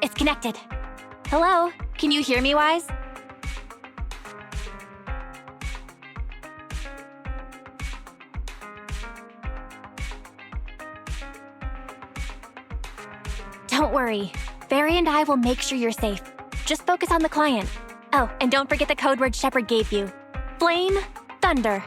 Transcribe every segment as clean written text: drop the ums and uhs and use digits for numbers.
It's connected. Hello? Can you hear me, Wise? Don't worry. Barry and I will make sure you're safe. Just focus on the client. Oh, and don't forget the code word Shepard gave you. Flame, thunder.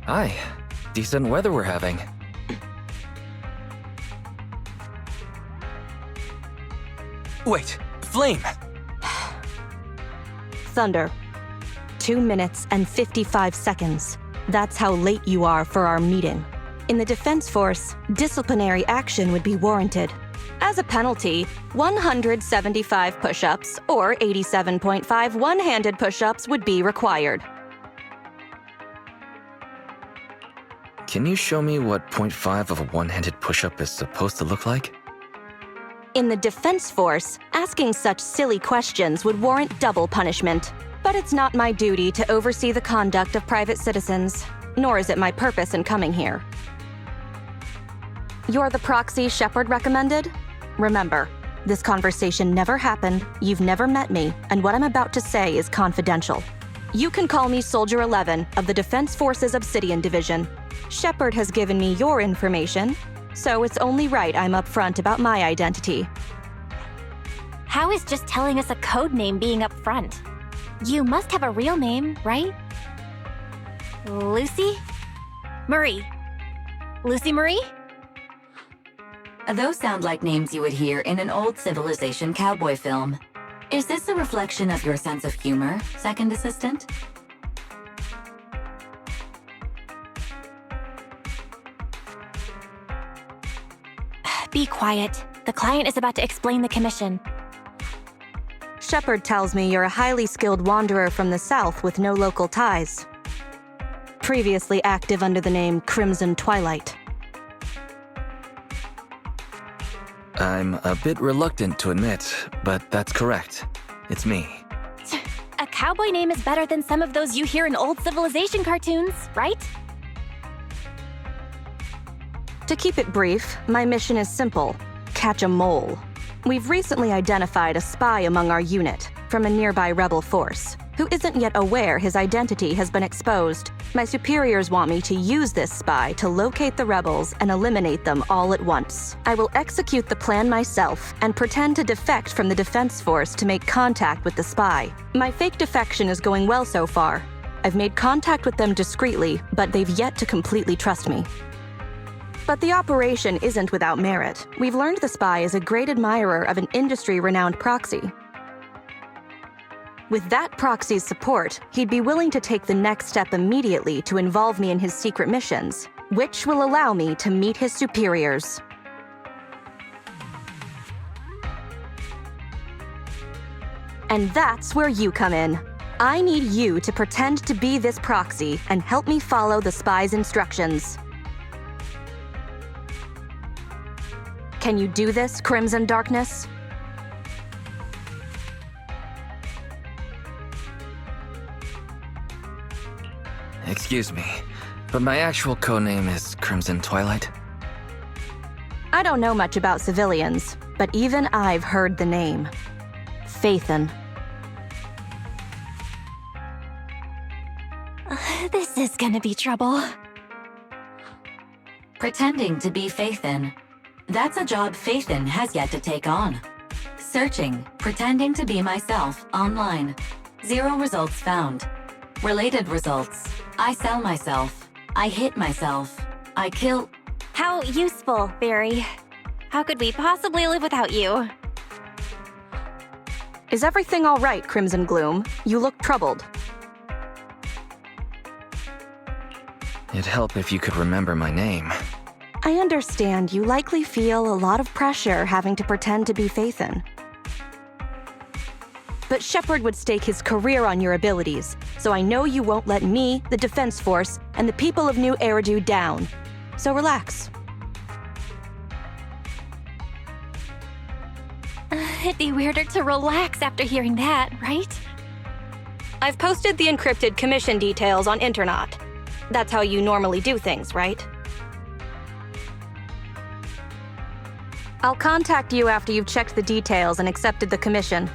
Hi. Decent weather we're having. Wait, Flame! Thunder. 2 minutes and 55 seconds. That's how late you are for our meeting. In the Defense Force, disciplinary action would be warranted. As a penalty, 175 push-ups or 87.5 one-handed push-ups would be required. Can you show me what 0.5 of a one-handed push-up is supposed to look like? In the Defense Force, asking such silly questions would warrant double punishment. But it's not my duty to oversee the conduct of private citizens, nor is it my purpose in coming here. You're the proxy Shepard recommended? Remember, this conversation never happened, you've never met me, and what I'm about to say is confidential. You can call me Soldier 11 of the Defense Forces Obsidian Division. Shepard has given me your information, so it's only right I'm upfront about my identity. How is just telling us a code name being upfront? You must have a real name, right? Lucy? Marie. Lucy Marie? Those sound like names you would hear in an old civilization cowboy film. Is this a reflection of your sense of humor, Second Assistant? Be quiet. The client is about to explain the commission. Shepard tells me you're a highly skilled wanderer from the south with no local ties. Previously active under the name Crimson Twilight. I'm a bit reluctant to admit, but that's correct. It's me. A cowboy name is better than some of those you hear in old civilization cartoons, right? To keep it brief, my mission is simple: catch a mole. We've recently identified a spy among our unit from a nearby rebel force who isn't yet aware his identity has been exposed. My superiors want me to use this spy to locate the rebels and eliminate them all at once. I will execute the plan myself and pretend to defect from the Defense Force to make contact with the spy. My fake defection is going well so far. I've made contact with them discreetly, but they've yet to completely trust me. But the operation isn't without merit. We've learned the spy is a great admirer of an industry-renowned proxy. With that proxy's support, he'd be willing to take the next step immediately to involve me in his secret missions, which will allow me to meet his superiors. And that's where you come in. I need you to pretend to be this proxy and help me follow the spy's instructions. Can you do this, Crimson Darkness? Excuse me, but my actual codename is Crimson Twilight. I don't know much about civilians, but even I've heard the name. Phaethon. This is gonna be trouble. Pretending to be Phaethon. That's a job Phaethon has yet to take on. Searching, pretending to be myself online. 0 results found. Related results. I sell myself. I hit myself. I kill. How useful, Barry. How could we possibly live without you? Is everything all right, Crimson Gloom? You look troubled. It'd help if you could remember my name. I understand you likely feel a lot of pressure having to pretend to be Phaethon. But Shepard would stake his career on your abilities, so I know you won't let me, the Defense Force, and the people of New Eridu down. so relax. It'd be weirder to relax after hearing that, right? I've posted the encrypted commission details on Internaut. That's how you normally do things, right? I'll contact you after you've checked the details and accepted the commission.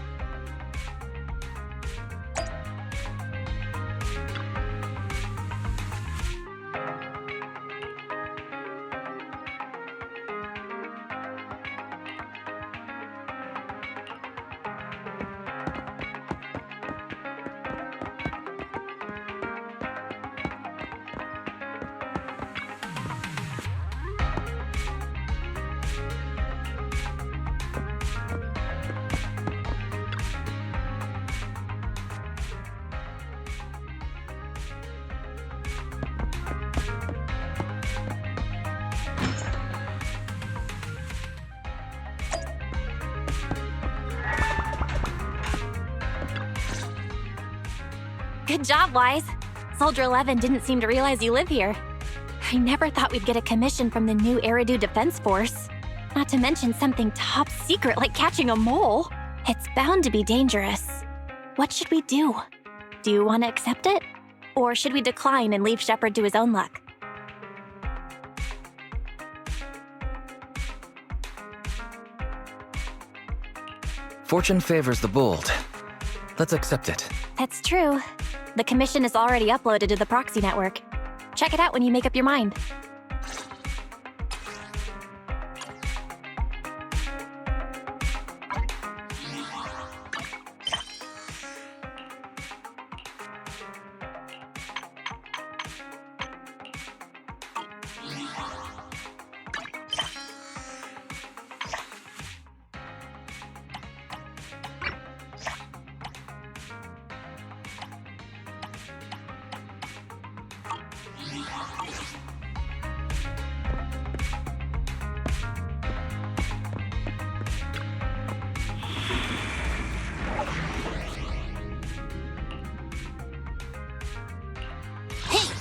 Good job, Wise. Soldier 11 didn't seem to realize you live here. I never thought we'd get a commission from the new Eridu Defense Force. Not to mention something top secret like catching a mole. It's bound to be dangerous. What should we do? Do you want to accept it? Or should we decline and leave Shepard to his own luck? Fortune favors the bold. Let's accept it. That's true. The commission is already uploaded to the proxy network. Check it out when you make up your mind.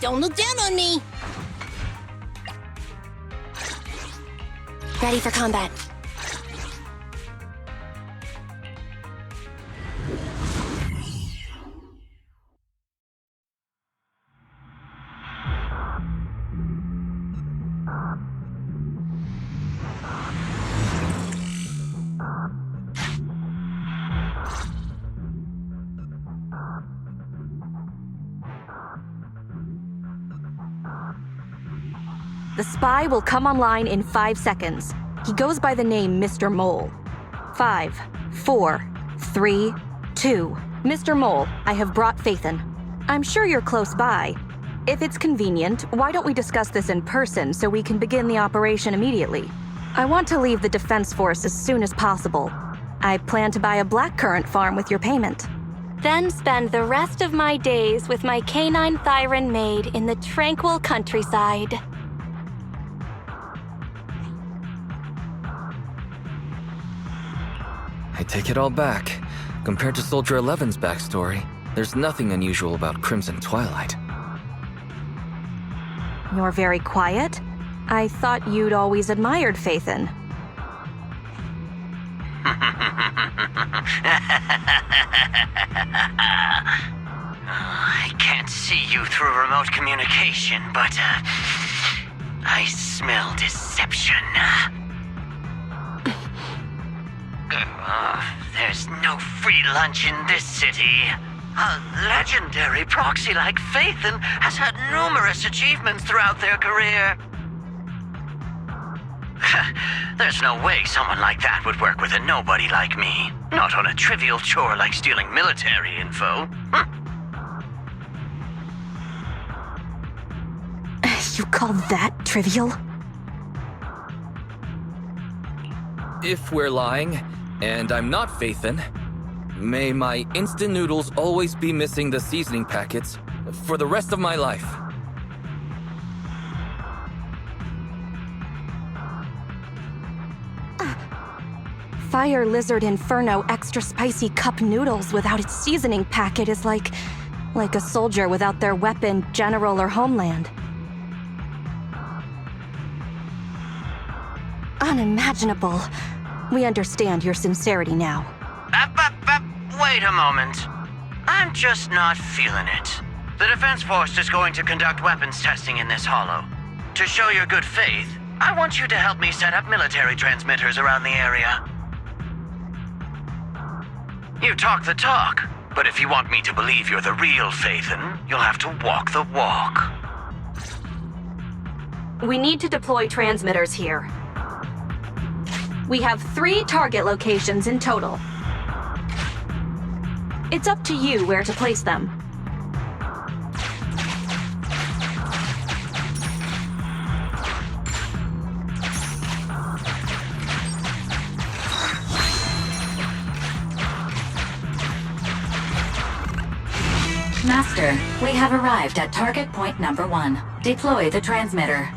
Don't look down on me! Ready for combat. The spy will come online in 5 seconds. He goes by the name Mr. Mole. 5, 4, 3, 2. Mr. Mole, I have brought Phaethon. I'm sure you're close by. If it's convenient, why don't we discuss this in person so we can begin the operation immediately? I want to leave the Defense Force as soon as possible. I plan to buy a blackcurrant farm with your payment. Then spend the rest of my days with my canine Thyran maid in the tranquil countryside. I take it all back. Compared to Soldier 11's backstory, there's nothing unusual about Crimson Twilight. You're very quiet. I thought you'd always admired Phaethon. I can't see you through remote communication, but I smell deception. There's no free lunch in this city. A legendary proxy like Phaethon has had numerous achievements throughout their career. There's no way someone like that would work with a nobody like me. Not on a trivial chore like stealing military info. You call that trivial? If we're lying, and I'm not Phaethon, may my instant noodles always be missing the seasoning packets for the rest of my life. Fire Lizard Inferno extra spicy cup noodles without its seasoning packet is like a soldier without their weapon, general, or homeland. unimaginable. We understand your sincerity now. Wait a moment. I'm just not feeling it. The Defense Force is going to conduct weapons testing in this hollow. To show your good faith, I want you to help me set up military transmitters around the area. You talk the talk, but if you want me to believe you're the real Phaethon, you'll have to walk the walk. We need to deploy transmitters here. We have 3 target locations in total. It's up to you where to place them. Master, we have arrived at target point number 1. Deploy the transmitter.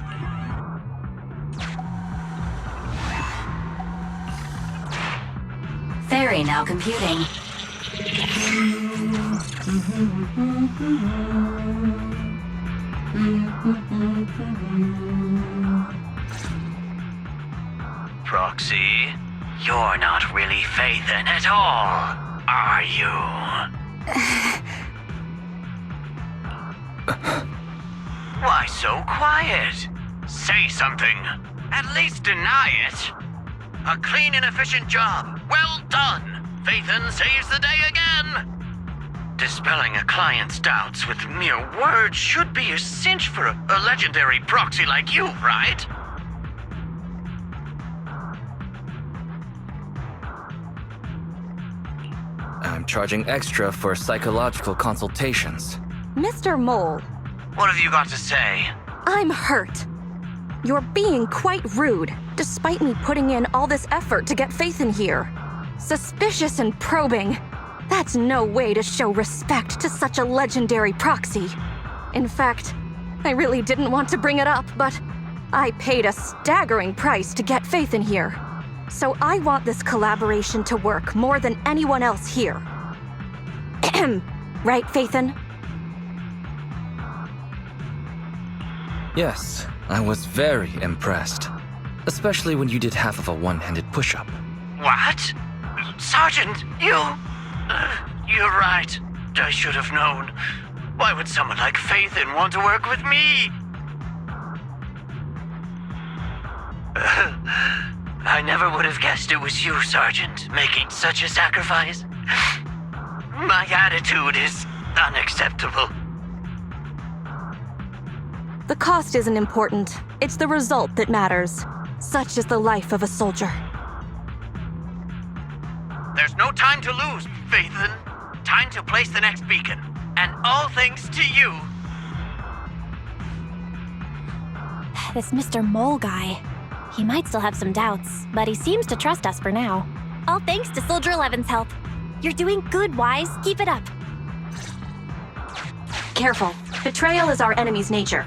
Ferry now computing. Proxy, you're not really Phaethon at all, are you? Why so quiet? Say something. At least deny it. A clean and efficient job. Well done. Phaethon saves the day again. Dispelling a client's doubts with mere words should be a cinch for a legendary proxy like you, right? I'm charging extra for psychological consultations. Mr. Mole, What have you got to say? I'm hurt. You're being quite rude, despite me putting in all this effort to get Phaethon here. Suspicious and probing. That's no way to show respect to such a legendary proxy. In fact, I really didn't want to bring it up, but I paid a staggering price to get Phaethon here. So I want this collaboration to work more than anyone else here. Right, Phaethon? Yes, I was very impressed. Especially when you did half of a one-handed push-up. What? Sergeant, you... you're right. I should have known. Why would someone like Phaethon want to work with me? I never would have guessed it was you, Sergeant, making such a sacrifice. My attitude is unacceptable. The cost isn't important. It's the result that matters. Such is the life of a soldier. There's no time to lose, Phaethon. Time to place the next beacon. And all thanks to you. This Mr. Mole guy. He might still have some doubts, but he seems to trust us for now. All thanks to Soldier 11's help. You're doing good, Wise. Keep it up. Careful. Betrayal is our enemy's nature.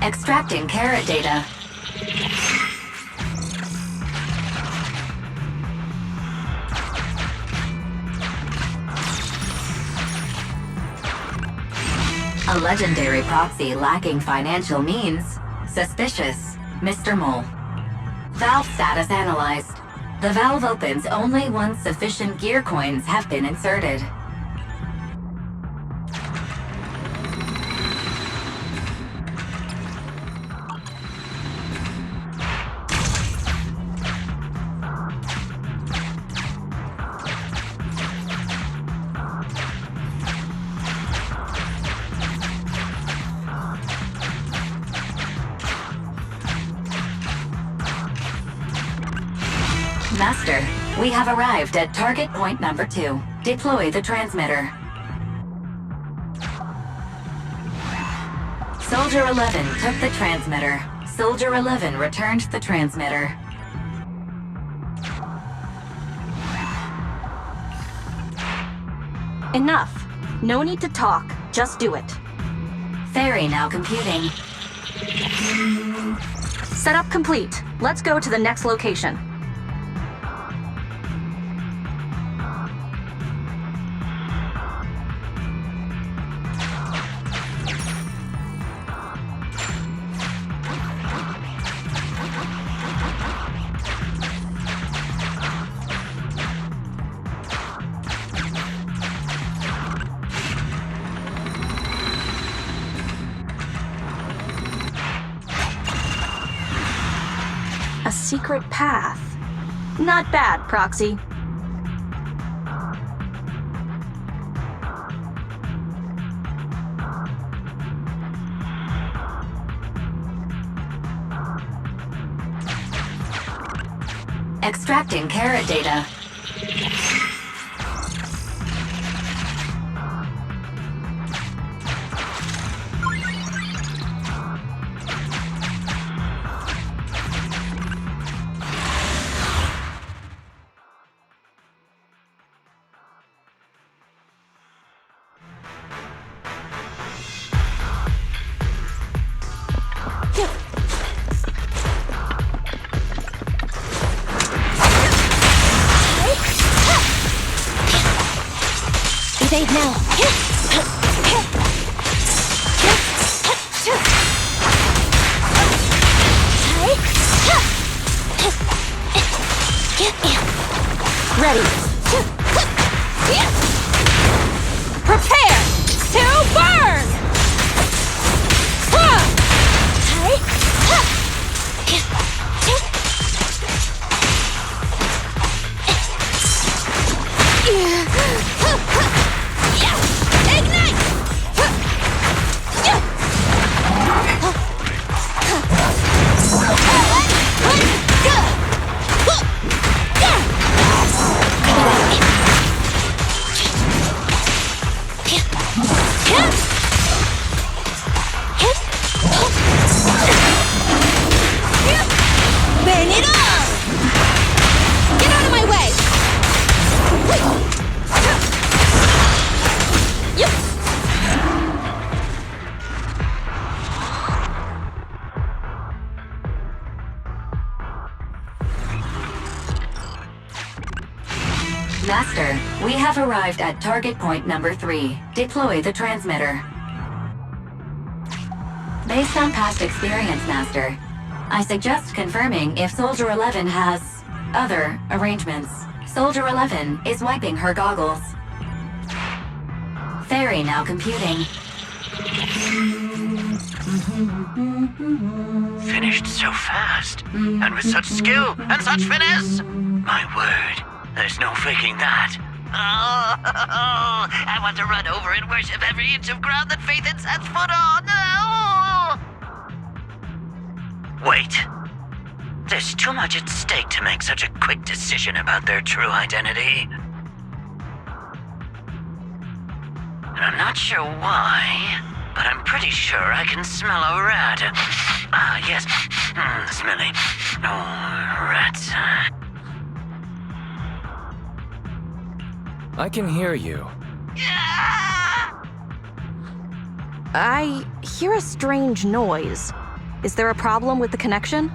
Extracting carrot data. A legendary proxy lacking financial means. Suspicious. Mr. Mole. Valve status analyzed. The valve opens only once sufficient gear coins have been inserted. Master, we have arrived at target point number 2. Deploy the transmitter. Soldier 11 took the transmitter. Soldier 11 returned the transmitter. Enough. No need to talk. Just do it. Ferry now computing. Setup complete. Let's go to the next location. A secret path. Not bad, Proxy. Extracting carrot data. Evade now. Ready. Prepare to burn! Burn it all! Get out of my way! Master, we have arrived at target point number 3. Deploy the transmitter. Based on past experience, Master, I suggest confirming if Soldier 11 has other arrangements. Soldier 11 is wiping her goggles. Ferry now computing. Finished so fast, and with such skill and such finesse. My word, there's no faking that. Oh, I want to run over and worship every inch of ground that Phaethon sets foot on. Oh. Wait. There's too much at stake to make such a quick decision about their true identity. And I'm not sure why, but I'm pretty sure I can smell a rat. Ah, yes. Smelly. Oh, rats. I can hear you. I hear a strange noise. Is there a problem with the connection?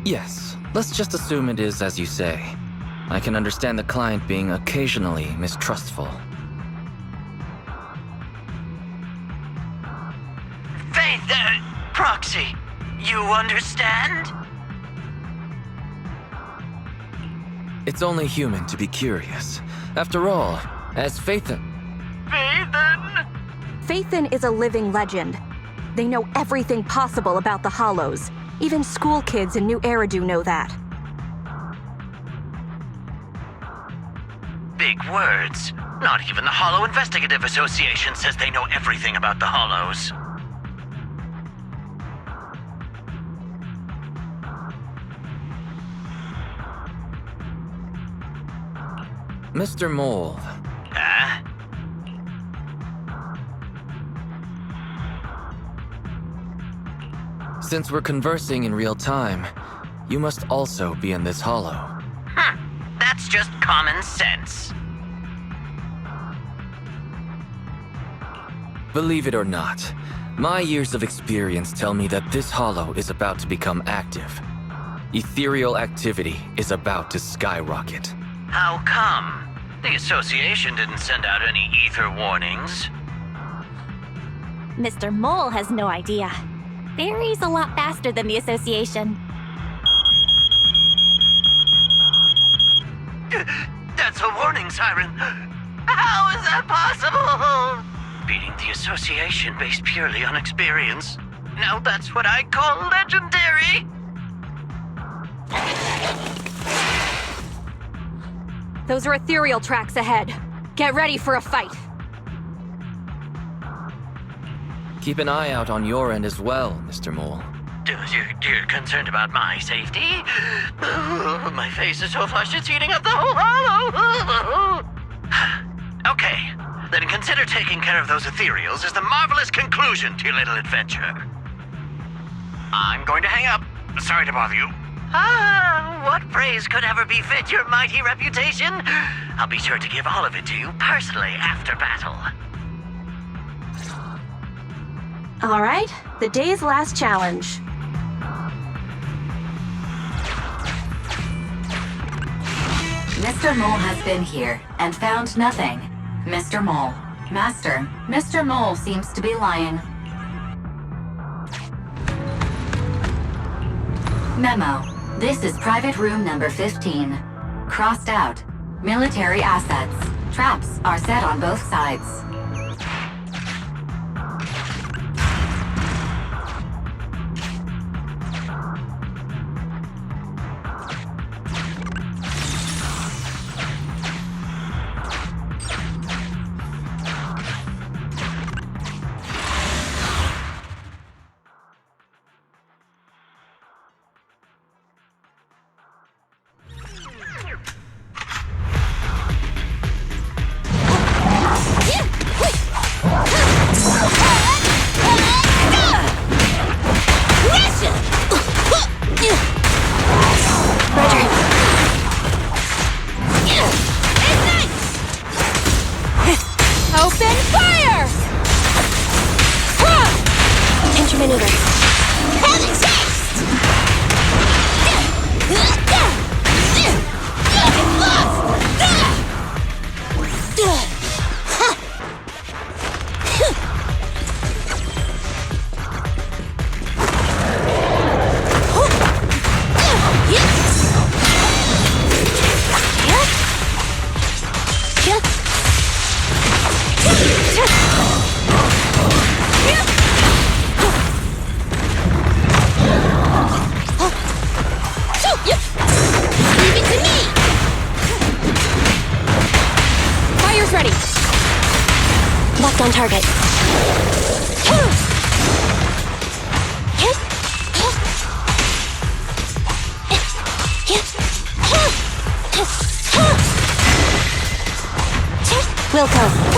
Yes, let's just assume it is as you say. I can understand the client being occasionally mistrustful. Faith, Proxy, you understand? It's only human to be curious. After all, as Phaethon... Phaethon? Phaethon is a living legend. They know everything possible about the Hollows. Even school kids in New Eridu know that. Big words. Not even the Hollow Investigative Association says they know everything about the Hollows. Mr. Mole, Huh? since we're conversing in real time, you must also be in this hollow. That's just common sense. Believe it or not, my years of experience tell me that this hollow is about to become active. Ethereal activity is about to skyrocket. How come? The association didn't send out any ether warnings. Mr. Mole has no idea. Barry's a lot faster than the association. That's a warning siren. How is that possible? Beating the association based purely on experience. Now that's what I call legendary. Those are ethereal tracks ahead. Get ready for a fight. Keep an eye out on your end as well, Mr. Mole. You're concerned about my safety? My face is so flushed it's eating up the whole hollow. Okay, then consider taking care of those ethereals as the marvelous conclusion to your little adventure. I'm going to hang up. Sorry to bother you. What praise could ever befit your mighty reputation? I'll be sure to give all of it to you personally after battle. All right, the day's last challenge. Mr. Mole has been here and found nothing. Mr. Mole. Master, Mr. Mole seems to be lying. Memo. This is private room number 15. Crossed out. Military assets. Traps are set on both sides. Open fire! Intermaneuver. Have a taste! Leave it to me! Fire's ready! Locked on target. Wilco.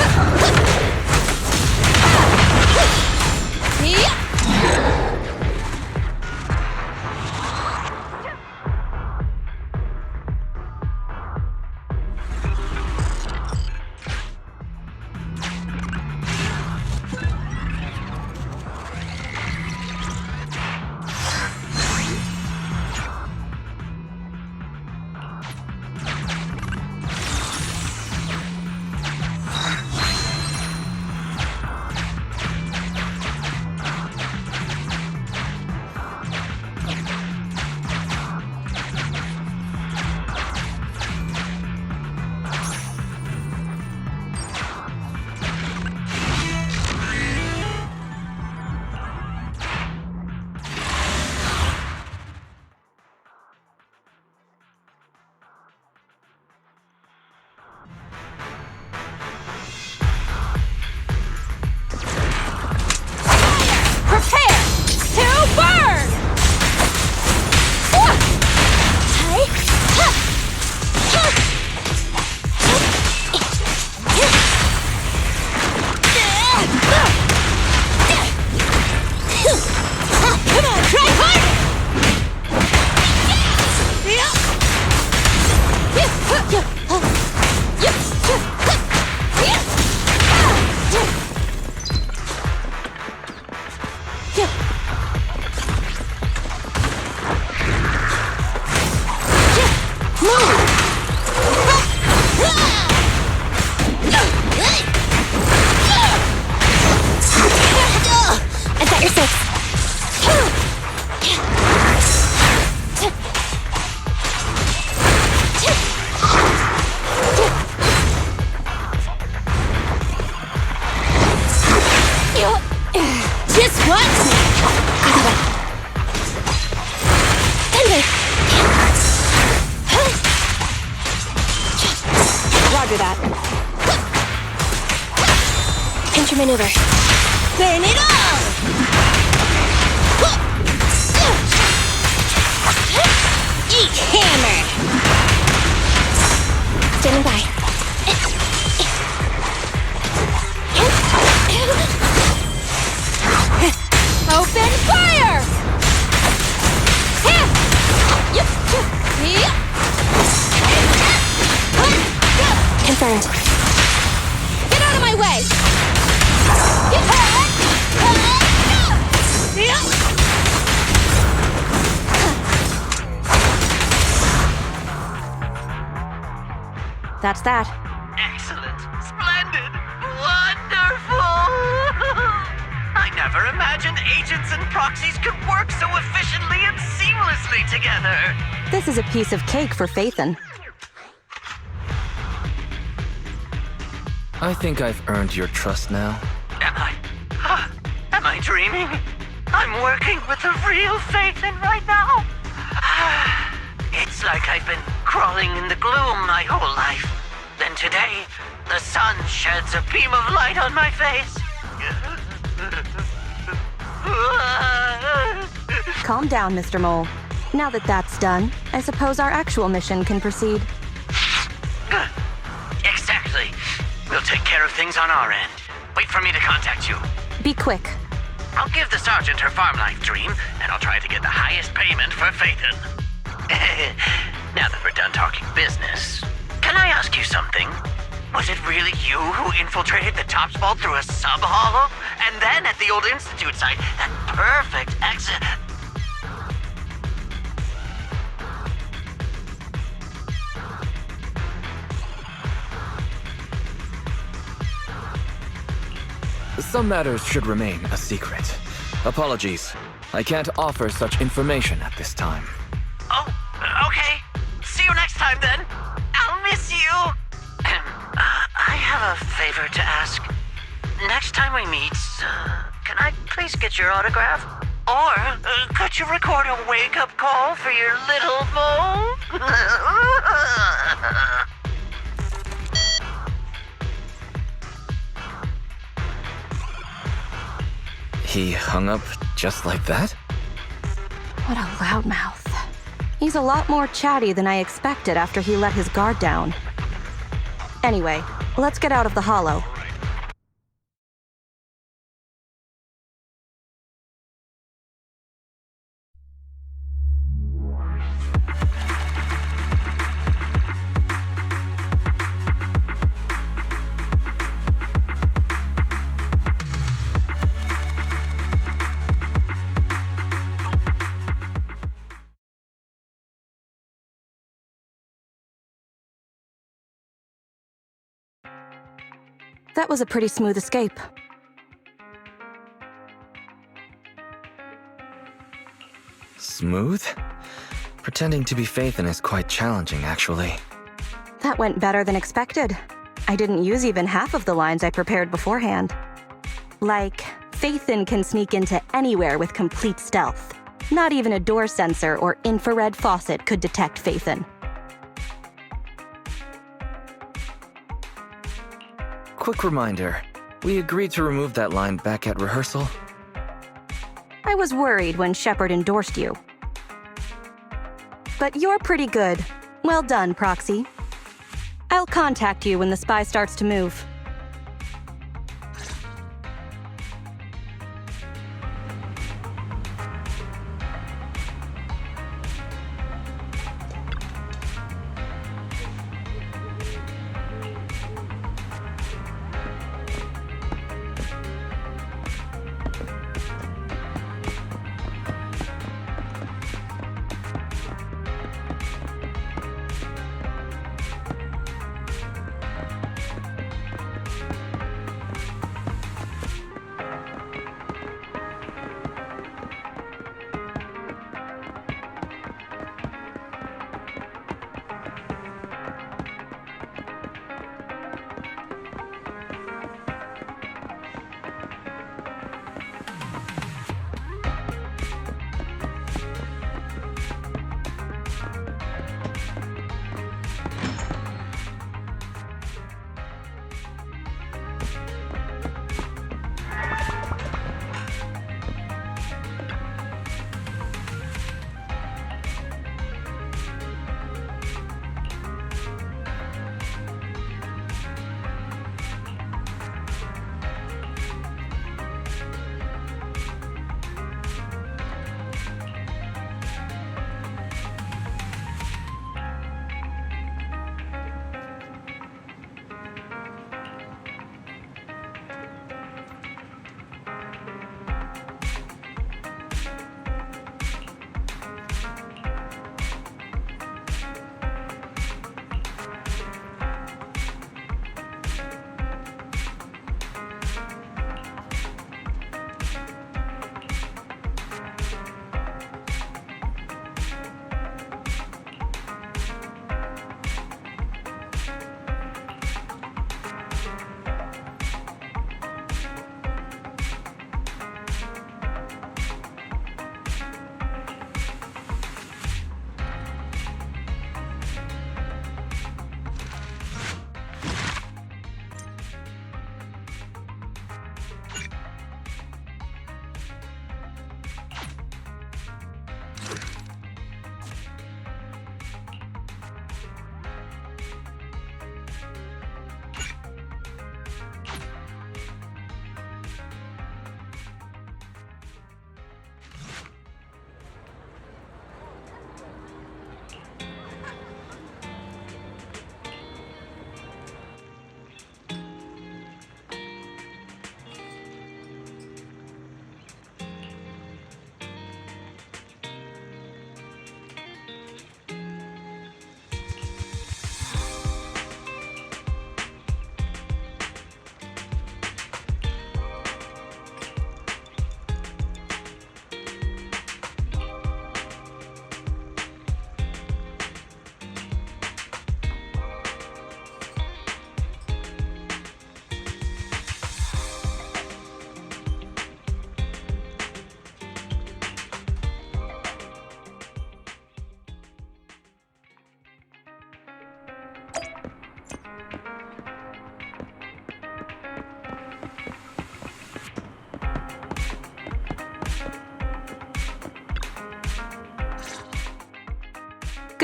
What? Thunder! Roger that. Pincher maneuver. Burn it all! Eat hammer! Standing by. Open fire! Confirmed. Get out of my way! That's that. Excellent. Splendid. Wonderful. I never imagined agents and proxies could work so efficiently and seamlessly together. This is a piece of cake for Phaethon. I think I've earned your trust now. Am I dreaming? I'm working with the real Phaethon right now. It's like I've been crawling in the gloom my whole life. Then today, the sun sheds a beam of light on my face. Calm down, Mr. Mole. Now that that's done, I suppose our actual mission can proceed. Exactly. We'll take care of things on our end. Wait for me to contact you. Be quick. I'll give the sergeant her farm life dream, and I'll try to get the highest payment for Phaethon. Now that we're done talking business, can I ask you something? Was it really you who infiltrated the Topps vault through a sub-hollow? And then at the old Institute site, that perfect exit... Some matters should remain a secret. Apologies. I can't offer such information at this time. Oh, okay. See you next time, then. I'll miss you. I have a favor to ask. Next time we meet, can I please get your autograph? Or could you record a wake-up call for your little mole? He hung up just like that? What a loudmouth. He's a lot more chatty than I expected after he let his guard down. Anyway, let's get out of the hollow. That was a pretty smooth escape. Smooth? Pretending to be Phaethon is quite challenging, actually. That went better than expected. I didn't use even half of the lines I prepared beforehand. Like, Phaethon can sneak into anywhere with complete stealth. Not even a door sensor or infrared faucet could detect Phaethon. Quick reminder, we agreed to remove that line back at rehearsal. I was worried when Shepard endorsed you. But you're pretty good. Well done, Proxy. I'll contact you when the spy starts to move.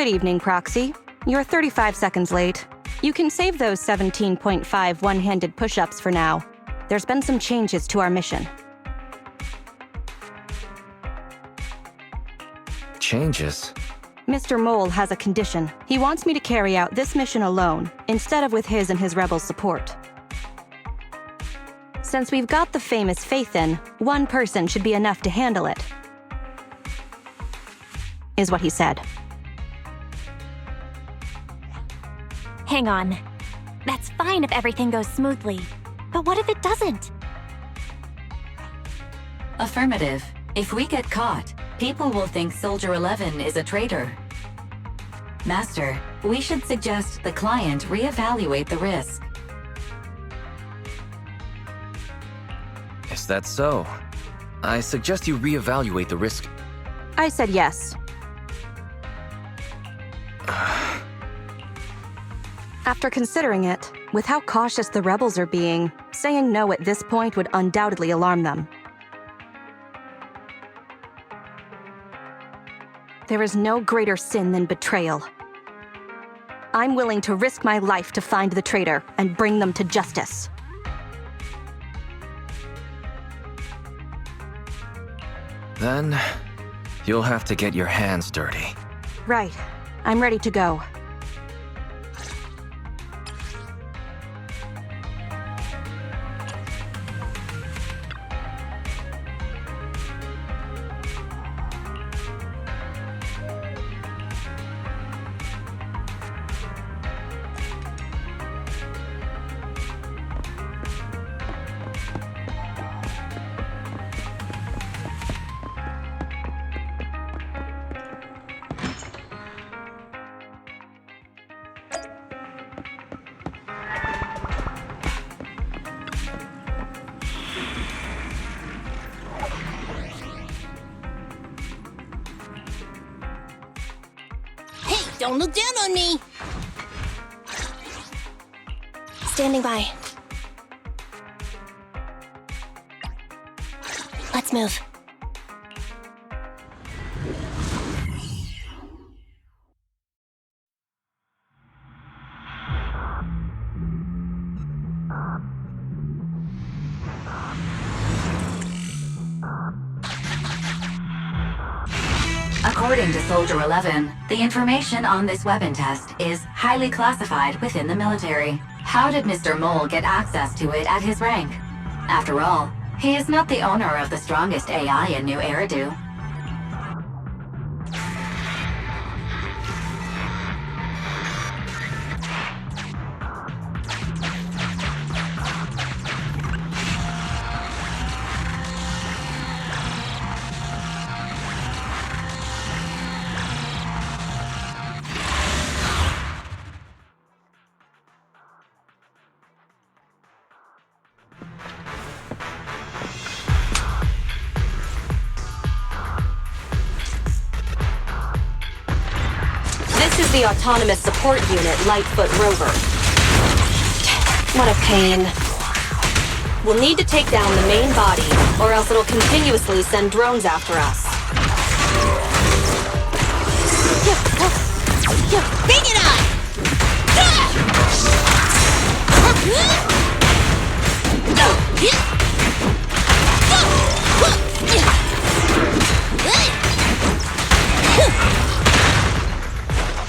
Good evening, Proxy. You're 35 seconds late. You can save those 17.5 one-handed push-ups for now. There's been some changes to our mission. Changes? Mr. Mole has a condition. He wants me to carry out this mission alone, instead of with his and his rebel support. Since we've got the famous Phaethon, one person should be enough to handle it. Is what he said. Hang on. That's fine if everything goes smoothly. But what if it doesn't? Affirmative. If we get caught, people will think Soldier 11 is a traitor. Master, we should suggest the client reevaluate the risk. Is that so? I suggest you reevaluate the risk. I said yes. After considering it, with how cautious the rebels are being, saying no at this point would undoubtedly alarm them. There is no greater sin than betrayal. I'm willing to risk my life to find the traitor and bring them to justice. Then, you'll have to get your hands dirty. Right. I'm ready to go. Hey, don't look down on me! Standing by. Let's move. According to Soldier 11, the information on this weapon test is highly classified within the military. How did Mr. Mole get access to it at his rank? After all, he is not the owner of the strongest AI in New Eridu. This is the Autonomous Support Unit, Lightfoot Rover. What a pain. We'll need to take down the main body, or else it'll continuously send drones after us. Bring it on!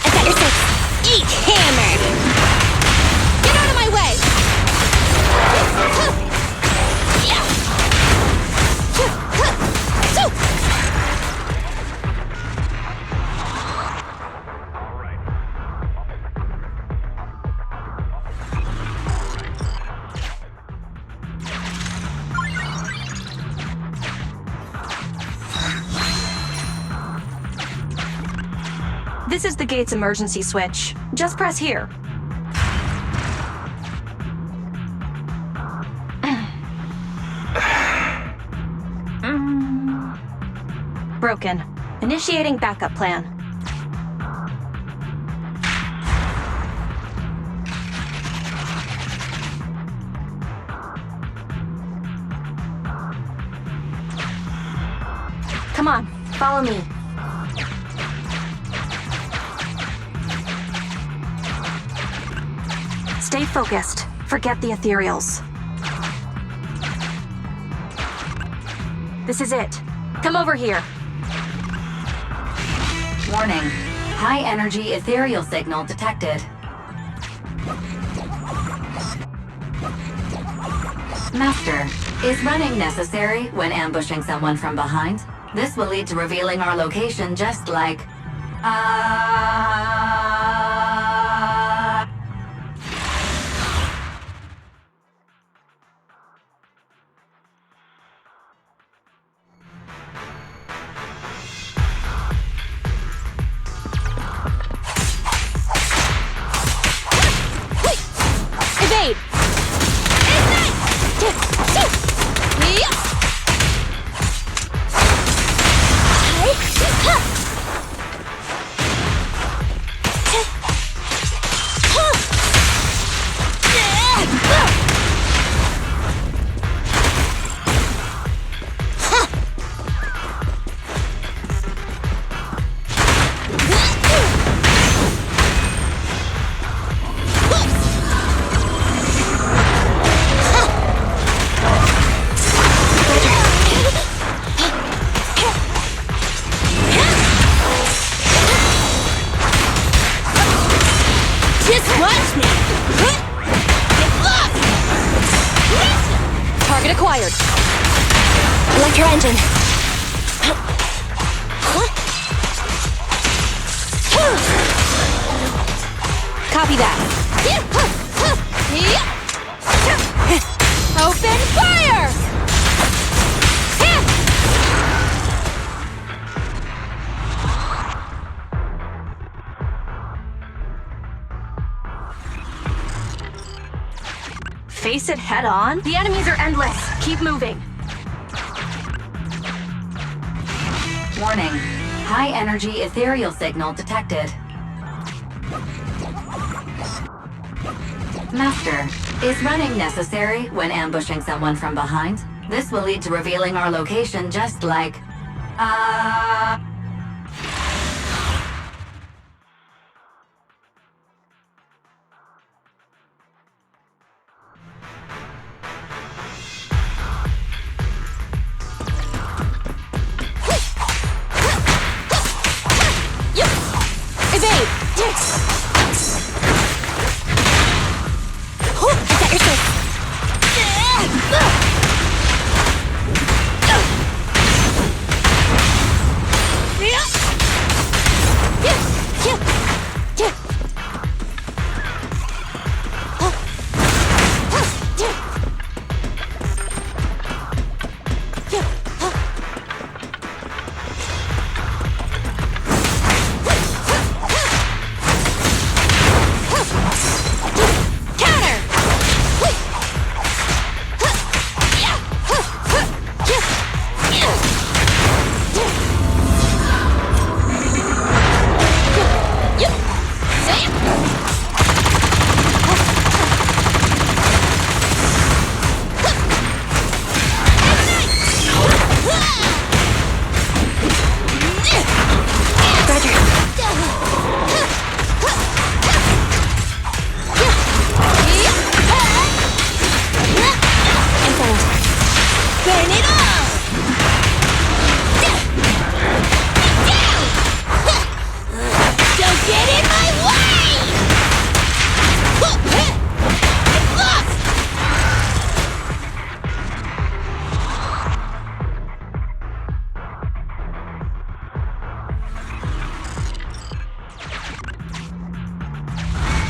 I got your six. Eat hammer! Get out of my way! This is the gate's emergency switch. Just press here. Broken. Initiating backup plan. Come on, follow me. Stay focused. Forget the ethereals. This is it. Come over here. Warning. High energy ethereal signal detected. Master, is running necessary when ambushing someone from behind? This will lead to revealing our location just like... Evade! Just watch me! Get lost! Target acquired. Electro engine. Copy that. Open fire! Face it head on? The enemies are endless. Keep moving. Warning. High energy ethereal signal detected. Master, is running necessary when ambushing someone from behind? This will lead to revealing our location just like... Evade! I got your face. Burn it all! Don't get in my way! Get lost!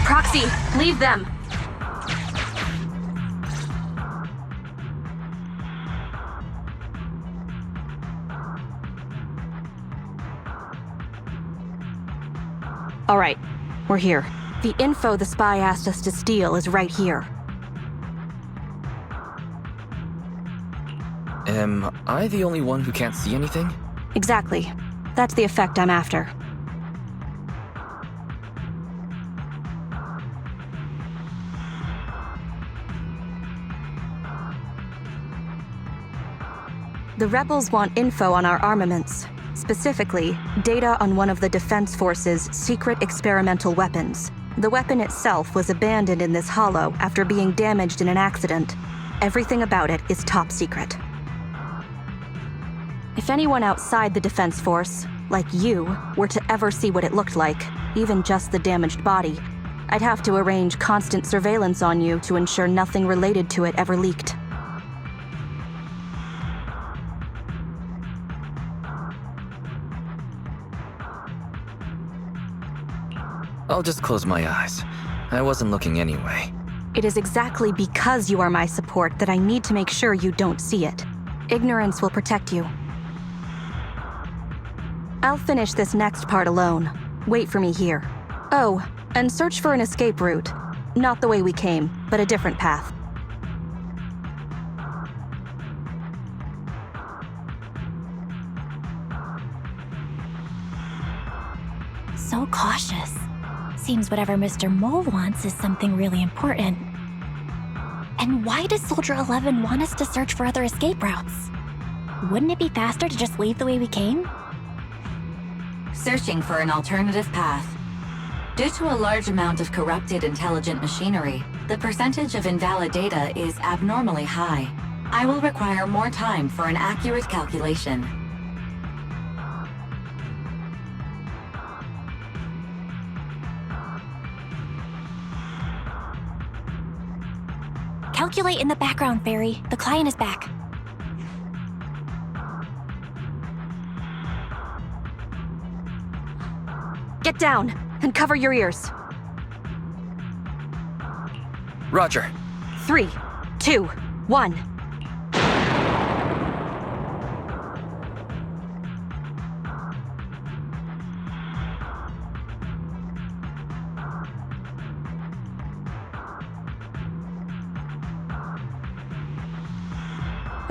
Proxy, leave them. All right, we're here. The info the spy asked us to steal is right here. Am I the only one who can't see anything? Exactly. That's the effect I'm after. The rebels want info on our armaments. Specifically, data on one of the Defense Force's secret experimental weapons. The weapon itself was abandoned in this hollow after being damaged in an accident. Everything about it is top secret. If anyone outside the Defense Force, like you, were to ever see what it looked like, even just the damaged body, I'd have to arrange constant surveillance on you to ensure nothing related to it ever leaked. I'll just close my eyes. I wasn't looking anyway. It is exactly because you are my support that I need to make sure you don't see it. Ignorance will protect you. I'll finish this next part alone. Wait for me here. Oh, and search for an escape route. Not the way we came, but a different path. So cautious. Seems whatever Mr. Mole wants is something really important. And why does Soldier 11 want us to search for other escape routes? Wouldn't it be faster to just leave the way we came? Searching for an alternative path. Due to a large amount of corrupted intelligent machinery, the percentage of invalid data is abnormally high. I will require more time for an accurate calculation. Calculate in the background, Fairy. The client is back. Get down and cover your ears. Roger. 3, 2, 1.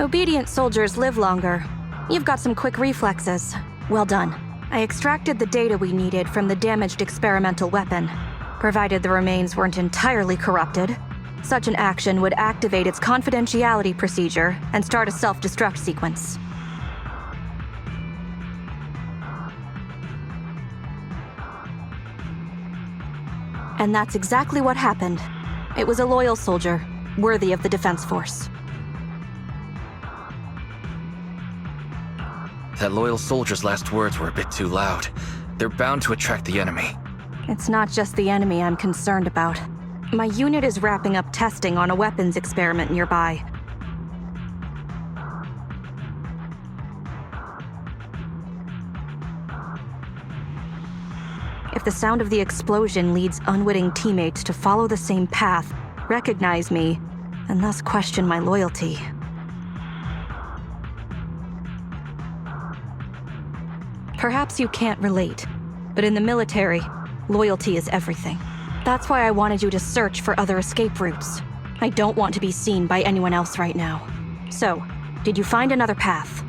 Obedient soldiers live longer. You've got some quick reflexes. Well done. I extracted the data we needed from the damaged experimental weapon. Provided the remains weren't entirely corrupted, such an action would activate its confidentiality procedure and start a self-destruct sequence. And that's exactly what happened. It was a loyal soldier, worthy of the Defense Force. That loyal soldier's last words were a bit too loud. They're bound to attract the enemy. It's not just the enemy I'm concerned about. My unit is wrapping up testing on a weapons experiment nearby. If the sound of the explosion leads unwitting teammates to follow the same path, recognize me, and thus question my loyalty. Perhaps you can't relate, but in the military, loyalty is everything. That's why I wanted you to search for other escape routes. I don't want to be seen by anyone else right now. So, did you find another path?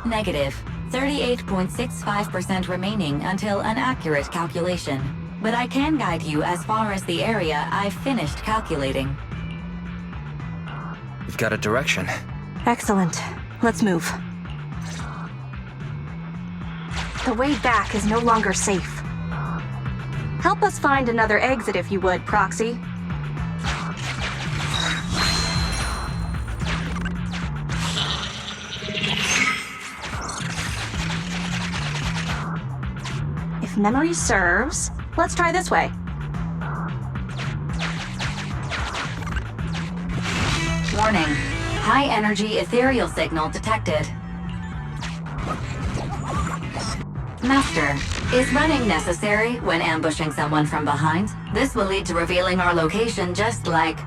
Negative. 38.65% remaining until an accurate calculation. But I can guide you as far as the area I've finished calculating. We've got a direction. Excellent. Let's move. The way back is no longer safe. Help us find another exit if you would, Proxy. If memory serves, let's try this way. Warning. High energy ethereal signal detected. Master, is running necessary when ambushing someone from behind? This will lead to revealing our location just like...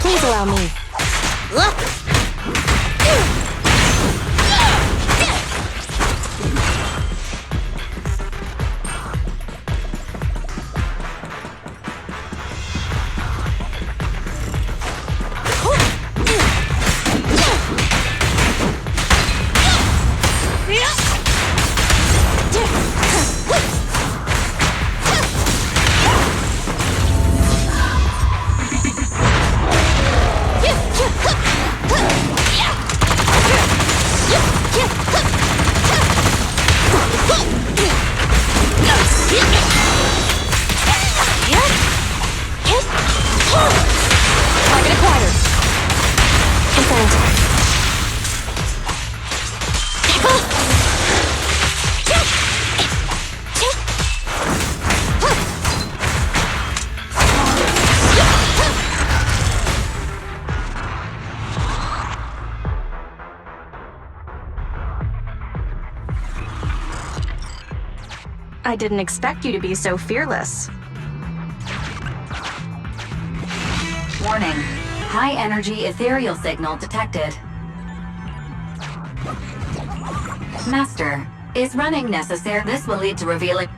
Please allow me. I didn't expect you to be so fearless. Warning. High energy ethereal signal detected. Master, is running necessary? This will lead to revealing...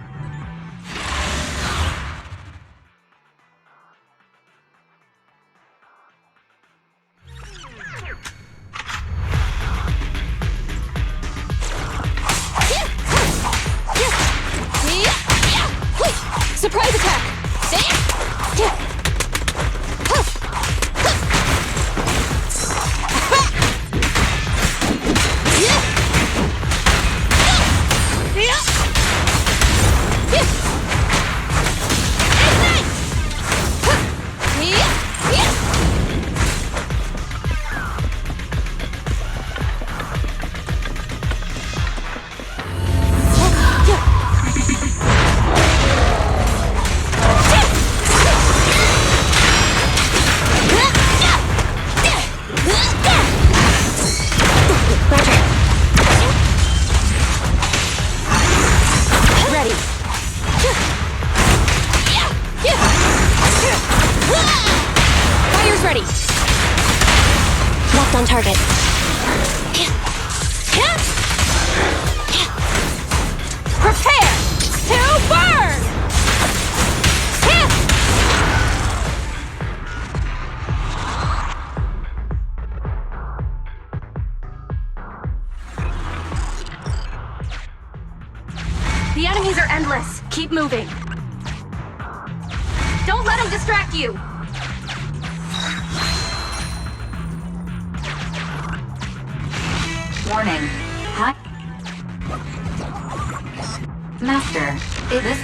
Surprise attack! On target. Prepare to burn! The enemies are endless. Keep moving. Don't let them distract you. Warning. High... Master, is this...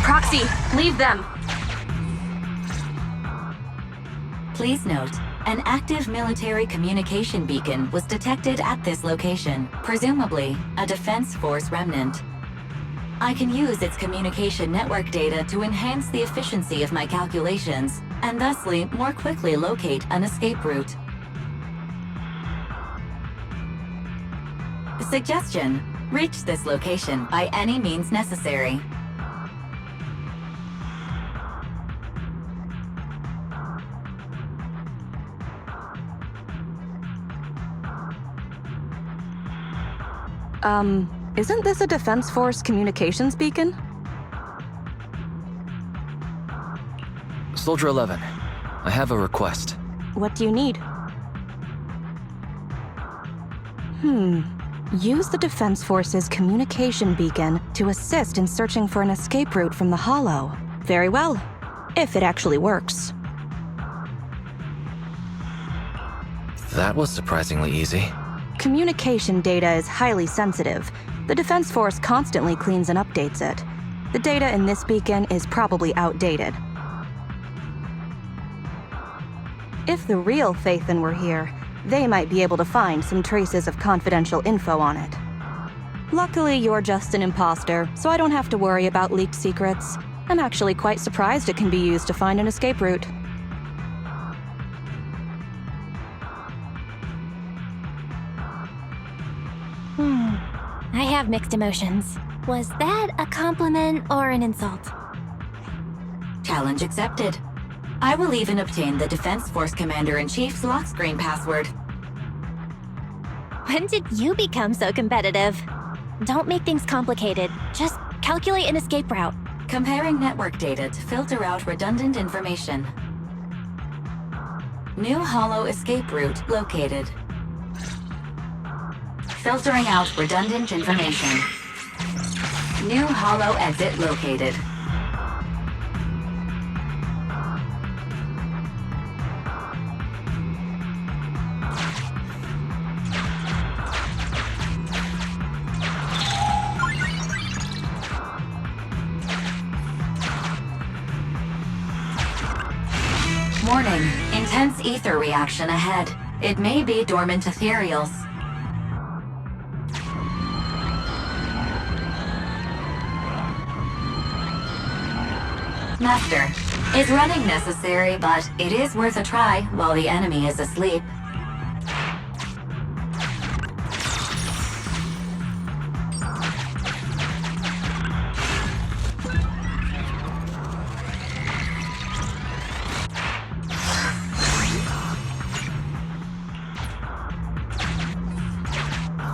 Proxy, leave them. Please note, an active military communication beacon was detected at this location, presumably a Defense Force remnant. I can use its communication network data to enhance the efficiency of my calculations, and thusly more quickly locate an escape route. Suggestion: reach this location by any means necessary. Isn't this a Defense Force communications beacon? Soldier 11, I have a request. What do you need? Use the Defense Force's communication beacon to assist in searching for an escape route from the Hollow. Very well, if it actually works. That was surprisingly easy. Communication data is highly sensitive. The Defense Force constantly cleans and updates it. The data in this beacon is probably outdated. If the real Phaethon were here, they might be able to find some traces of confidential info on it. Luckily, you're just an imposter, so I don't have to worry about leaked secrets. I'm actually quite surprised it can be used to find an escape route. I have mixed emotions. Was that a compliment or an insult? Challenge accepted. I will even obtain the Defense Force Commander-in-Chief's lock screen password. When did you become so competitive? Don't make things complicated. Just calculate an escape route. Comparing network data to filter out redundant information. New hollow escape route located. Filtering out redundant information. New hollow exit located. Warning, intense ether reaction ahead. It may be dormant ethereals. Master, is running necessary, but it is worth a try while the enemy is asleep.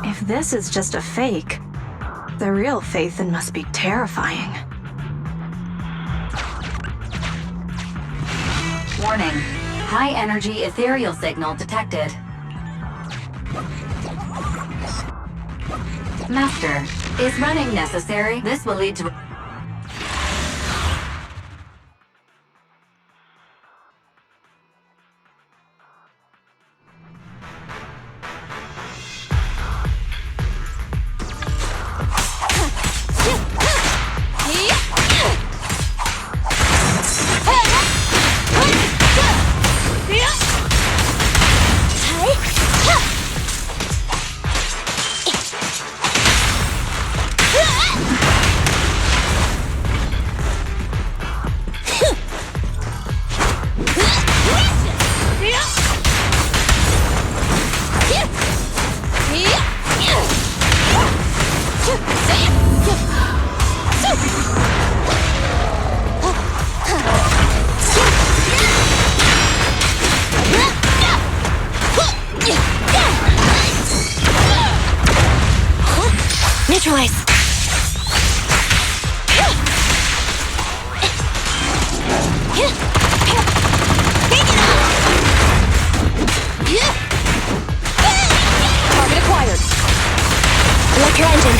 If this is just a fake, the real Phaethon must be terrifying. Warning, high energy ethereal signal detected. Master, is running necessary? This will lead to... Neutralize! Target acquired. Electro engine.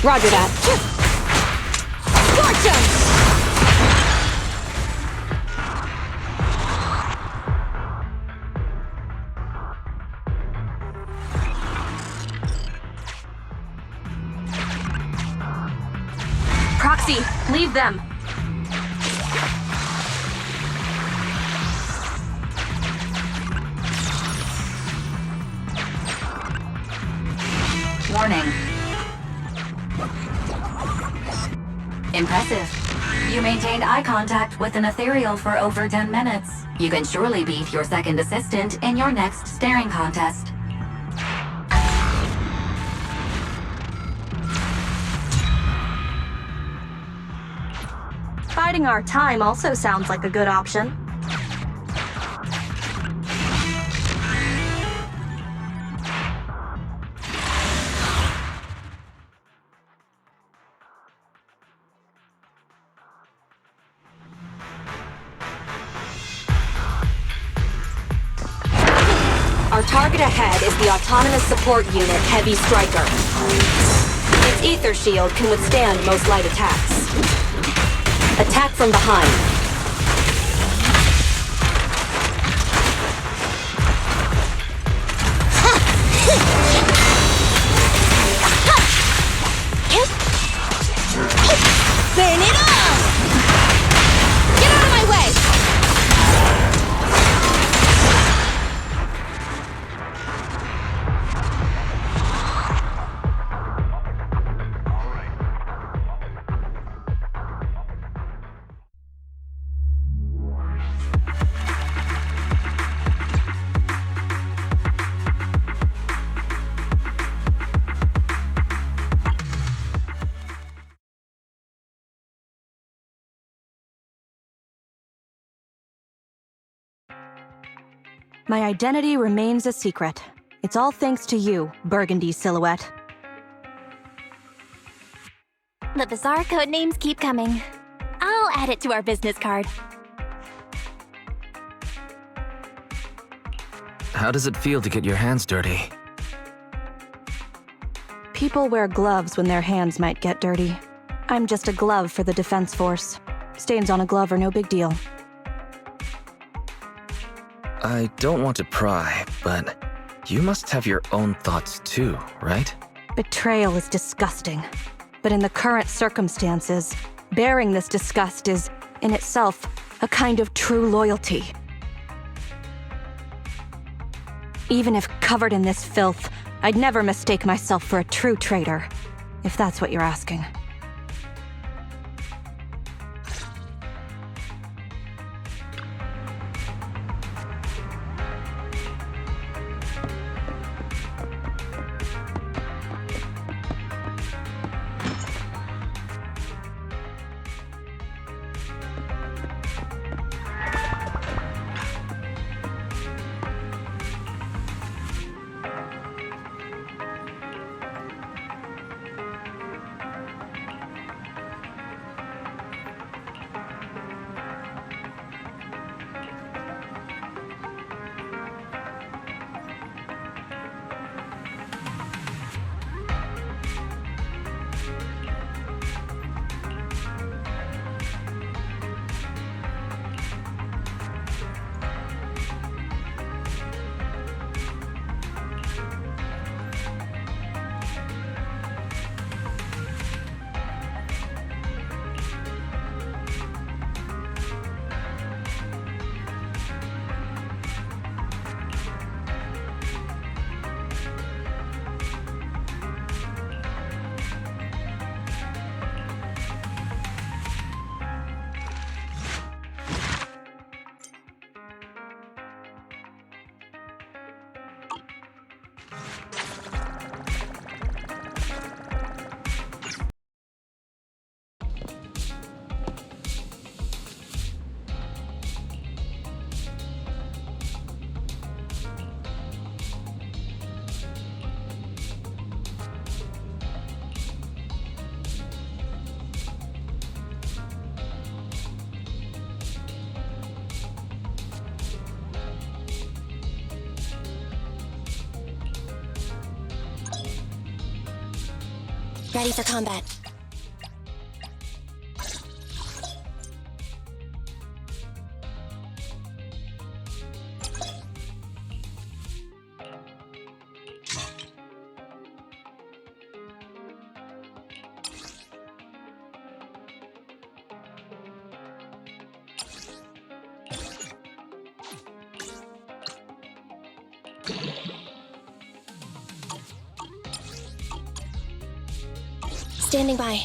Roger that. Scorch 'em! Proxy, leave them. Warning. Impressive. You maintained eye contact with an ethereal for over 10 minutes. You can surely beat your second assistant in your next staring contest. Biding our time also sounds like a good option. Our target ahead is the Autonomous Support Unit Heavy Striker. Its ether shield can withstand most light attacks. Attack from behind. My identity remains a secret. It's all thanks to you, Burgundy Silhouette. The bizarre code names keep coming. I'll add it to our business card. How does it feel to get your hands dirty? People wear gloves when their hands might get dirty. I'm just a glove for the Defense Force. Stains on a glove are no big deal. I don't want to pry, but you must have your own thoughts too, right? Betrayal is disgusting. But in the current circumstances, bearing this disgust is, in itself, a kind of true loyalty. Even if covered in this filth, I'd never mistake myself for a true traitor, if that's what you're asking. Ready for combat. Standing by.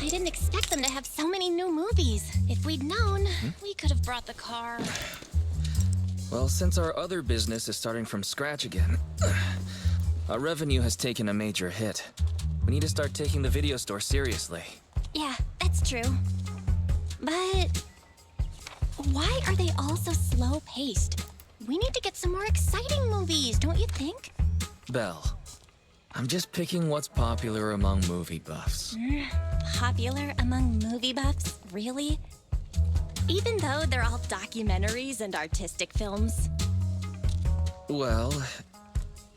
I didn't expect them to have so many new movies. If we'd known, we could have brought the car. Well, since our other business is starting from scratch again, our revenue has taken a major hit. We need to start taking the video store seriously. Yeah, that's true. But why are they all so slow-paced? We need to get some more exciting movies, don't you think? Belle, I'm just picking what's popular among movie buffs. Popular among movie buffs? Really? Even though they're all documentaries and artistic films? Well,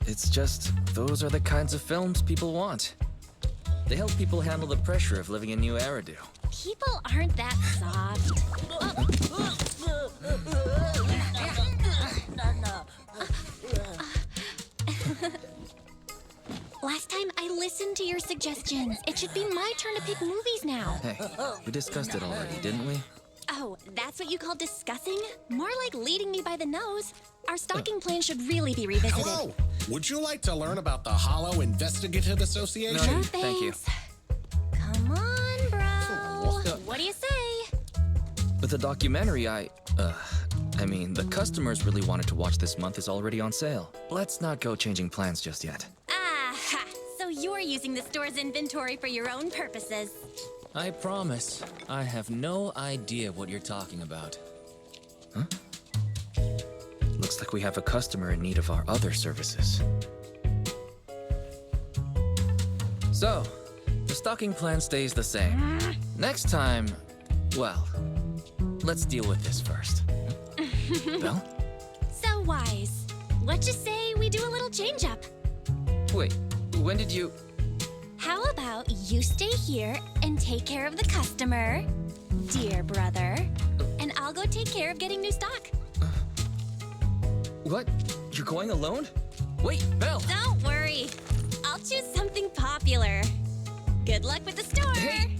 it's just those are the kinds of films people want. They help people handle the pressure of living in New Eridu. People aren't that soft. Last time I listened to your suggestions. It should be my turn to pick movies now. Hey, we discussed it already, didn't we? Oh, that's what you call discussing? More like leading me by the nose. Our stocking plan should really be revisited. Hello! Would you like to learn about the Hollow Investigative Association? No. No Thank you. thanks. Come on, bro. What do you say? But the documentary the customers really wanted to watch this month is already on sale. Let's not go changing plans just yet. Ah, so you're using the store's inventory for your own purposes. I promise, I have no idea what you're talking about. Looks like we have a customer in need of our other services. So, the stocking plan stays the same. Next time, well, let's deal with this first. Belle? So wise. Let's just say we do a little change up. Wait, when did you... How about you stay here and take care of the customer, dear brother, and I'll go take care of getting new stock. What? You're going alone? Wait, Belle! Don't worry. I'll choose something popular. Good luck with the store. Hey!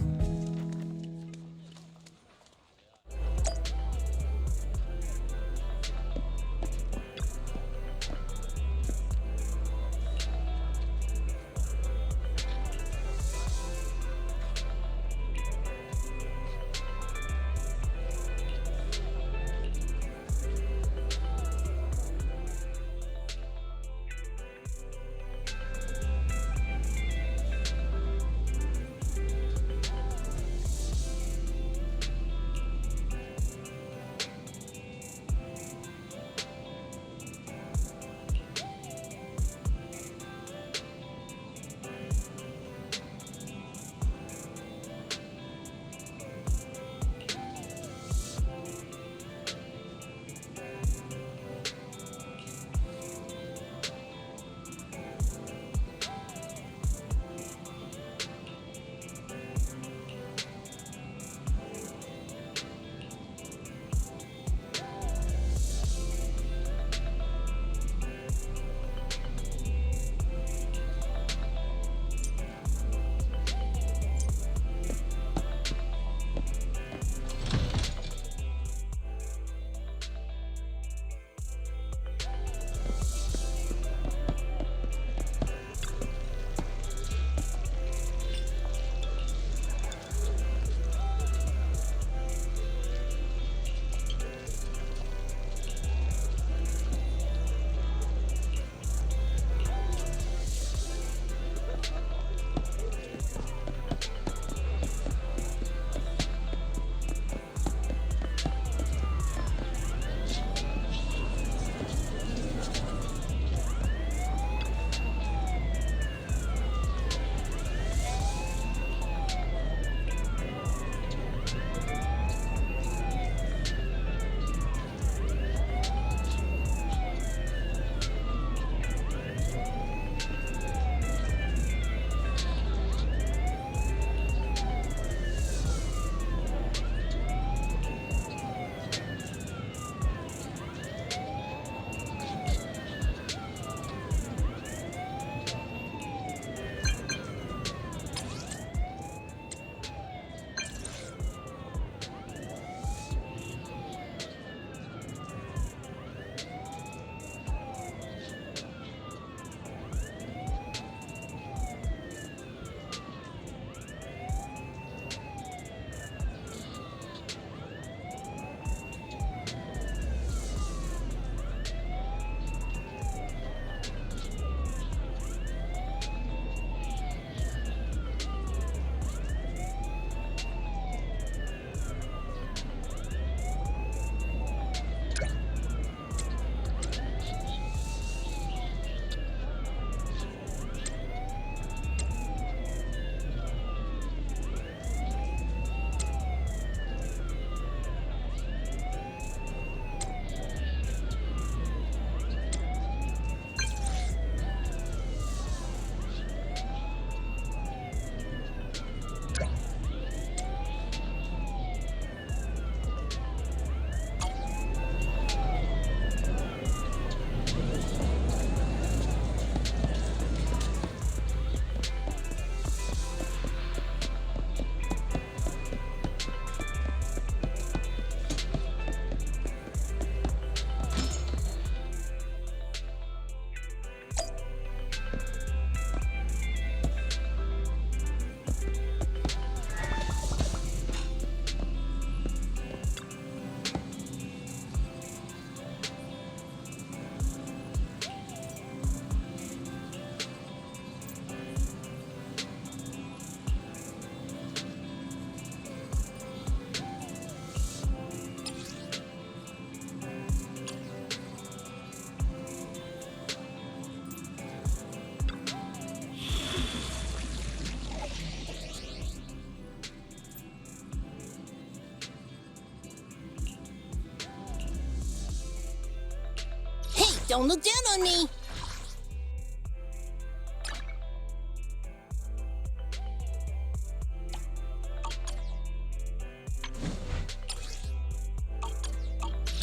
Don't look down on me!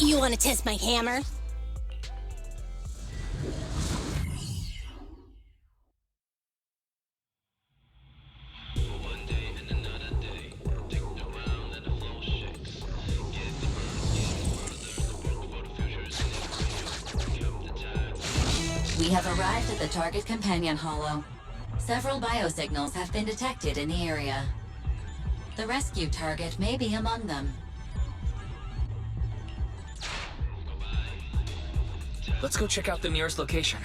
You want to test my hammer? We have arrived at the target companion hollow. Several biosignals have been detected in the area. The rescue target may be among them. Let's go check out the nearest location.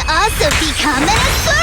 Also become an Asura!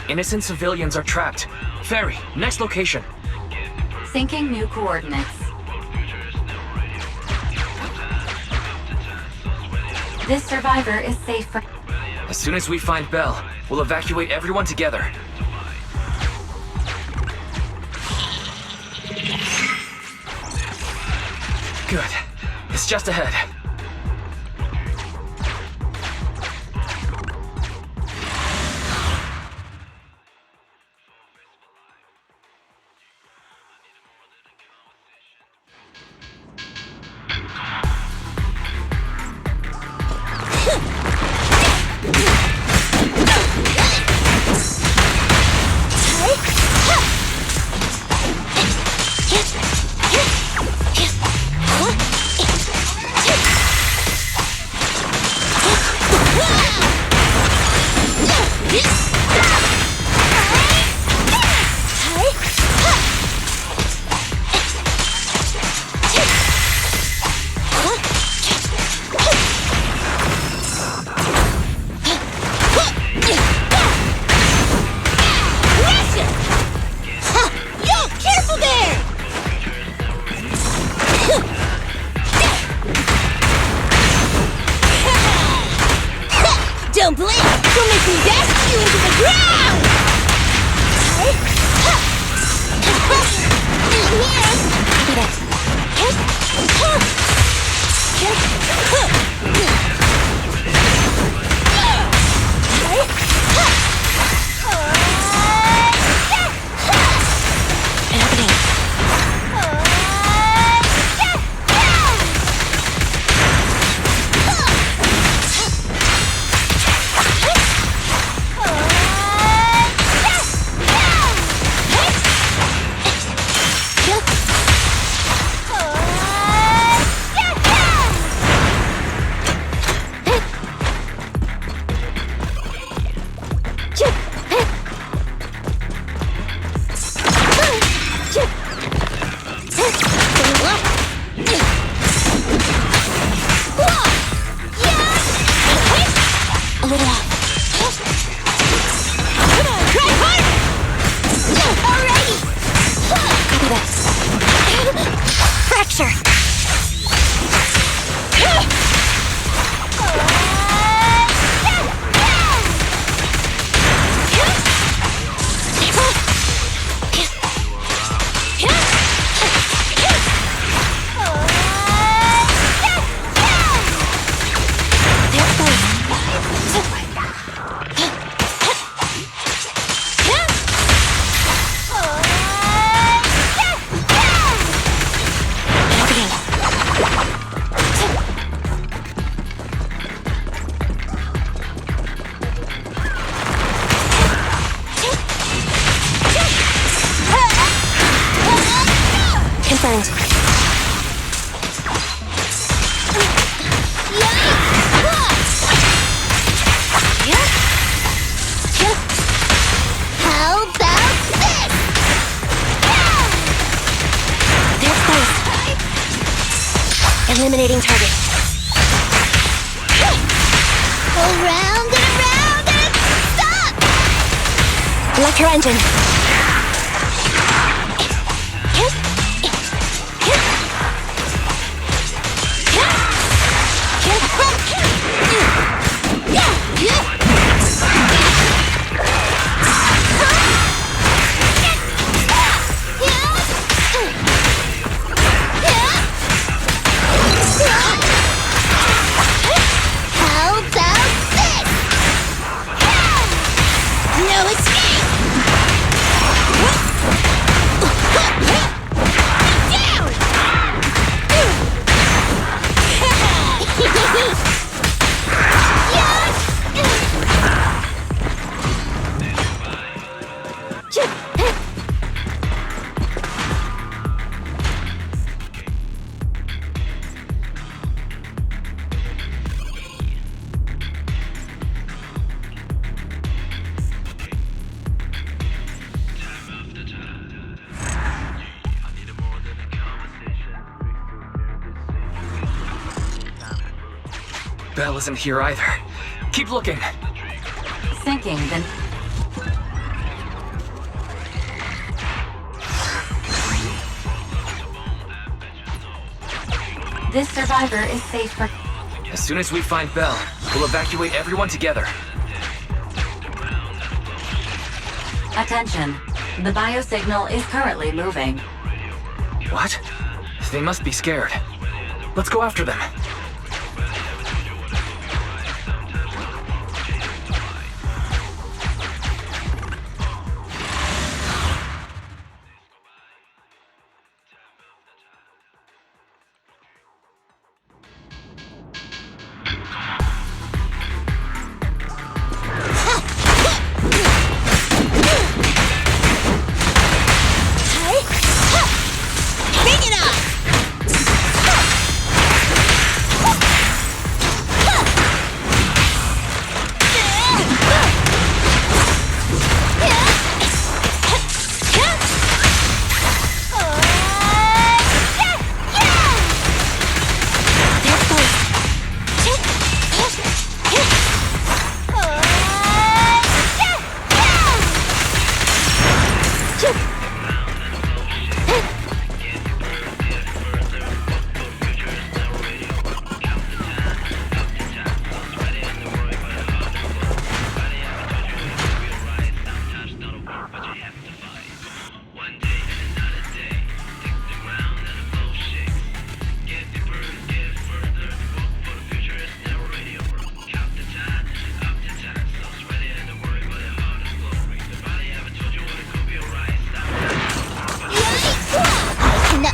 Innocent civilians are trapped. Ferry, next location. Syncing new coordinates. This survivor is safe for... As soon as we find Belle, we'll evacuate everyone together. Good. It's just ahead. Don't blink! Don't make me dash you into the ground! Eliminating target. Around and around and stop! Electro engine. Belle isn't here either. Keep looking. Syncing, then... This survivor is safe for... As soon as we find Belle, we'll evacuate everyone together. Attention. The biosignal is currently moving. What? They must be scared. Let's go after them. Bring it on!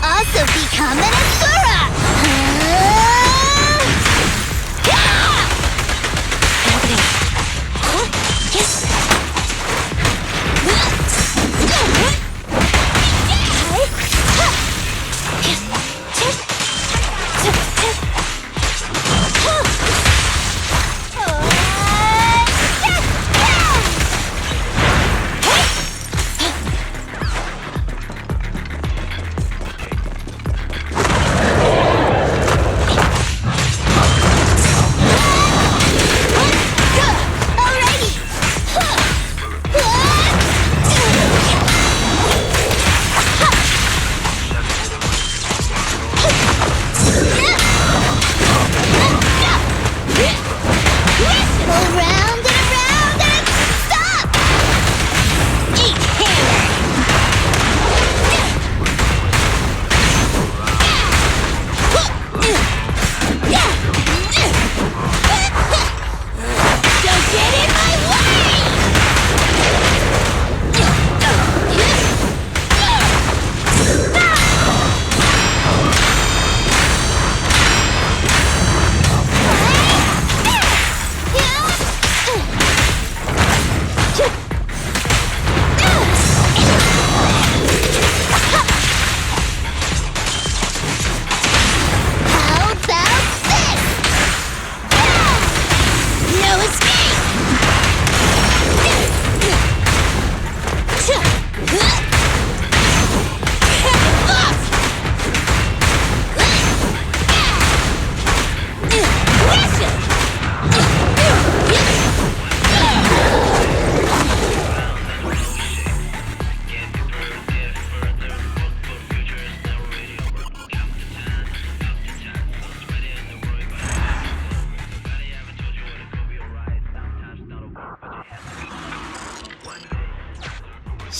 also become an Asura!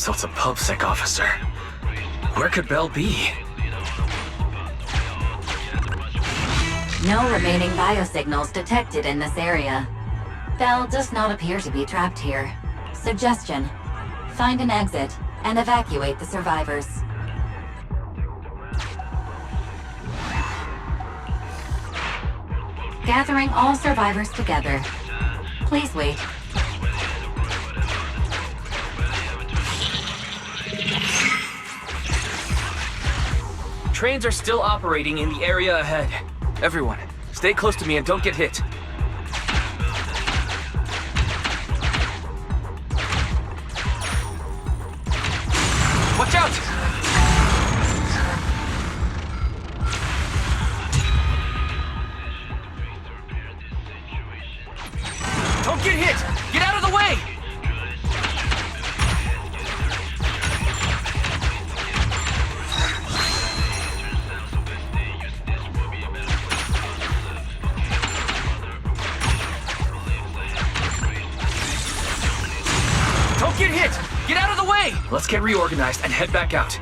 So it's a PubSec officer. Where could Belle be? No remaining biosignals detected in this area. Belle does not appear to be trapped here. Suggestion: find an exit and evacuate the survivors. Gathering all survivors together. Please wait. Trains are still operating in the area ahead. Everyone, stay close to me and don't get hit. Watch out! Don't get hit! Get out of the way! Let's get reorganized and head back out.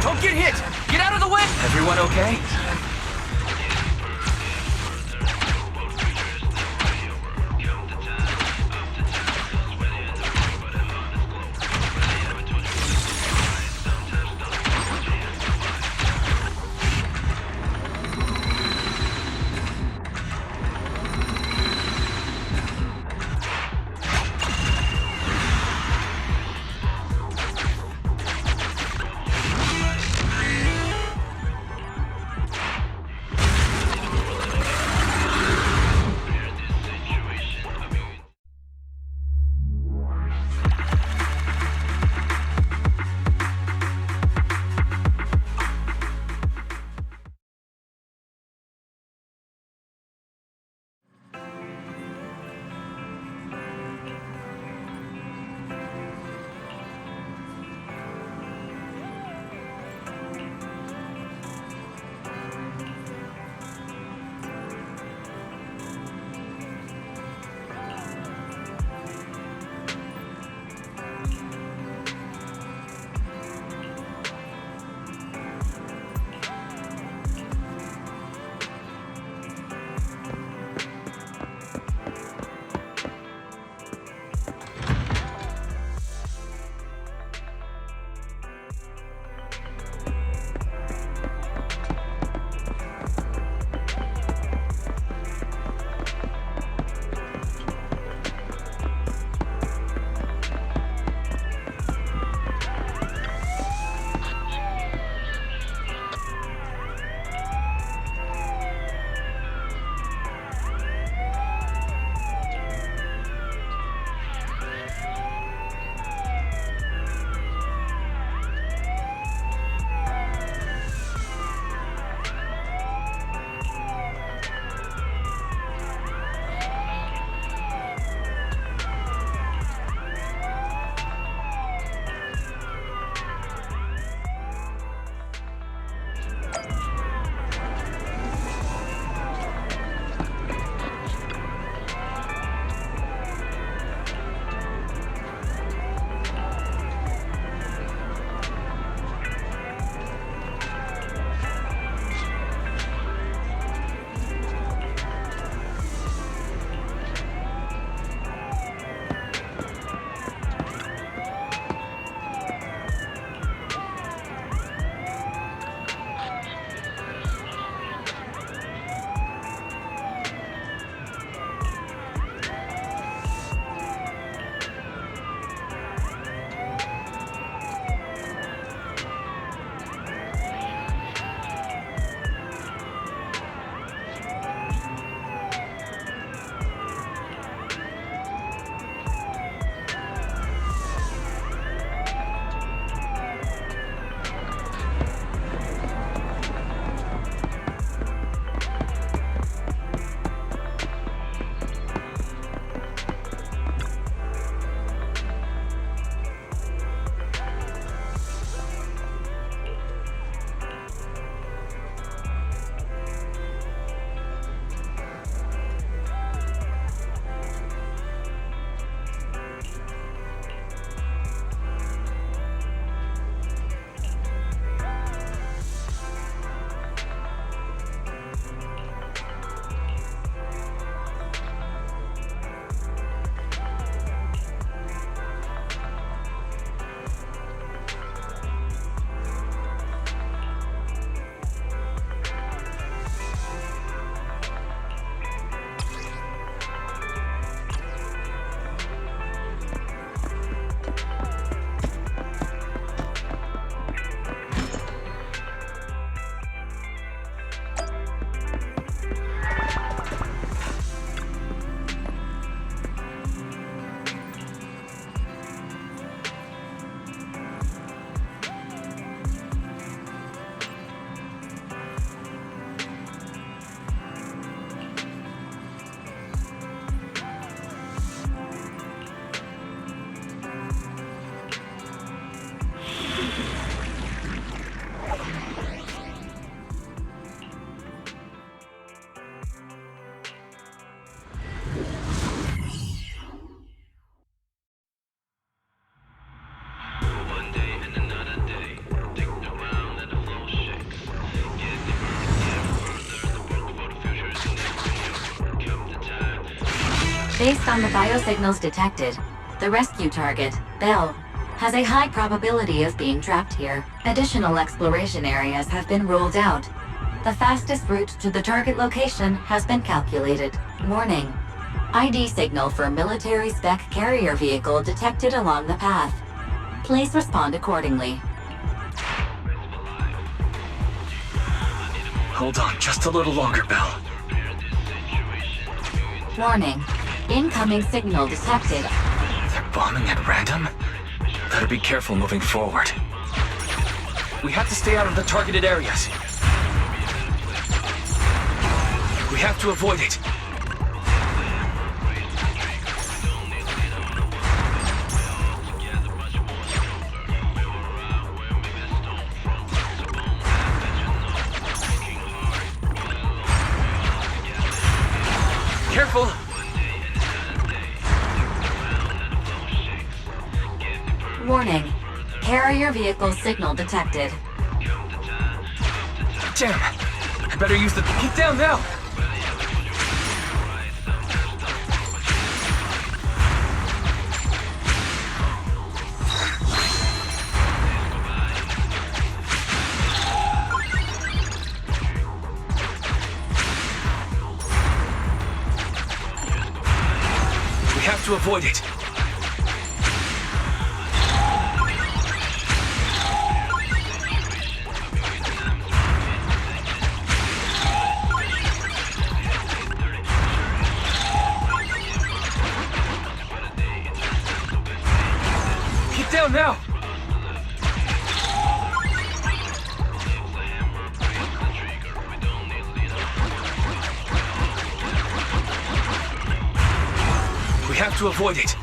Don't get hit! Get out of the way! Everyone okay? Based on the biosignals detected, the rescue target, Bell, has a high probability of being trapped here. Additional exploration areas have been ruled out. The fastest route to the target location has been calculated. Warning. ID signal for military spec carrier vehicle detected along the path. Please respond accordingly. Hold on just a little longer, Bell. Warning. Incoming signal detected. They're bombing at random? Better be careful moving forward. We have to stay out of the targeted areas. We have to avoid it. Careful! Warning. Carrier vehicle signal detected. Damn! I better use the... Get down now! We have to avoid it. Get down now! We have to avoid it.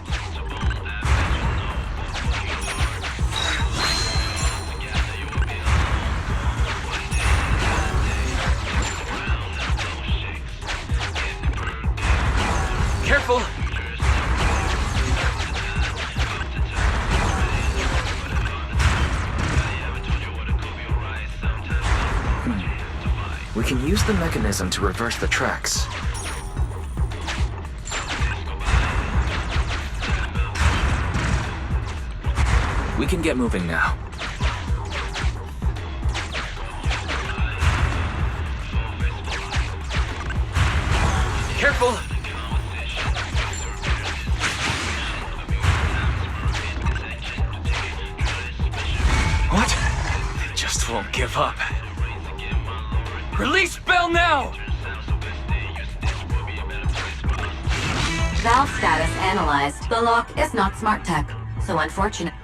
Careful! We can use the mechanism to reverse the tracks. We can get moving now. Careful! What? They just won't give up. Release Bell now! Valve status analyzed. The lock is not smart tech, so unfortunate.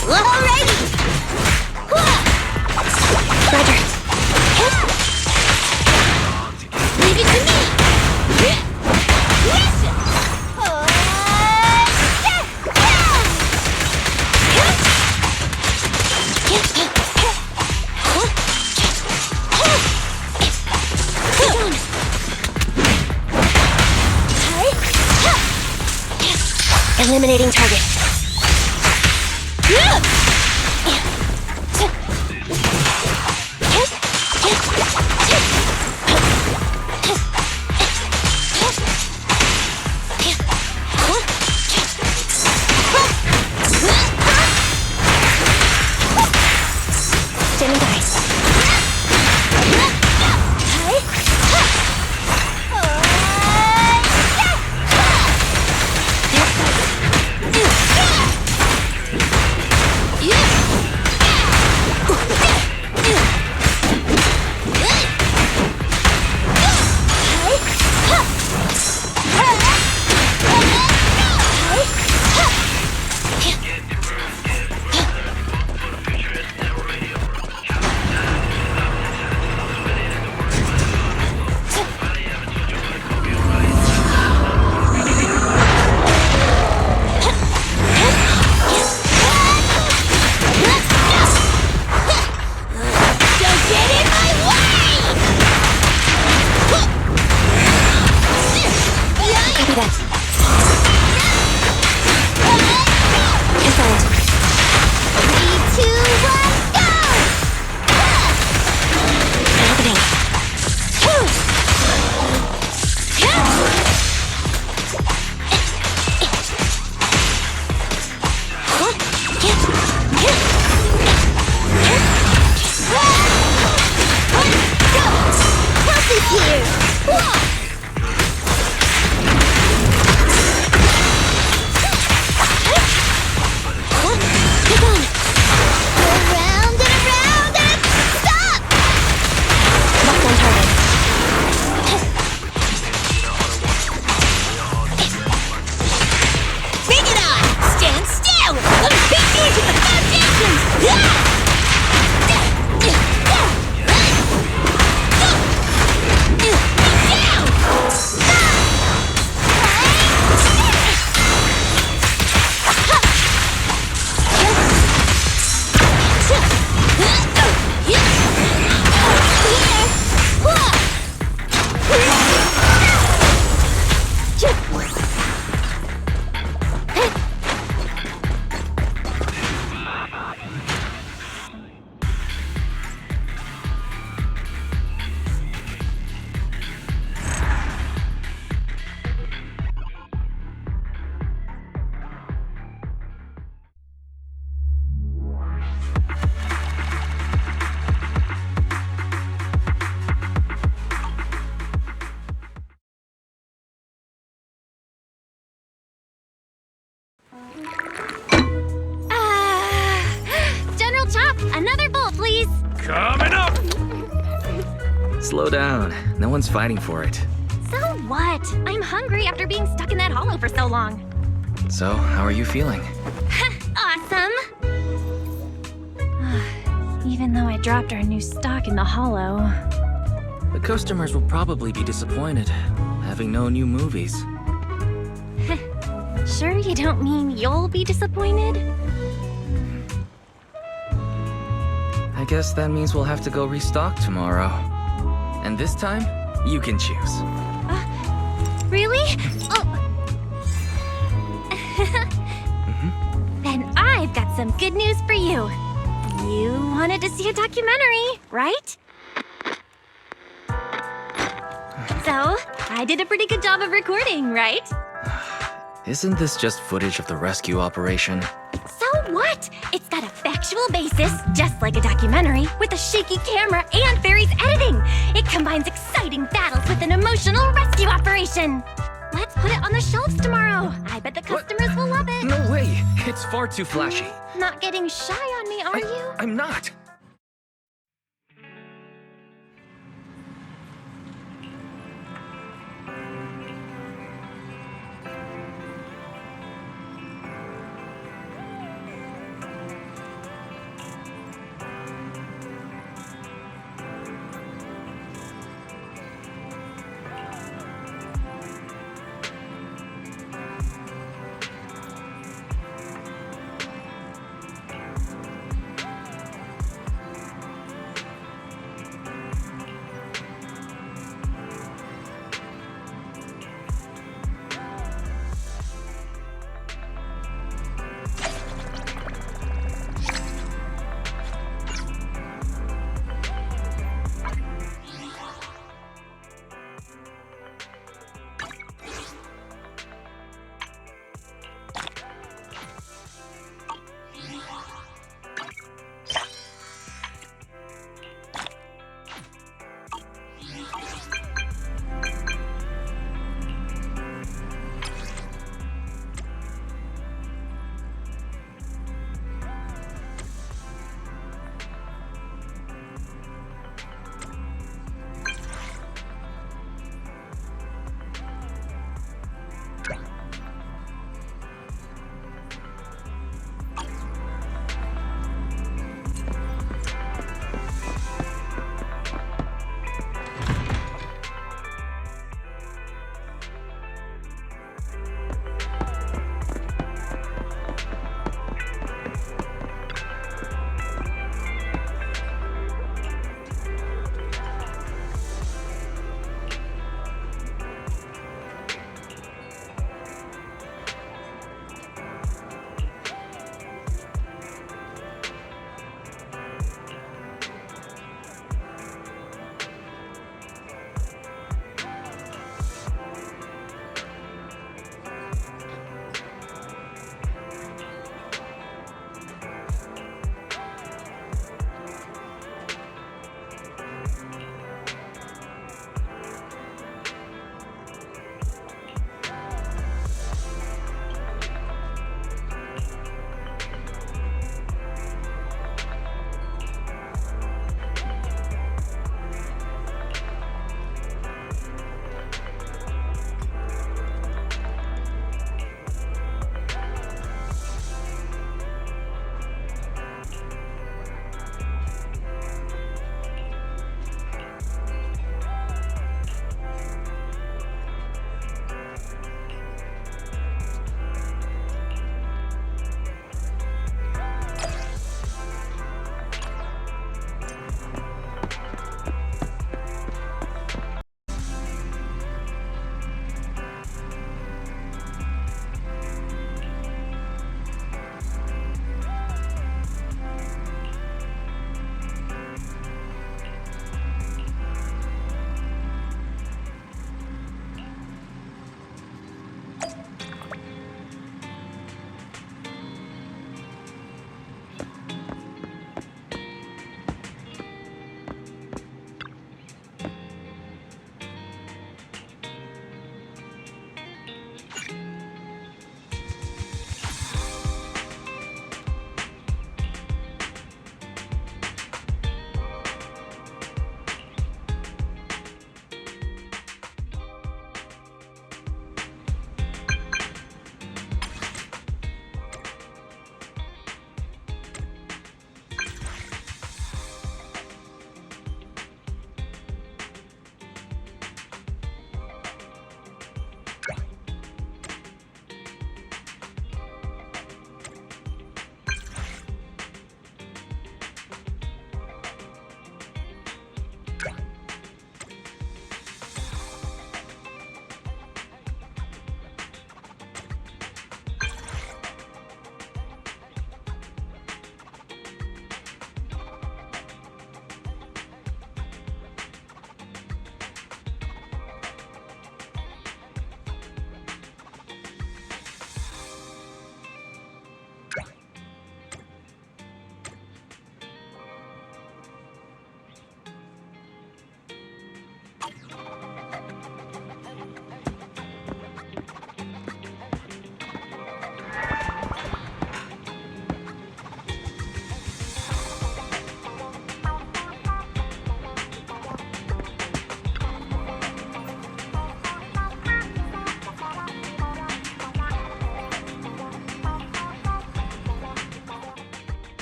Alrighty! Roger. Leave it to me! Eliminating target. Standing by. General Chop, another bowl, please. Coming up! Slow down. No one's fighting for it. So what? I'm hungry after being stuck in that hollow for so long. So, how are you feeling? Awesome! Even though I dropped our new stock in the hollow. The customers will probably be disappointed, having no new movies. Sure you don't mean you'll be disappointed? I guess that means we'll have to go restock tomorrow. And this time, you can choose. Really? Oh. Then I've got some good news for you. You wanted to see a documentary, right? So, I did a pretty good job of recording, right? Isn't this just footage of the rescue operation? So what? It's got a factual basis, just like a documentary, with a shaky camera and Fairy's editing. It combines exciting battles with an emotional rescue operation. Let's put it on the shelves tomorrow. I bet the customers will love it. No way! It's far too flashy. Not getting shy on me, are you? I'm not.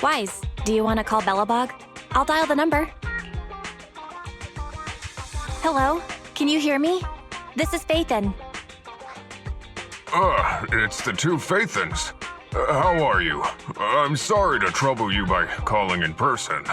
Wise, do you want to call Bellabog? I'll dial the number. Hello? Can you hear me? This is Phaethon. It's the two Phaethons. How are you? I'm sorry to trouble you by calling in person.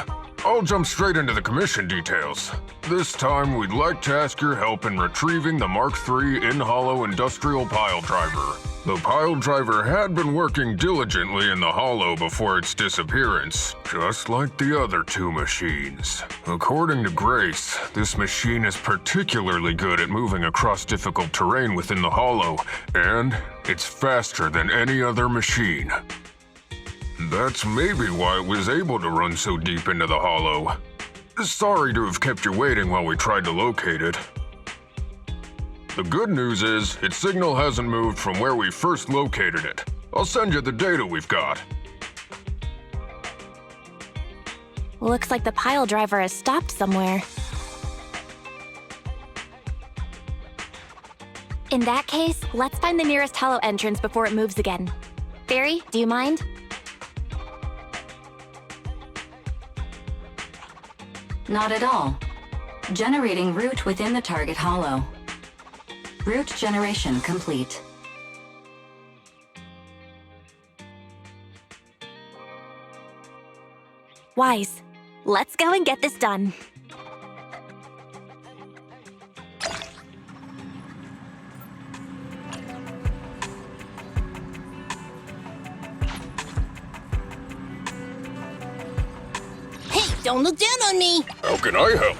I'll jump straight into the commission details. This time, we'd like to ask your help in retrieving the Mark III in-hollow industrial pile driver. The pile driver had been working diligently in the hollow before its disappearance, just like the other two machines. According to Grace, this machine is particularly good at moving across difficult terrain within the hollow, and it's faster than any other machine. That's maybe why it was able to run so deep into the hollow. Sorry to have kept you waiting while we tried to locate it. The good news is, its signal hasn't moved from where we first located it. I'll send you the data we've got. Looks like the pile driver has stopped somewhere. In that case, let's find the nearest hollow entrance before it moves again. Barry, do you mind? Not at all. Generating route within the target hollow. Route generation complete. Wise, let's go and get this done. Hey, don't look down on me! How can I help?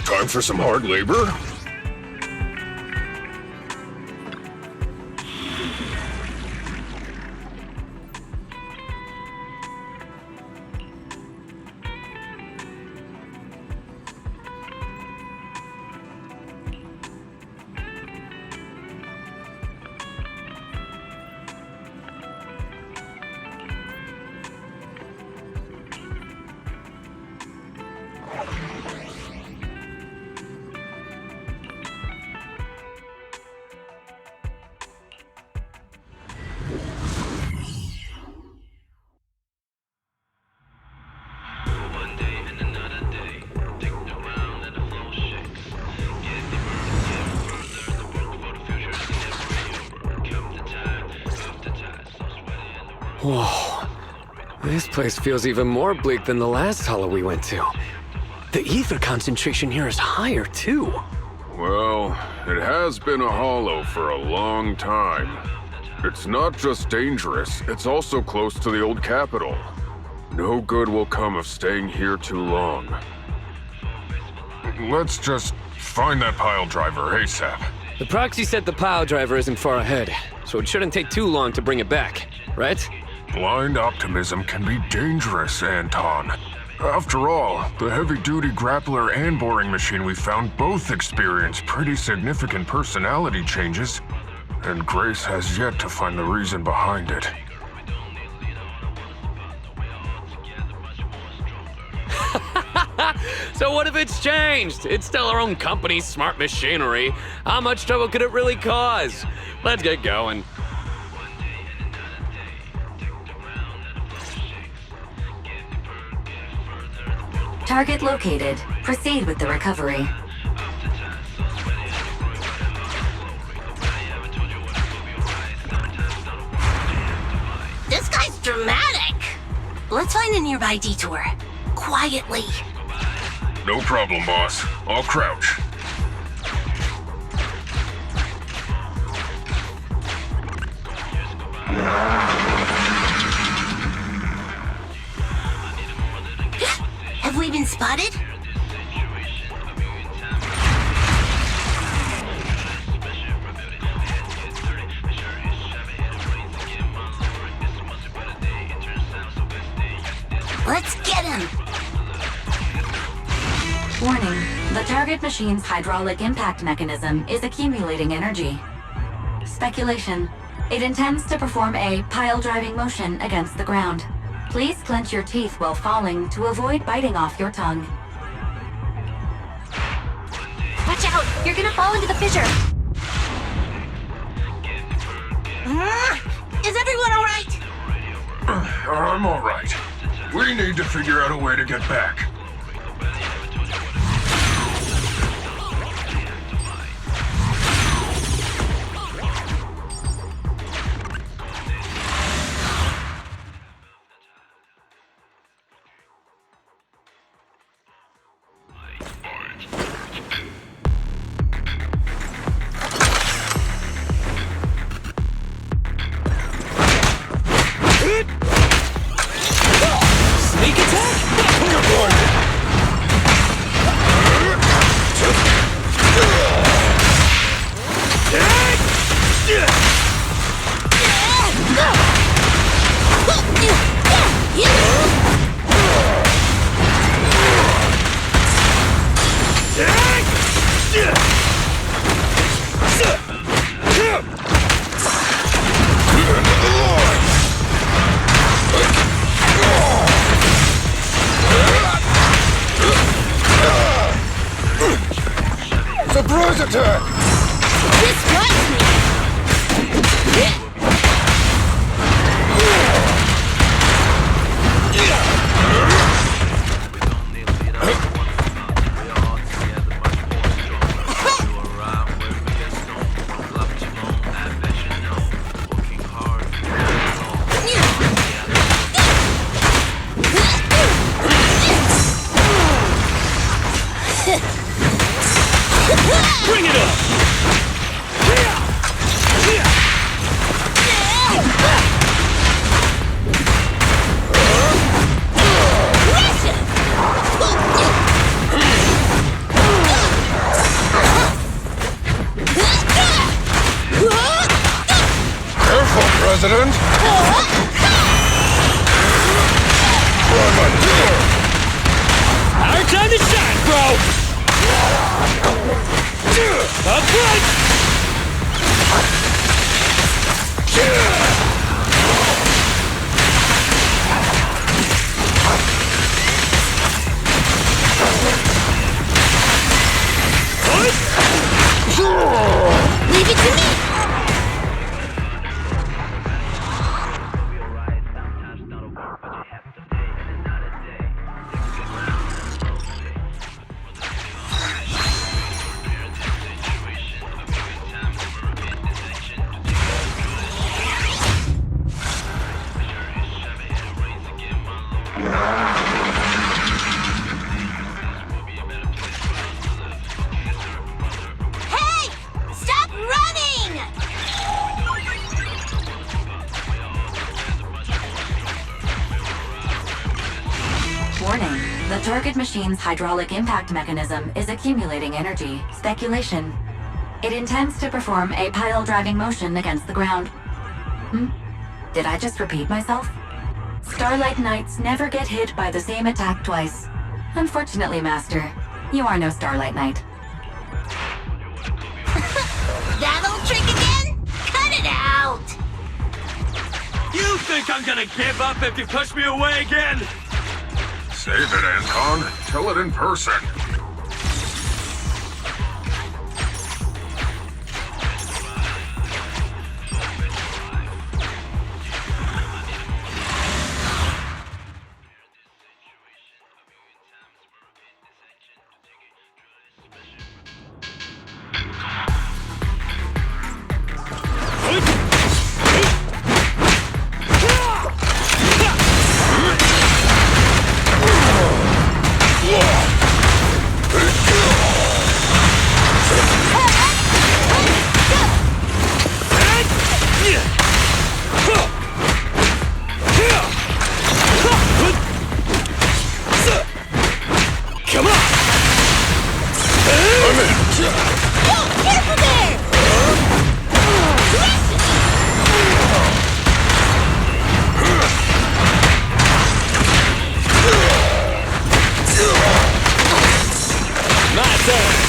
Time for some hard labor? Whoa. This place feels even more bleak than the last hollow we went to. The ether concentration here is higher, too. Well, it has been a hollow for a long time. It's not just dangerous, it's also close to the old capital. No good will come of staying here too long. Let's just find that pile driver ASAP. The proxy said the pile driver isn't far ahead, so it shouldn't take too long to bring it back, right? Blind optimism can be dangerous, Anton. After all, the heavy-duty grappler and boring machine we found both experienced pretty significant personality changes, and Grace has yet to find the reason behind it. So what if it's changed? It's still our own company's smart machinery. How much trouble could it really cause? Let's get going. Target located. Proceed with the recovery. This guy's dramatic! Let's find a nearby detour. Quietly. No problem, boss. I'll crouch. Have we been spotted? Let's get him! Warning, the target machine's hydraulic impact mechanism is accumulating energy. Speculation. It intends to perform a pile-driving motion against the ground. Please clench your teeth while falling to avoid biting off your tongue. Watch out! You're gonna fall into the fissure! Is everyone alright? I'm alright. We need to figure out a way to get back. Surprise attack! This drives me! Bring it up! Careful, President! Our time to shine, bro! Up front! Leave it to me! Hey! Stop running! Warning, the target machine's hydraulic impact mechanism is accumulating energy. Speculation. It intends to perform a pile-driving motion against the ground. Did I just repeat myself? Starlight Knights never get hit by the same attack twice. Unfortunately, Master, you are no Starlight Knight. That old trick again? Cut it out! You think I'm gonna give up if you push me away again? Save it, Anton. Tell it in person. time!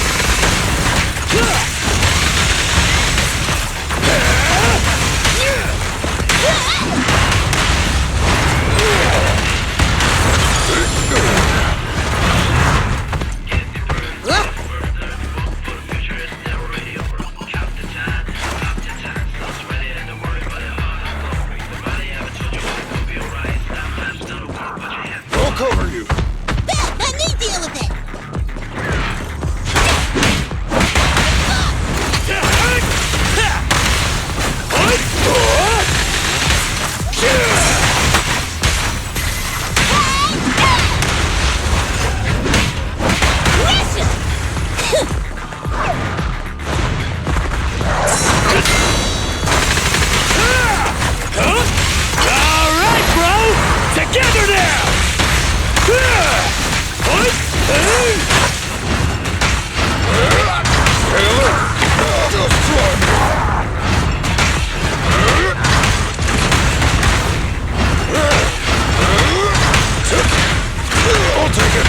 I'll cover you. Let me deal with it! Alright, bro! Together now! I'll take it.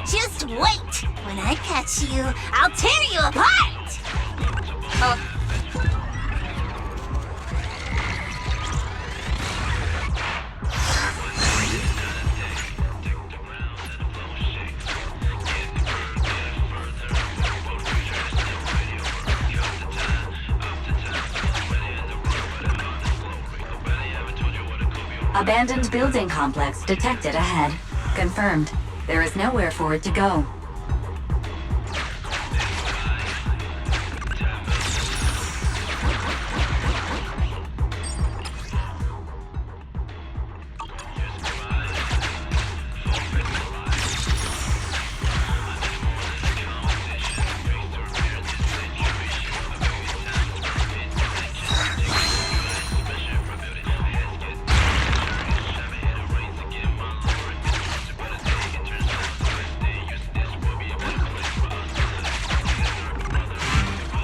Just wait! When I catch you, I'll tear you apart! Abandoned building complex detected ahead. Confirmed. There is nowhere for it to go.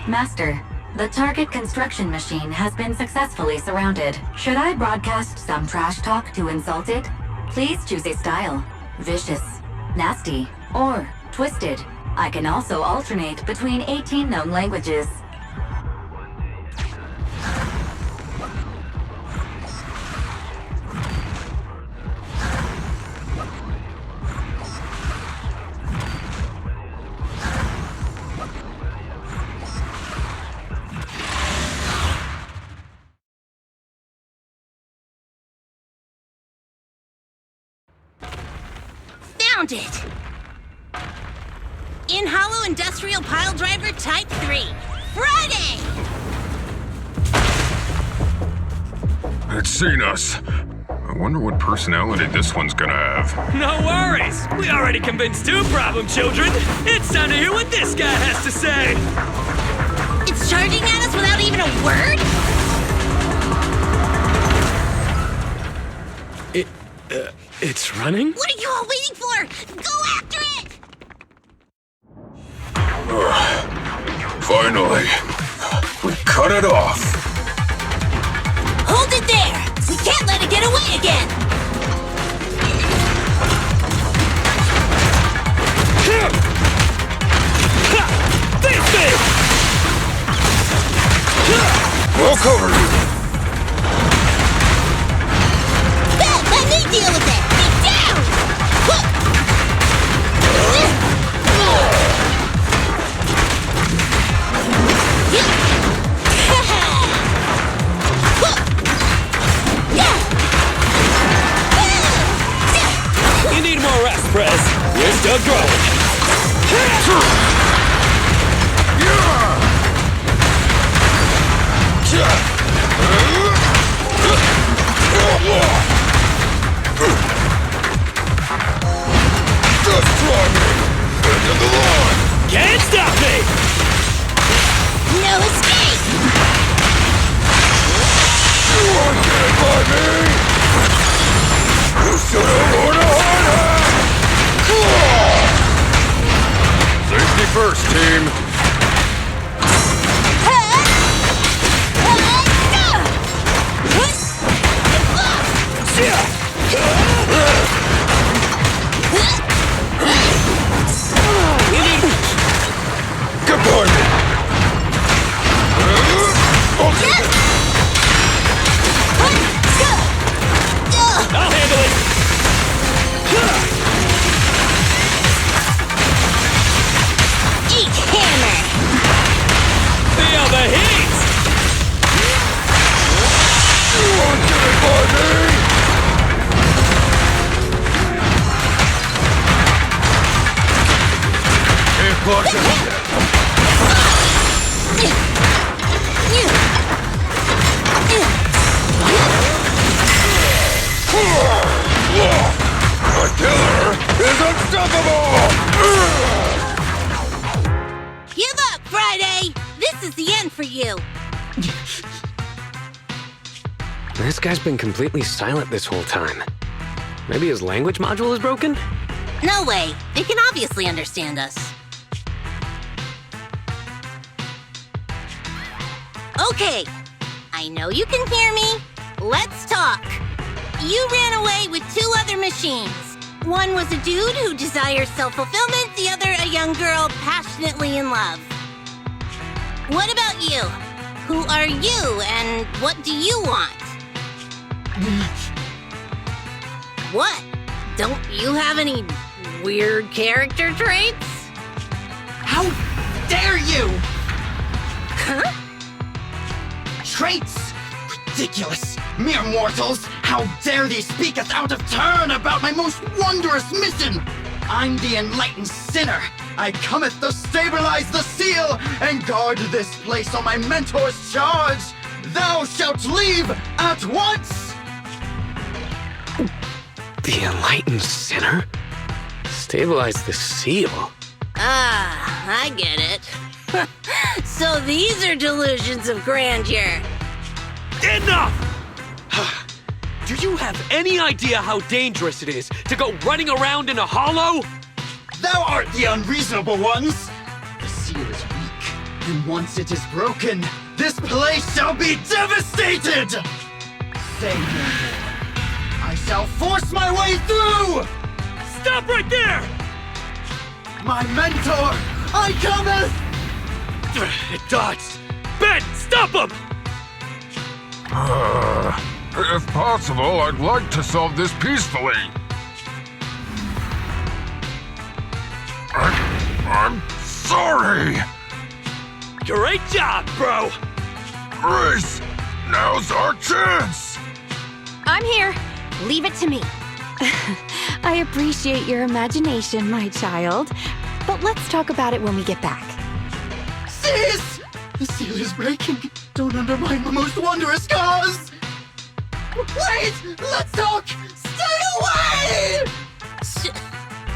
Master, the target construction machine has been successfully surrounded. Should I broadcast some trash talk to insult it? Please choose a style. Vicious, nasty, or twisted. I can also alternate between 18 known languages. Found it! In Hollow Industrial Pile Driver Type 3. Friday! It's seen us. I wonder what personality this one's gonna have. No worries! We already convinced two problem children! It's time to hear what this guy has to say! It's charging at us without even a word? It's running? What are you all waiting for? Go after it! Finally. We cut it off. Hold it there! We can't let it get away again! Face me! We'll cover you. Let me deal with it! Get down! You need more rest, Prez. We're still growing. first, team. Good boy. I'll handle it! Eat hammer! Feel the heat! The killer is unstoppable! Give up, Friday! This is the end for you! This guy's been completely silent this whole time. Maybe his language module is broken? No way! They can obviously understand us. Okay, I know you can hear me. Let's talk. You ran away with 2 other machines. One was a dude who desires self-fulfillment, the other a young girl passionately in love. What about you? Who are you, and what do you want? What? Don't you have any weird character traits? How dare you! Huh? Traits? Ridiculous! Mere mortals! How dare thee speaketh out of turn about my most wondrous mission! I'm the enlightened sinner! I cometh to stabilize the seal and guard this place on my mentor's charge! Thou shalt leave at once! The enlightened sinner? Stabilize the seal? Ah, I get it. So these are delusions of grandeur. Enough! Do you have any idea how dangerous it is to go running around in a hollow? Thou art the unreasonable ones! The seal is weak, and once it is broken, this place shall be devastated! Say no more. I shall force my way through! Stop right there! My mentor, I cometh! It dodged! Ben, stop him! If possible, I'd like to solve this peacefully. I'm sorry! Great job, bro! Grace, now's our chance! I'm here. Leave it to me. I appreciate your imagination, my child. But let's talk about it when we get back. Cease! The seal is breaking. Don't undermine my most wondrous cause! Wait! Let's talk! Stay away!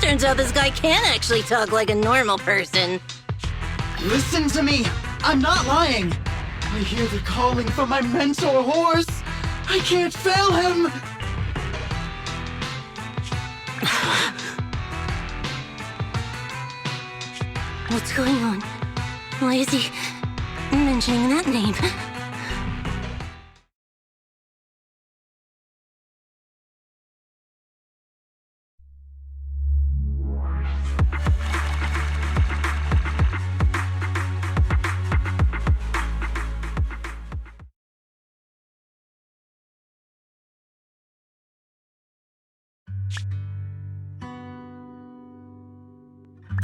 Turns out this guy can actually talk like a normal person. Listen to me! I'm not lying! I hear the calling from my mentor horse! I can't fail him! What's going on? Why is he mentioning that name?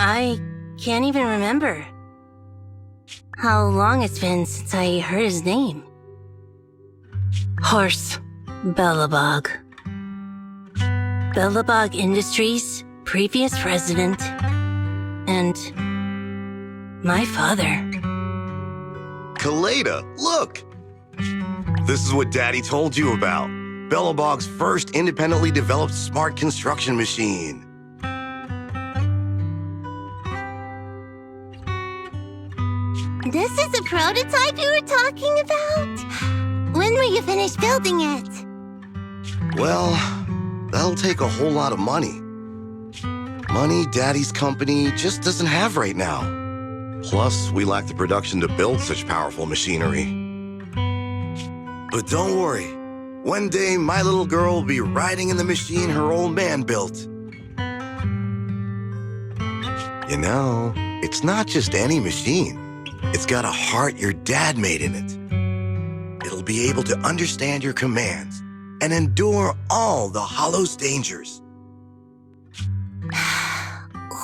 I can't even remember how long it's been since I heard his name. Horse Belobog. Belobog Industries, previous president, and my father. Kaleda, look! This is what Daddy told you about. Belobog's first independently developed smart construction machine. This is a prototype you were talking about? When will you finish building it? Well, that'll take a whole lot of money. Money Daddy's company just doesn't have right now. Plus, we lack the production to build such powerful machinery. But don't worry. One day, my little girl will be riding in the machine her old man built. You know, it's not just any machine. It's got a heart your dad made in it. It'll be able to understand your commands and endure all the Hollow's dangers.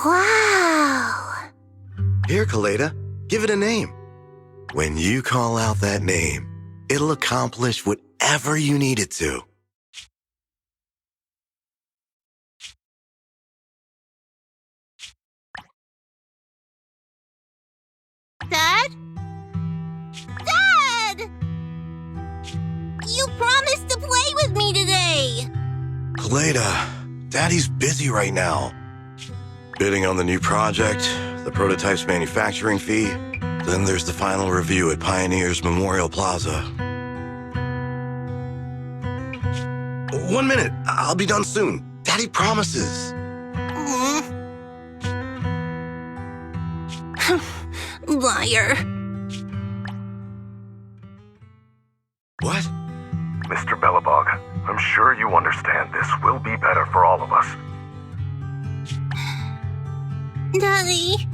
Wow! Here, Kaleda, give it a name. When you call out that name, it'll accomplish whatever you need it to. Dad? Dad! You promised to play with me today! Kaleda, Daddy's busy right now. Bidding on the new project, the prototype's manufacturing fee, then there's the final review at Pioneers Memorial Plaza. 1 minute, I'll be done soon. Daddy promises. Liar. What? Mr. Belobog, I'm sure you understand this will be better for all of us. Daddy.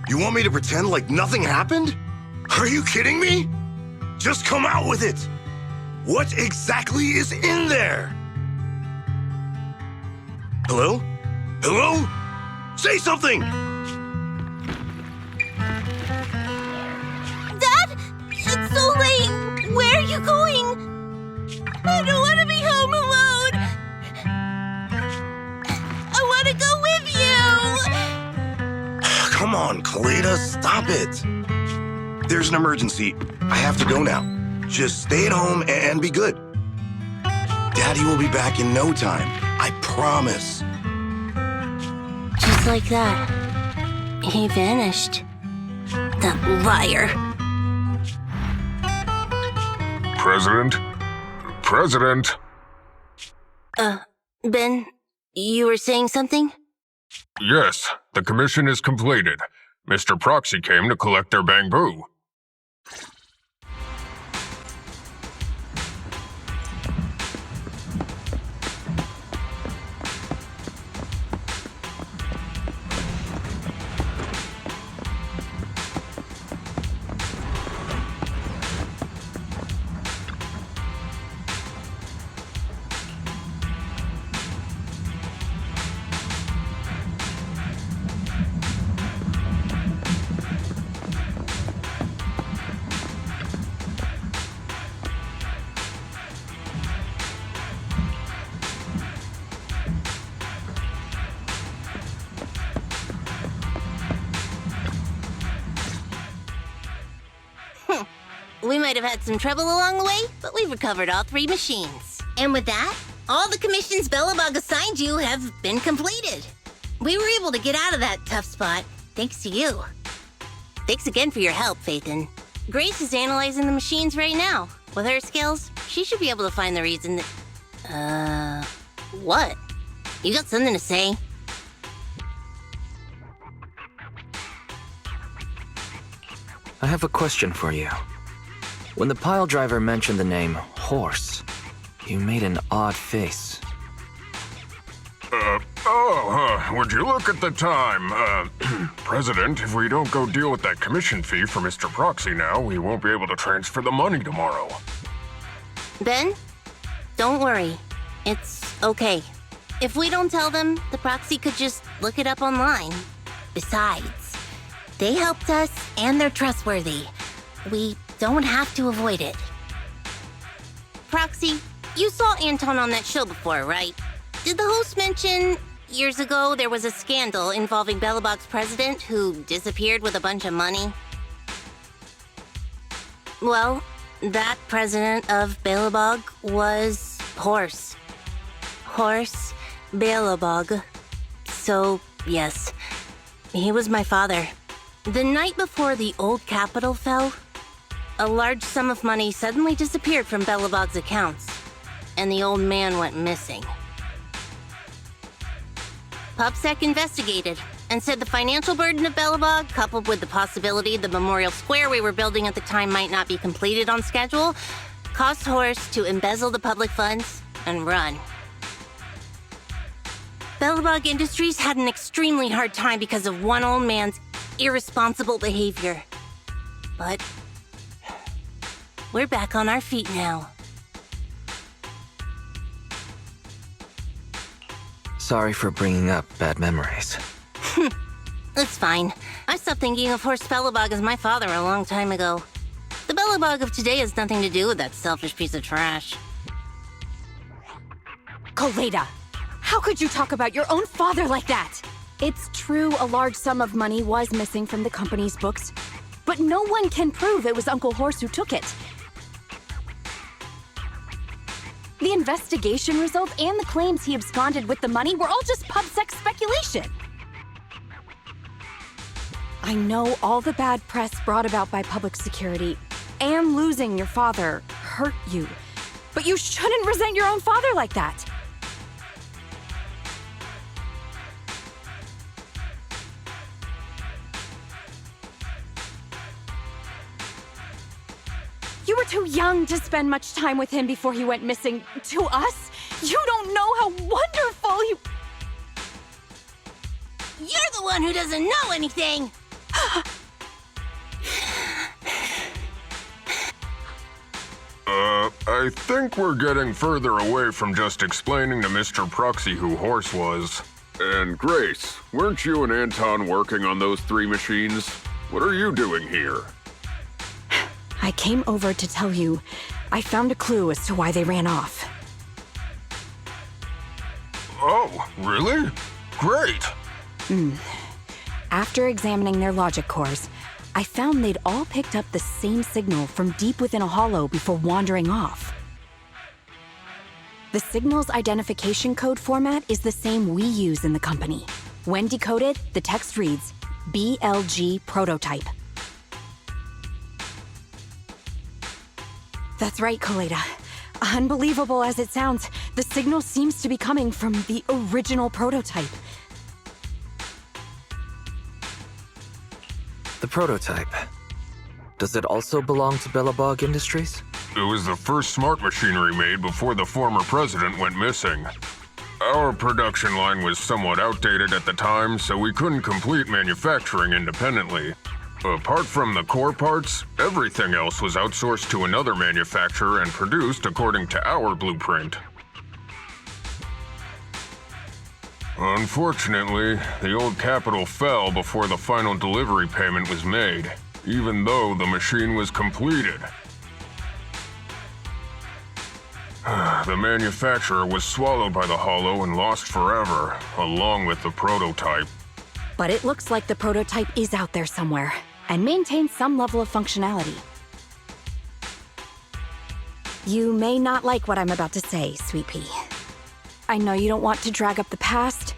You want me to pretend like nothing happened? Are you kidding me? Just come out with it. What exactly is in there? Hello? Hello? Say something! Dad! It's so late! Where are you going? I don't want to be home alone! I want to go with you! Come on, Kaleda, stop it. There's an emergency. I have to go now. Just stay at home and be good. Daddy will be back in no time. I promise. Just like that, he vanished. That liar. President? President? Ben, you were saying something? Yes, the commission is completed. Mr. Proxy came to collect their bamboo. We might have had some trouble along the way, but we've recovered all 3 machines. And with that, all the commissions Belobog assigned you have been completed. We were able to get out of that tough spot, thanks to you. Thanks again for your help, Phaethon. Grace is analyzing the machines right now. With her skills, she should be able to find the reason that... what? You got something to say? I have a question for you. When the pile driver mentioned the name Horse, you made an odd face. Would you look at the time? President, if we don't go deal with that commission fee for Mr. Proxy now, we won't be able to transfer the money tomorrow. Ben, don't worry. It's okay. If we don't tell them, the Proxy could just look it up online. Besides, they helped us and they're trustworthy. We don't have to avoid it. Proxy, you saw Anton on that show before, right? Did the host mention years ago there was a scandal involving Belobog's president who disappeared with a bunch of money? Well, that president of Belobog was Horse. Horse Belobog. So, yes, he was my father. The night before the old capital fell, a large sum of money suddenly disappeared from Belobog's accounts, and the old man went missing. PubSec investigated, and said the financial burden of Belobog, coupled with the possibility the memorial square we were building at the time might not be completed on schedule, caused Horse to embezzle the public funds and run. Belobog Industries had an extremely hard time because of one old man's irresponsible behavior. But we're back on our feet now. Sorry for bringing up bad memories. It's fine. I stopped thinking of Horst Belobog as my father a long time ago. The Belobog of today has nothing to do with that selfish piece of trash. Koleda, how could you talk about your own father like that? It's true a large sum of money was missing from the company's books, but no one can prove it was Uncle Horst who took it. The investigation results and the claims he absconded with the money were all just pub-sec speculation. I know all the bad press brought about by public security and losing your father hurt you, but you shouldn't resent your own father like that. You were too young to spend much time with him before he went missing. To us, you don't know how wonderful he... You're the one who doesn't know anything! I think we're getting further away from just explaining to Mr. Proxy who Horse was. And Grace, weren't you and Anton working on those 3 machines? What are you doing here? I came over to tell you I found a clue as to why they ran off. Oh, really? Great! After examining their logic cores, I found they'd all picked up the same signal from deep within a hollow before wandering off. The signal's identification code format is the same we use in the company. When decoded, the text reads, BLG prototype. That's right, Koleda. Unbelievable as it sounds, the signal seems to be coming from the original prototype. The prototype. Does it also belong to Belobog Industries? It was the first smart machinery made before the former president went missing. Our production line was somewhat outdated at the time, so we couldn't complete manufacturing independently. Apart from the core parts, everything else was outsourced to another manufacturer and produced according to our blueprint. Unfortunately, the old capital fell before the final delivery payment was made, even though the machine was completed. The manufacturer was swallowed by the Hollow and lost forever, along with the prototype. But it looks like the prototype is out there somewhere, and maintains some level of functionality. You may not like what I'm about to say, Sweet Pea. I know you don't want to drag up the past,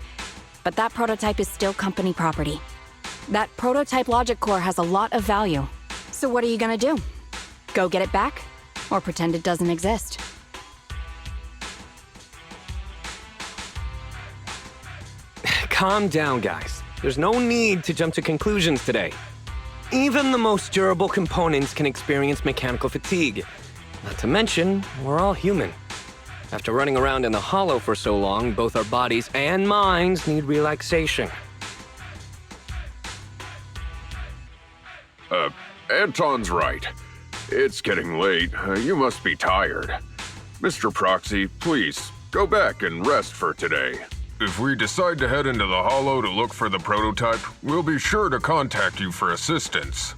but that prototype is still company property. That prototype logic core has a lot of value. So what are you gonna do? Go get it back? Or pretend it doesn't exist? Calm down, guys. There's no need to jump to conclusions today. Even the most durable components can experience mechanical fatigue. Not to mention, we're all human. After running around in the Hollow for so long, both our bodies and minds need relaxation. Anton's right. It's getting late. You must be tired. Mr. Proxy, please, go back and rest for today. If we decide to head into the Hollow to look for the prototype, we'll be sure to contact you for assistance.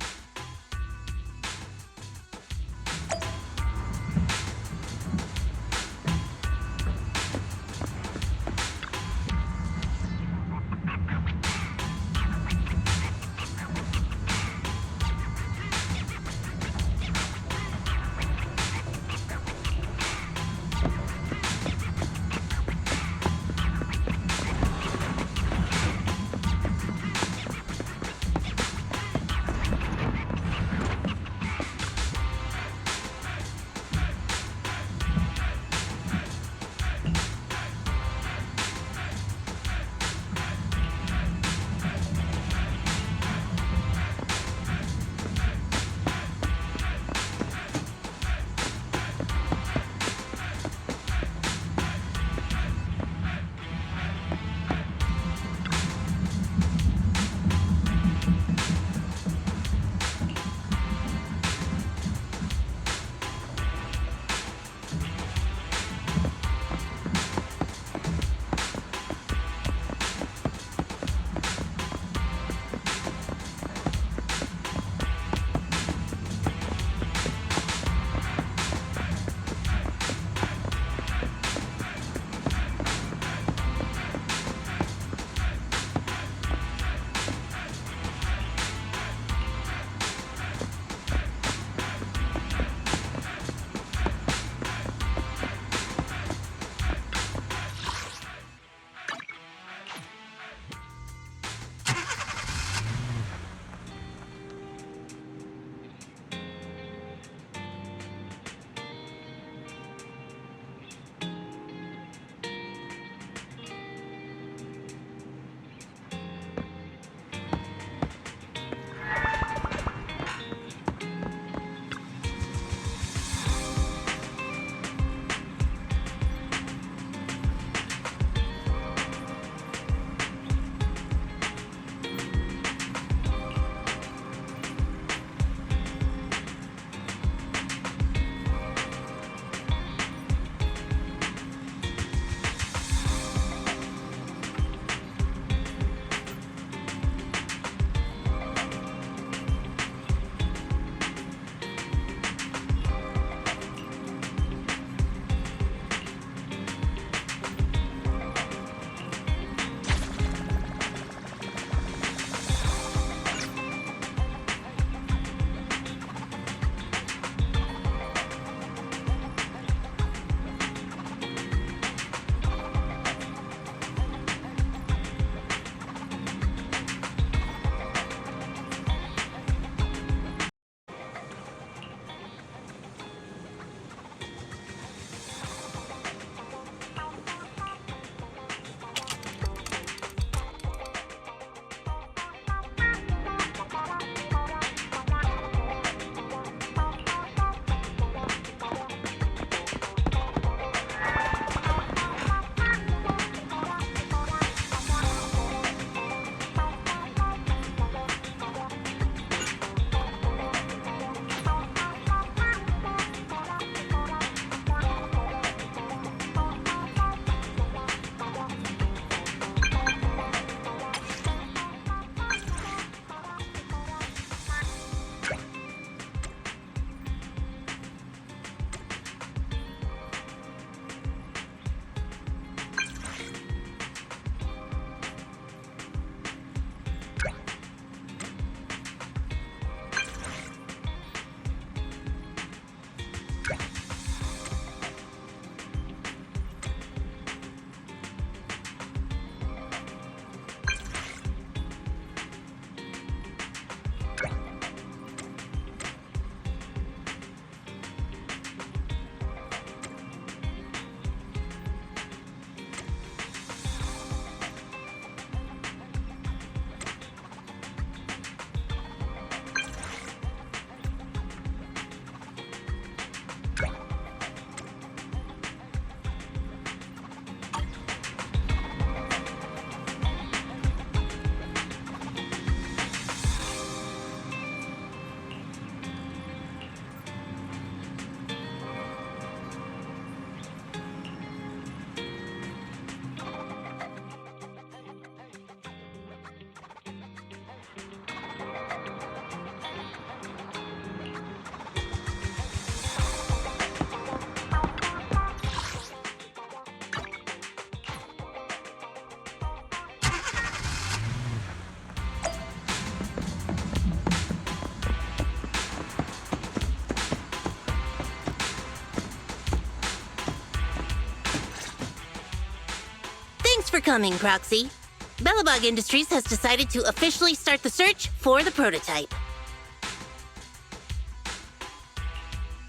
for coming, Proxy. Belobog Industries has decided to officially start the search for the prototype.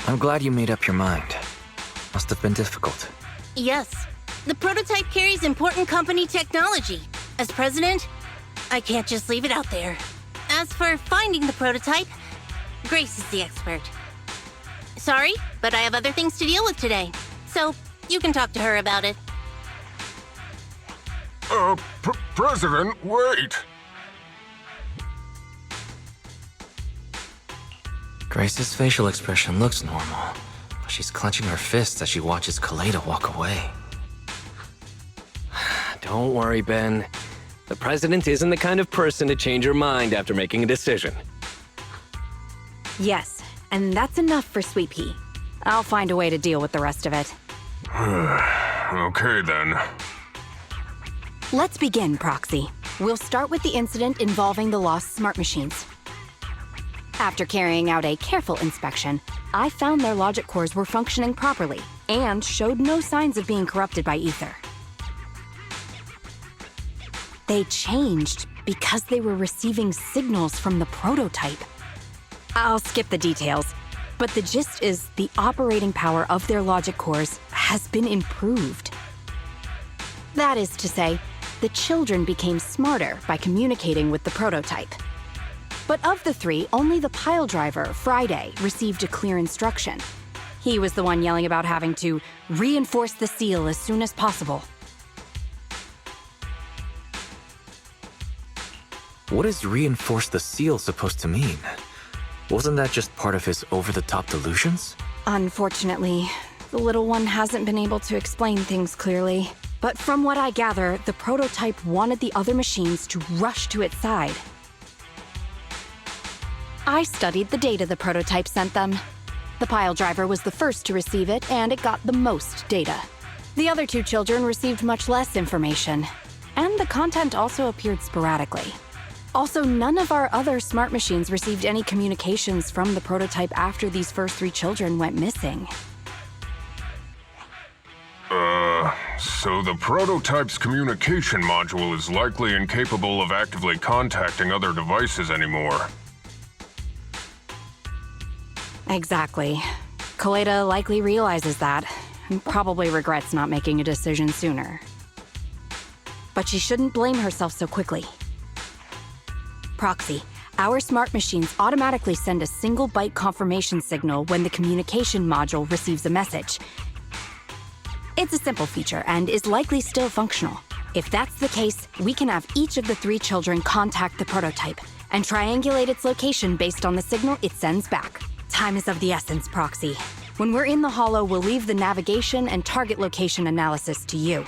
I'm glad you made up your mind. Must have been difficult. Yes, the prototype carries important company technology. As president, I can't just leave it out there. As for finding the prototype, Grace is the expert. Sorry, but I have other things to deal with today, so you can talk to her about it. President, wait! Grace's facial expression looks normal, but she's clenching her fists as she watches Kaleda walk away. Don't worry, Ben. The president isn't the kind of person to change her mind after making a decision. Yes, and that's enough for Sweet Pea. I'll find a way to deal with the rest of it. Okay, then. Let's begin, Proxy. We'll start with the incident involving the lost smart machines. After carrying out a careful inspection, I found their logic cores were functioning properly and showed no signs of being corrupted by Ether. They changed because they were receiving signals from the prototype. I'll skip the details, but the gist is the operating power of their logic cores has been improved. That is to say, the children became smarter by communicating with the prototype. But of the three, only the pile driver, Friday, received a clear instruction. He was the one yelling about having to reinforce the seal as soon as possible. What is reinforce the seal supposed to mean? Wasn't that just part of his over-the-top delusions? Unfortunately, the little one hasn't been able to explain things clearly. But from what I gather, the prototype wanted the other machines to rush to its side. I studied the data the prototype sent them. The pile driver was the first to receive it, and it got the most data. The other two children received much less information, and the content also appeared sporadically. Also, none of our other smart machines received any communications from the prototype after these first three children went missing. So the prototype's communication module is likely incapable of actively contacting other devices anymore. Exactly. Kaleda likely realizes that, and probably regrets not making a decision sooner. But she shouldn't blame herself so quickly. Proxy, our smart machines automatically send a single byte confirmation signal when the communication module receives a message. It's a simple feature and is likely still functional. If that's the case, we can have each of the three children contact the prototype and triangulate its location based on the signal it sends back. Time is of the essence, Proxy. When we're in the Hollow, we'll leave the navigation and target location analysis to you.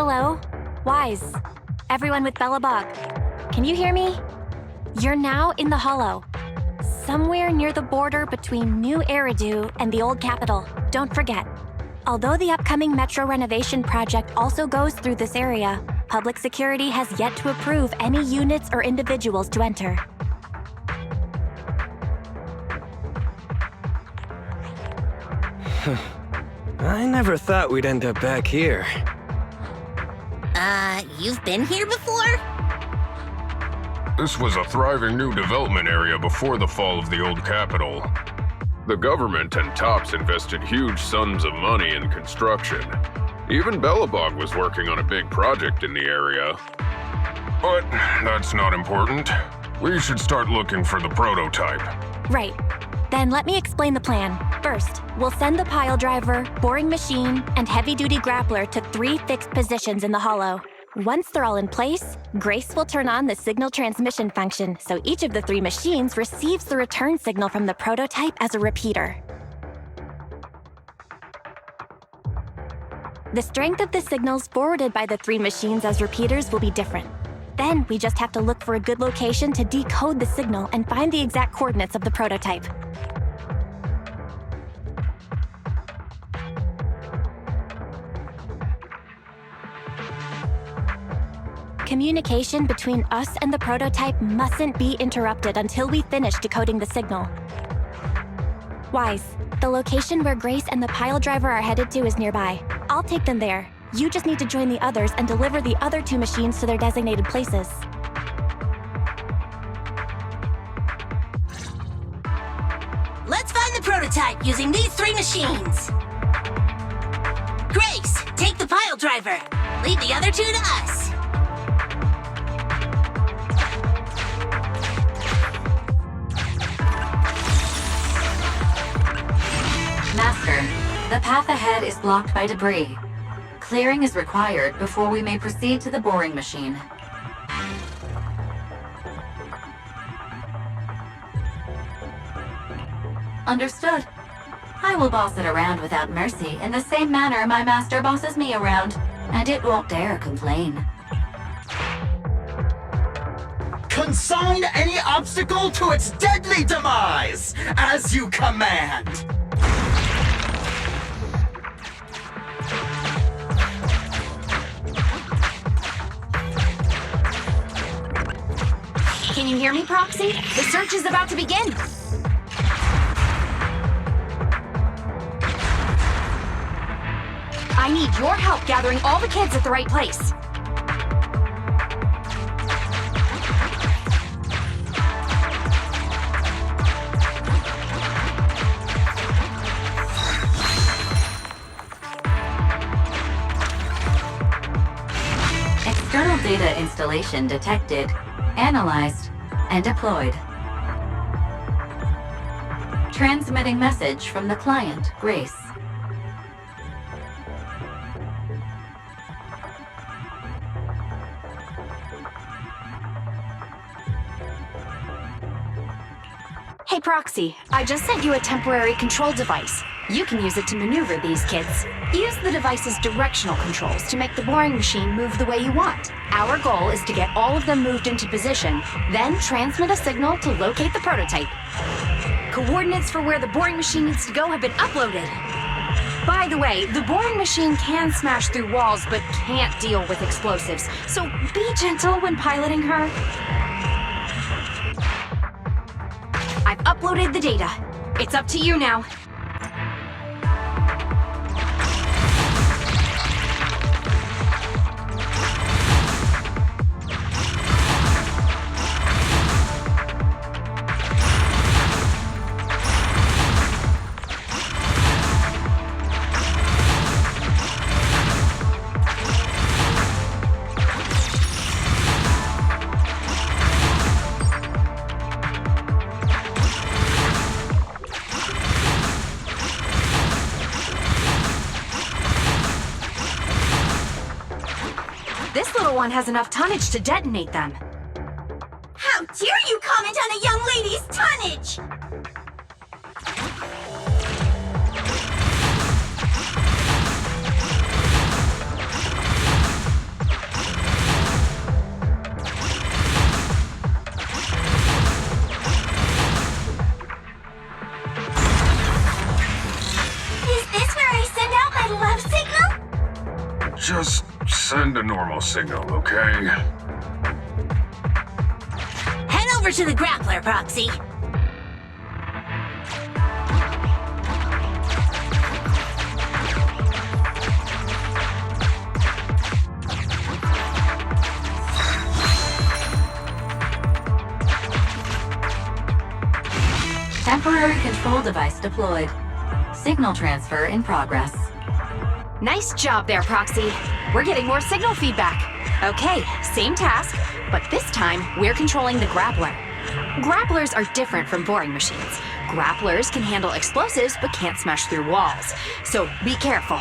Hello? Wise. Everyone with Belobog. Can you hear me? You're now in the Hollow. Somewhere near the border between New Eridu and the Old Capital. Don't forget. Although the upcoming metro renovation project also goes through this area, public security has yet to approve any units or individuals to enter. I never thought we'd end up back here. You've been here before? This was a thriving new development area before the fall of the old capital. The government and TOPS invested huge sums of money in construction. Even Belobog was working on a big project in the area. But that's not important. We should start looking for the prototype. Right. Then let me explain the plan. First, we'll send the pile driver, boring machine, and heavy-duty grappler to 3 fixed positions in the Hollow. Once they're all in place, Grace will turn on the signal transmission function, so each of the 3 machines receives the return signal from the prototype as a repeater. The strength of the signals forwarded by the 3 machines as repeaters will be different. Then we just have to look for a good location to decode the signal and find the exact coordinates of the prototype. Communication between us and the prototype mustn't be interrupted until we finish decoding the signal. Wise, the location where Grace and the pile driver are headed to is nearby. I'll take them there. You just need to join the others and deliver the other 2 machines to their designated places. Let's find the prototype using these 3 machines. Grace, take the pile driver. Leave the other 2 to us. Master, the path ahead is blocked by debris. Clearing is required before we may proceed to the boring machine. Understood. I will boss it around without mercy in the same manner my master bosses me around, and it won't dare complain. Consign any obstacle to its deadly demise, as you command! Can you hear me, Proxy? The search is about to begin! I need your help gathering all the kids at the right place. External data installation detected, analyzed, and deployed. Transmitting message from the client, Grace. Hey, Proxy, I just sent you a temporary control device. You can use it to maneuver these kids. Use the device's directional controls to make the boring machine move the way you want. Our goal is to get all of them moved into position, then transmit a signal to locate the prototype. Coordinates for where the boring machine needs to go have been uploaded. By the way, the boring machine can smash through walls but can't deal with explosives, so be gentle when piloting her. I've uploaded the data. It's up to you now. This little one has enough tonnage to detonate them. How dare you comment on a young lady's tonnage! Just send a normal signal, okay? Head over to the grappler, Proxy. Temporary control device deployed. Signal transfer in progress. Nice job there, Proxy. We're getting more signal feedback. Okay, same task, but this time we're controlling the grappler. Grapplers are different from boring machines. Grapplers can handle explosives but can't smash through walls. So be careful.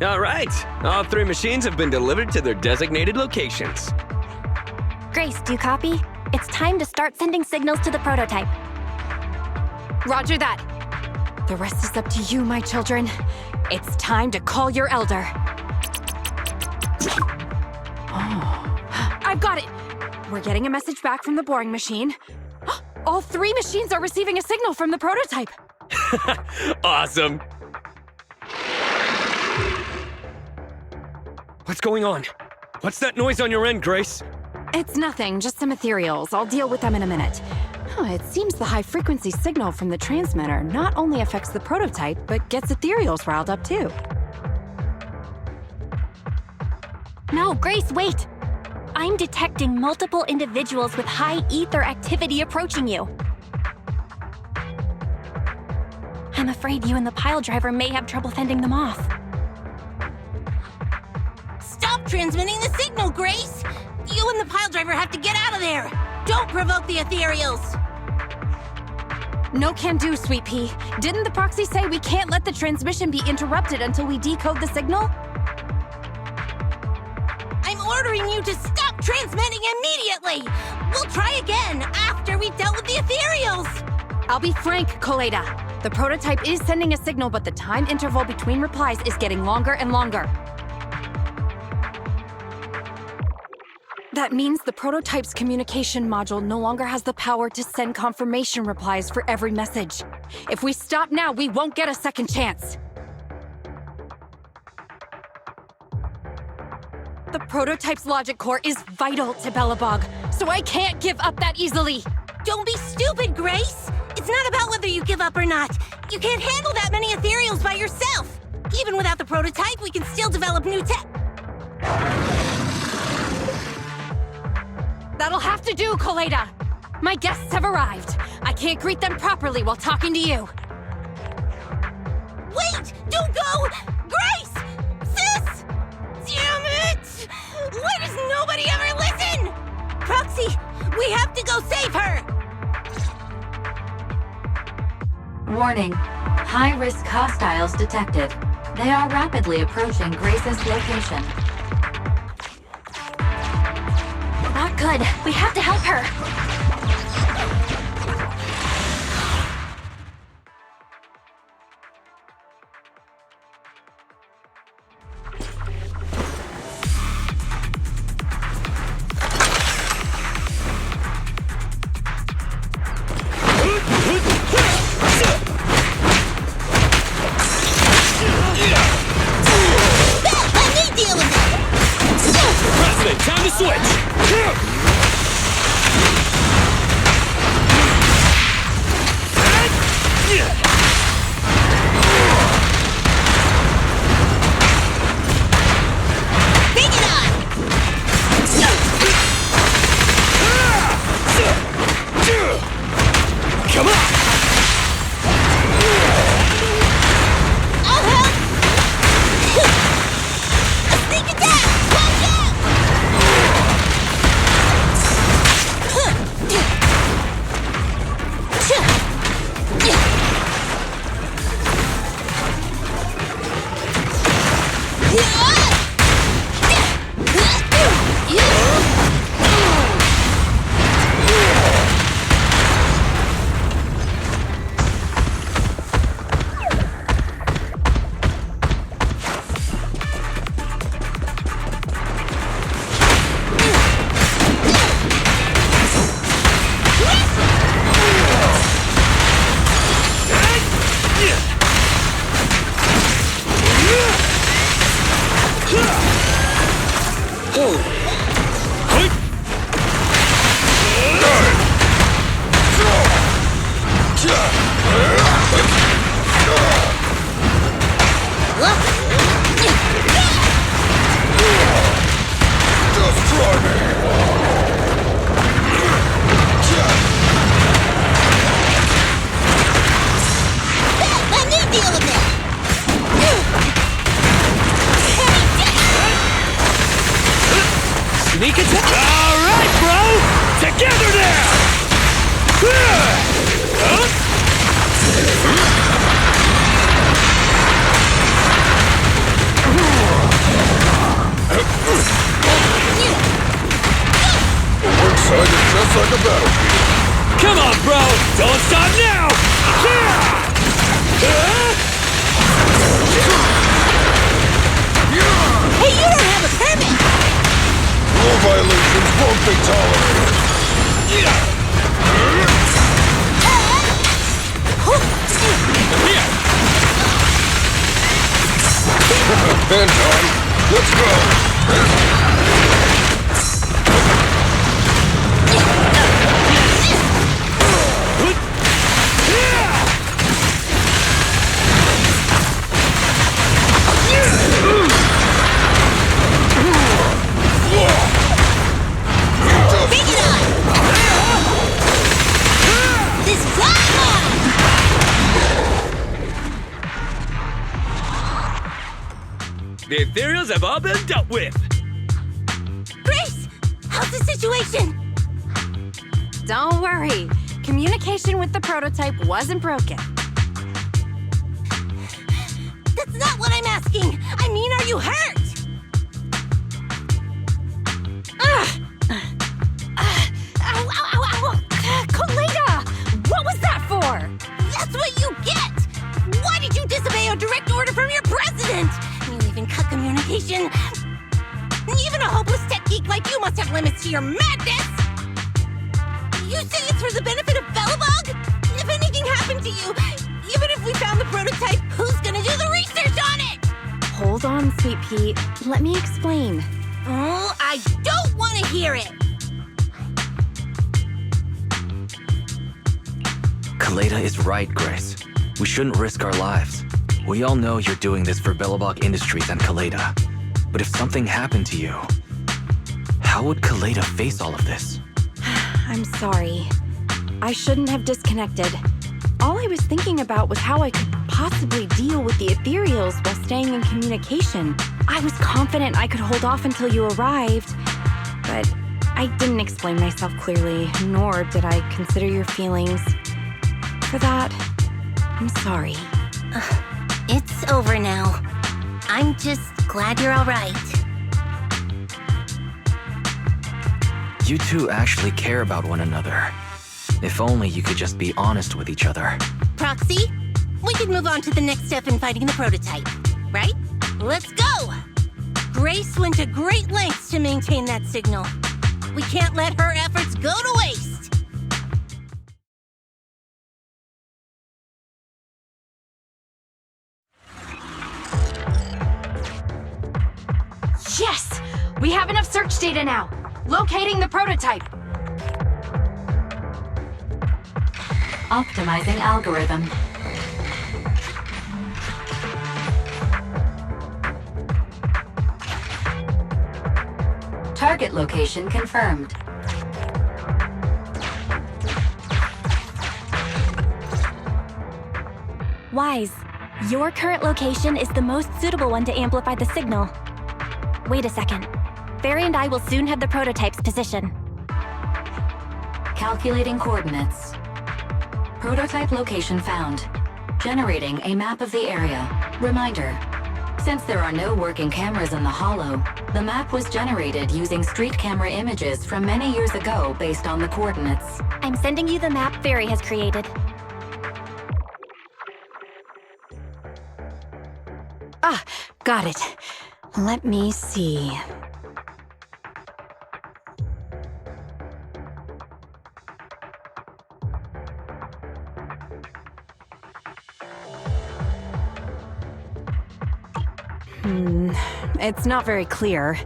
All right, all 3 machines have been delivered to their designated locations. Grace, do you copy? It's time to start sending signals to the prototype. Roger that. The rest is up to you, my children. It's time to call your elder. Oh, I've got it. We're getting a message back from the boring machine. All 3 machines are receiving a signal from the prototype. Awesome. What's going on? What's that noise on your end, Grace? It's nothing, just some ethereals. I'll deal with them in a minute. It seems the high-frequency signal from the transmitter not only affects the prototype, but gets ethereals riled up too. No, Grace, wait! I'm detecting multiple individuals with high ether activity approaching you. I'm afraid you and the pile driver may have trouble fending them off. Stop transmitting the signal, Grace! You and the pile driver have to get out of there! Don't provoke the ethereals! No can do, Sweet Pea. Didn't the proxy say we can't let the transmission be interrupted until we decode the signal? I'm ordering you to stop transmitting immediately! We'll try again after we've dealt with the ethereals! I'll be frank, Coleda. The prototype is sending a signal, but the time interval between replies is getting longer and longer. That means the prototype's communication module no longer has the power to send confirmation replies for every message. If we stop now, we won't get a second chance. The prototype's logic core is vital to Belobog, so I can't give up that easily. Don't be stupid, Grace! It's not about whether you give up or not. You can't handle that many ethereals by yourself. Even without the prototype, we can still develop new tech. That'll have to do, Coleda. My guests have arrived. I can't greet them properly while talking to you. Wait! Don't go! Grace! Sis! Damn it! Why does nobody ever listen? Proxy, we have to go save her! Warning. High-risk hostiles detected. They are rapidly approaching Grace's location. Not good. We have to help her. Let me deal with it! President, time to switch! Let me deal with it! Sneak attack! Alright, bro! Together now! Excited just like a battlefield. Come on, bro! Don't stop now! Hey, you don't have a permit! Rule violations won't be tolerated. Bend on. Let's go. Bring it on! This plasma! The ethereals have all been dealt with! Grace! How's the situation? Don't worry. Communication with the prototype wasn't broken. That's not what I'm asking! I mean, are you hurt? Ow, ow, ow, ow! Kaleda! What was that for? That's what you get! Why did you disobey a direct order from your president? You even cut communication. Even a hopeless tech geek like you must have limits to your madness! You say it's for the benefit of Belobog? If anything happened to you, even if we found the prototype, who's gonna do the research on it? Hold on, Sweet Pea. Let me explain. Oh, I don't want to hear it! Kaleda is right, Grace. We shouldn't risk our lives. We all know you're doing this for Belobog Industries and Kaleda. But if something happened to you, how would Kaleda face all of this? I'm sorry. I shouldn't have disconnected. All I was thinking about was how I could possibly deal with the ethereals while staying in communication. I was confident I could hold off until you arrived, but I didn't explain myself clearly, nor did I consider your feelings. For that, I'm sorry. It's over now. I'm just glad you're all right. You two actually care about one another. If only you could just be honest with each other. Proxy, we can move on to the next step in fighting the prototype, right? Let's go! Grace went to great lengths to maintain that signal. We can't let her efforts go to waste! Yes! We have enough search data now. Locating the prototype. Optimizing algorithm. Target location confirmed. Wise, your current location is the most suitable one to amplify the signal. Wait a second. Barry and I will soon have the prototype's position. Calculating coordinates. Prototype location found. Generating a map of the area. Reminder. Since there are no working cameras in the Hollow, the map was generated using street camera images from many years ago based on the coordinates. I'm sending you the map Barry has created. Ah, got it. Let me see. It's not very clear.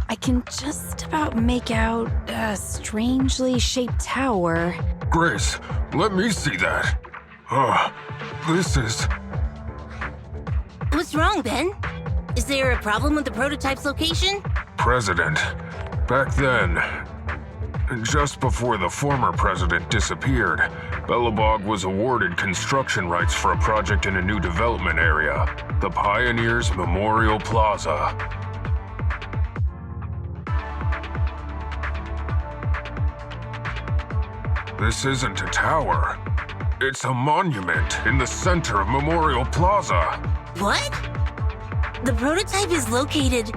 I can just about make out a strangely shaped tower. Grace, let me see that. This is... What's wrong, Ben? Is there a problem with the prototype's location? President. Back then, just before the former president disappeared, Belobog was awarded construction rights for a project in a new development area, the Pioneers Memorial Plaza. This isn't a tower. It's a monument in the center of Memorial Plaza. What? The prototype is located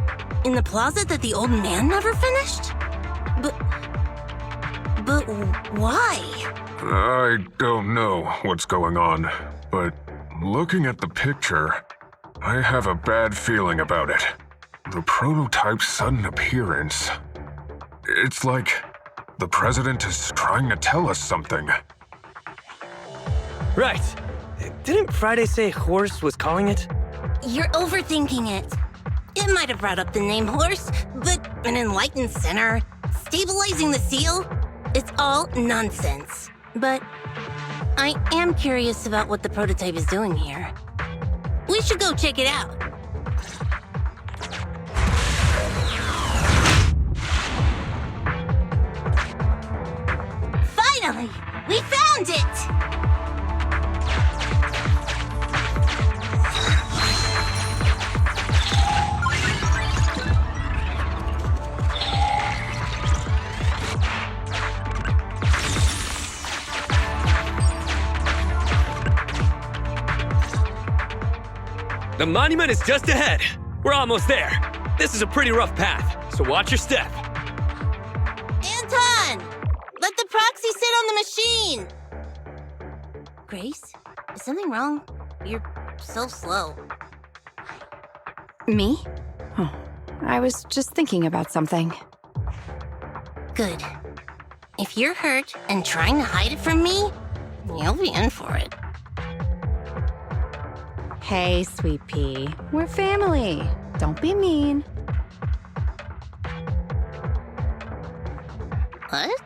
in the plaza that the old man never finished? But why? I don't know what's going on, but looking at the picture, I have a bad feeling about it. The prototype's sudden appearance. It's like the president is trying to tell us something. Right. Didn't Friday say Horse was calling it? You're overthinking it. It might have brought up the name Horse, but an enlightened center, stabilizing the seal, it's all nonsense. But I am curious about what the prototype is doing here. We should go check it out. Finally! We found it! The monument is just ahead. We're almost there. This is a pretty rough path, so watch your step. Anton! Let the proxy sit on the machine! Grace, is something wrong? You're so slow. Me? Oh, I was just thinking about something. Good. If you're hurt and trying to hide it from me, you'll be in for it. Hey, Sweet Pea. We're family. Don't be mean. What?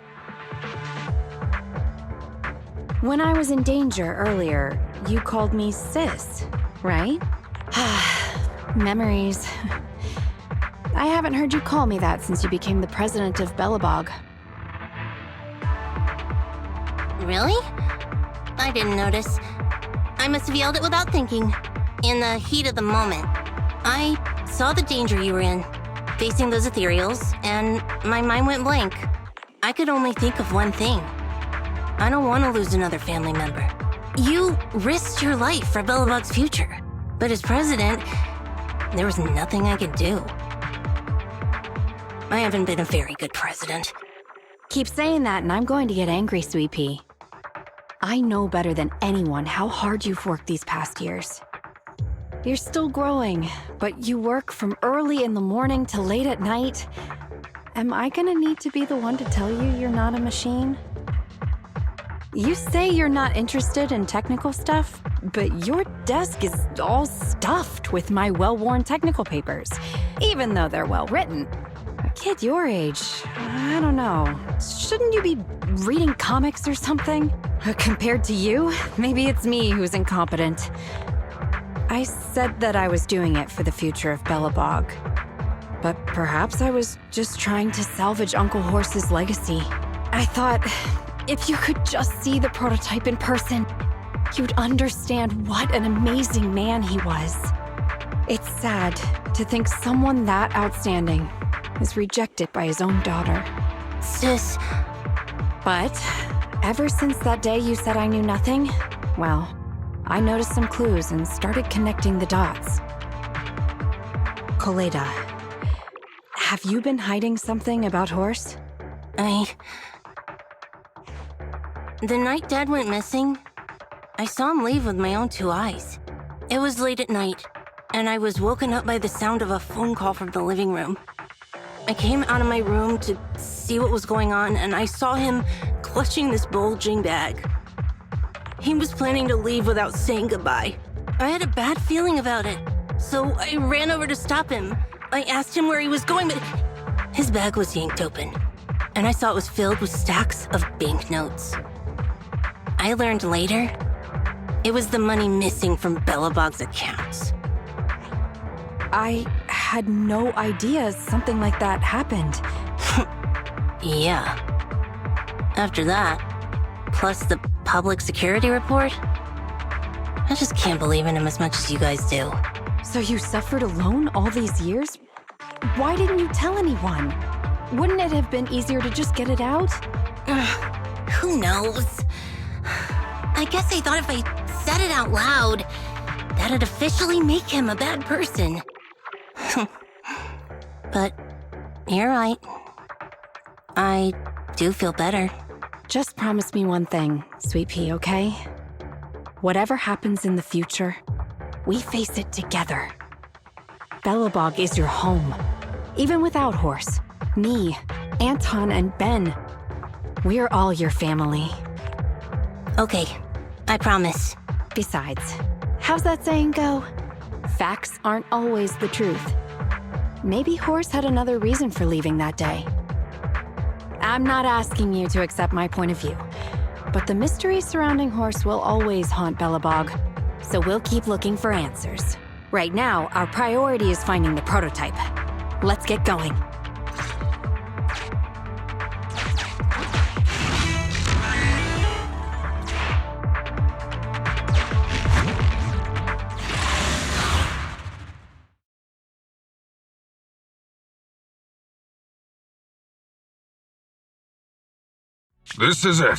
When I was in danger earlier, you called me sis, right? Memories. I haven't heard you call me that since you became the president of Belobog. Really? I didn't notice. I must have yelled it without thinking. In the heat of the moment. I saw the danger you were in, facing those ethereals, and my mind went blank. I could only think of one thing. I don't want to lose another family member. You risked your life for Belobog's future, but as president, there was nothing I could do. I haven't been a very good president. Keep saying that and I'm going to get angry, Sweet Pea. I know better than anyone how hard you've worked these past years. You're still growing, but you work from early in the morning to late at night. Am I gonna need to be the one to tell you you're not a machine? You say you're not interested in technical stuff, but your desk is all stuffed with my well-worn technical papers, even though they're well-written. A kid your age, I don't know. Shouldn't you be reading comics or something? Compared to you, maybe it's me who's incompetent. I said that I was doing it for the future of Belobog. But perhaps I was just trying to salvage Uncle Horse's legacy. I thought, if you could just see the prototype in person, you'd understand what an amazing man he was. It's sad to think someone that outstanding is rejected by his own daughter. Sis. But ever since that day you said I knew nothing, well, I noticed some clues and started connecting the dots. Koleda, have you been hiding something about Horse? The night Dad went missing, I saw him leave with my own 2 eyes. It was late at night, and I was woken up by the sound of a phone call from the living room. I came out of my room to see what was going on, and I saw him clutching this bulging bag. He was planning to leave without saying goodbye. I had a bad feeling about it, So I ran over to stop him. I asked him where he was going, but his bag was yanked open, and I saw it was filled with stacks of banknotes. I learned later it was the money missing from Belobog's accounts. I had no idea something like that happened. Yeah. After that, plus the public security report, I just can't believe in him as much as you guys do. So you suffered alone all these years? Why didn't you tell anyone? Wouldn't it have been easier to just get it out? Who knows? I guess I thought if I said it out loud, that'd officially make him a bad person. But you're right. I do feel better. Just promise me one thing, Sweet Pea, okay? Whatever happens in the future, we face it together. Belobog is your home. Even without Horse, me, Anton, and Ben, we're all your family. Okay, I promise. Besides, how's that saying go? Facts aren't always the truth. Maybe Horse had another reason for leaving that day. I'm not asking you to accept my point of view, but the mystery surrounding Horse will always haunt Belobog, so we'll keep looking for answers. Right now, our priority is finding the prototype. Let's get going. This is it.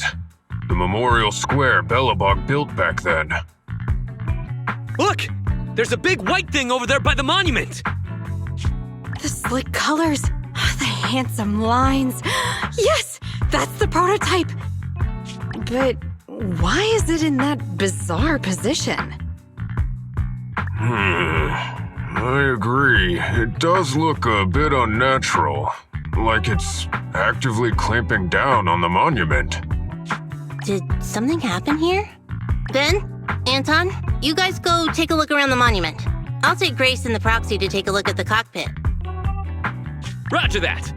The memorial square Belobog built back then. Look! There's a big white thing over there by the monument! The slick colors, the handsome lines. Yes, that's the prototype. But why is it in that bizarre position? I agree. It does look a bit unnatural. Like it's actively clamping down on the monument. Did something happen here? Ben? Anton? You guys go take a look around the monument. I'll take Grace and the proxy to take a look at the cockpit. Roger that!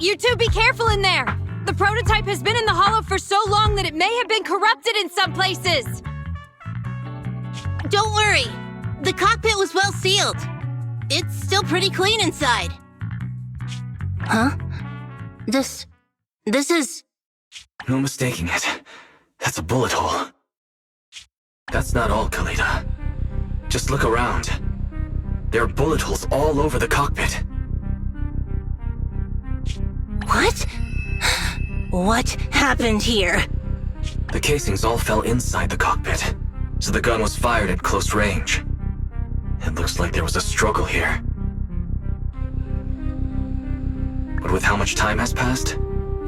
You two be careful in there! The prototype has been in the hollow for so long that it may have been corrupted in some places! Don't worry. The cockpit was well sealed. It's still pretty clean inside. Huh? This is... No mistaking it. That's a bullet hole. That's not all, Kaleda. Just look around. There are bullet holes all over the cockpit. What? What happened here? The casings all fell inside the cockpit, so the gun was fired at close range. It looks like there was a struggle here. But with how much time has passed,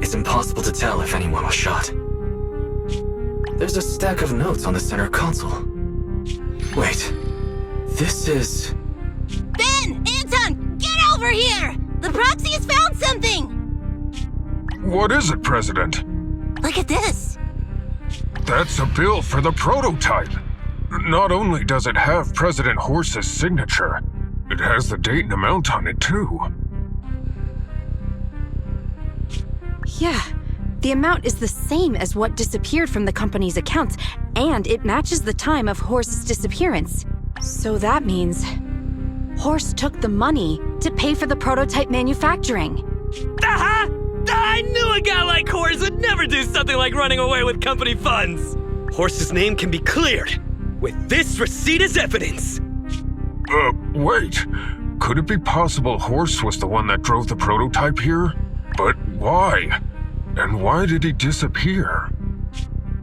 it's impossible to tell if anyone was shot. There's a stack of notes on the center console. Wait, this is... Ben! Anton! Get over here! The proxy has found something! What is it, President? Look at this! That's a bill for the prototype. Not only does it have President Horse's signature, it has the date and amount on it, too. Yeah, the amount is the same as what disappeared from the company's accounts, and it matches the time of Horse's disappearance. So that means Horse took the money to pay for the prototype manufacturing. Aha! I knew a guy like Horse would never do something like running away with company funds! Horse's name can be cleared with this receipt as evidence. Wait. Could it be possible Horse was the one that drove the prototype here? But why? And why did he disappear?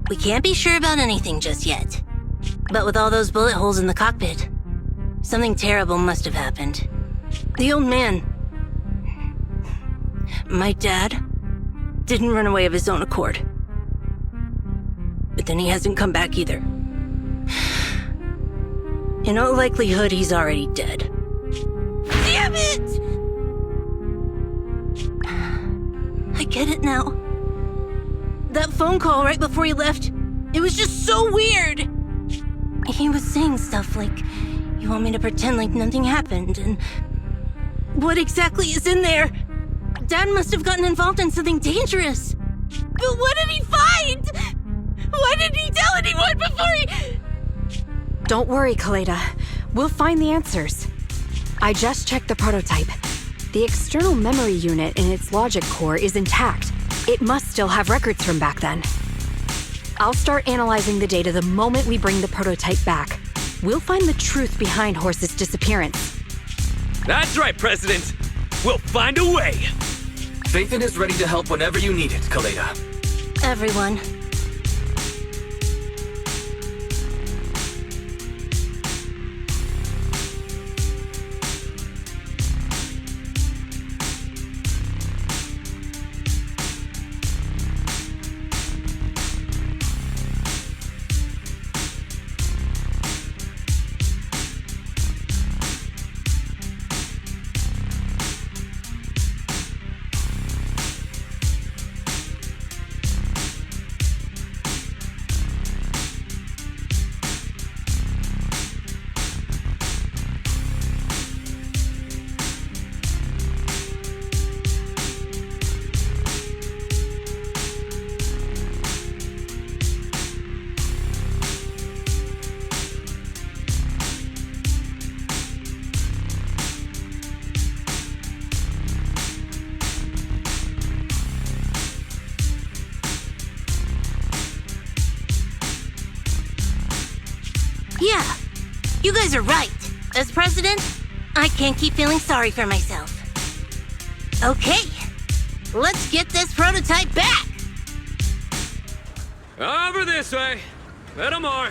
We can't be sure about anything just yet. But with all those bullet holes in the cockpit, something terrible must have happened. The old man, my dad, didn't run away of his own accord. But then he hasn't come back either. In all likelihood, he's already dead. Damn it! I get it now. That phone call right before he left, it was just so weird. He was saying stuff like, you want me to pretend like nothing happened, and... What exactly is in there? Dad must have gotten involved in something dangerous. But what did he find? Why didn't he tell anyone before he... Don't worry, Kaleda. We'll find the answers. I just checked the prototype. The external memory unit in its logic core is intact. It must still have records from back then. I'll start analyzing the data the moment we bring the prototype back. We'll find the truth behind Horse's disappearance. That's right, President. We'll find a way. Phaethon is ready to help whenever you need it, Kaleda. Everyone. Yeah, you guys are right. As president, I can't keep feeling sorry for myself. Okay, let's get this prototype back! Over this way. Little more.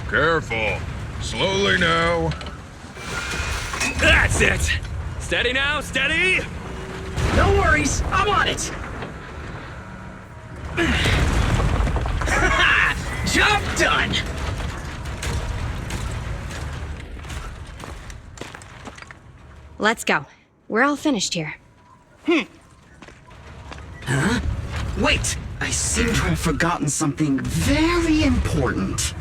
Careful. Slowly now. That's it. Steady now, steady. No worries, I'm on it. Job done. Let's go. We're all finished here. Huh? Wait, I seem to have forgotten something very important.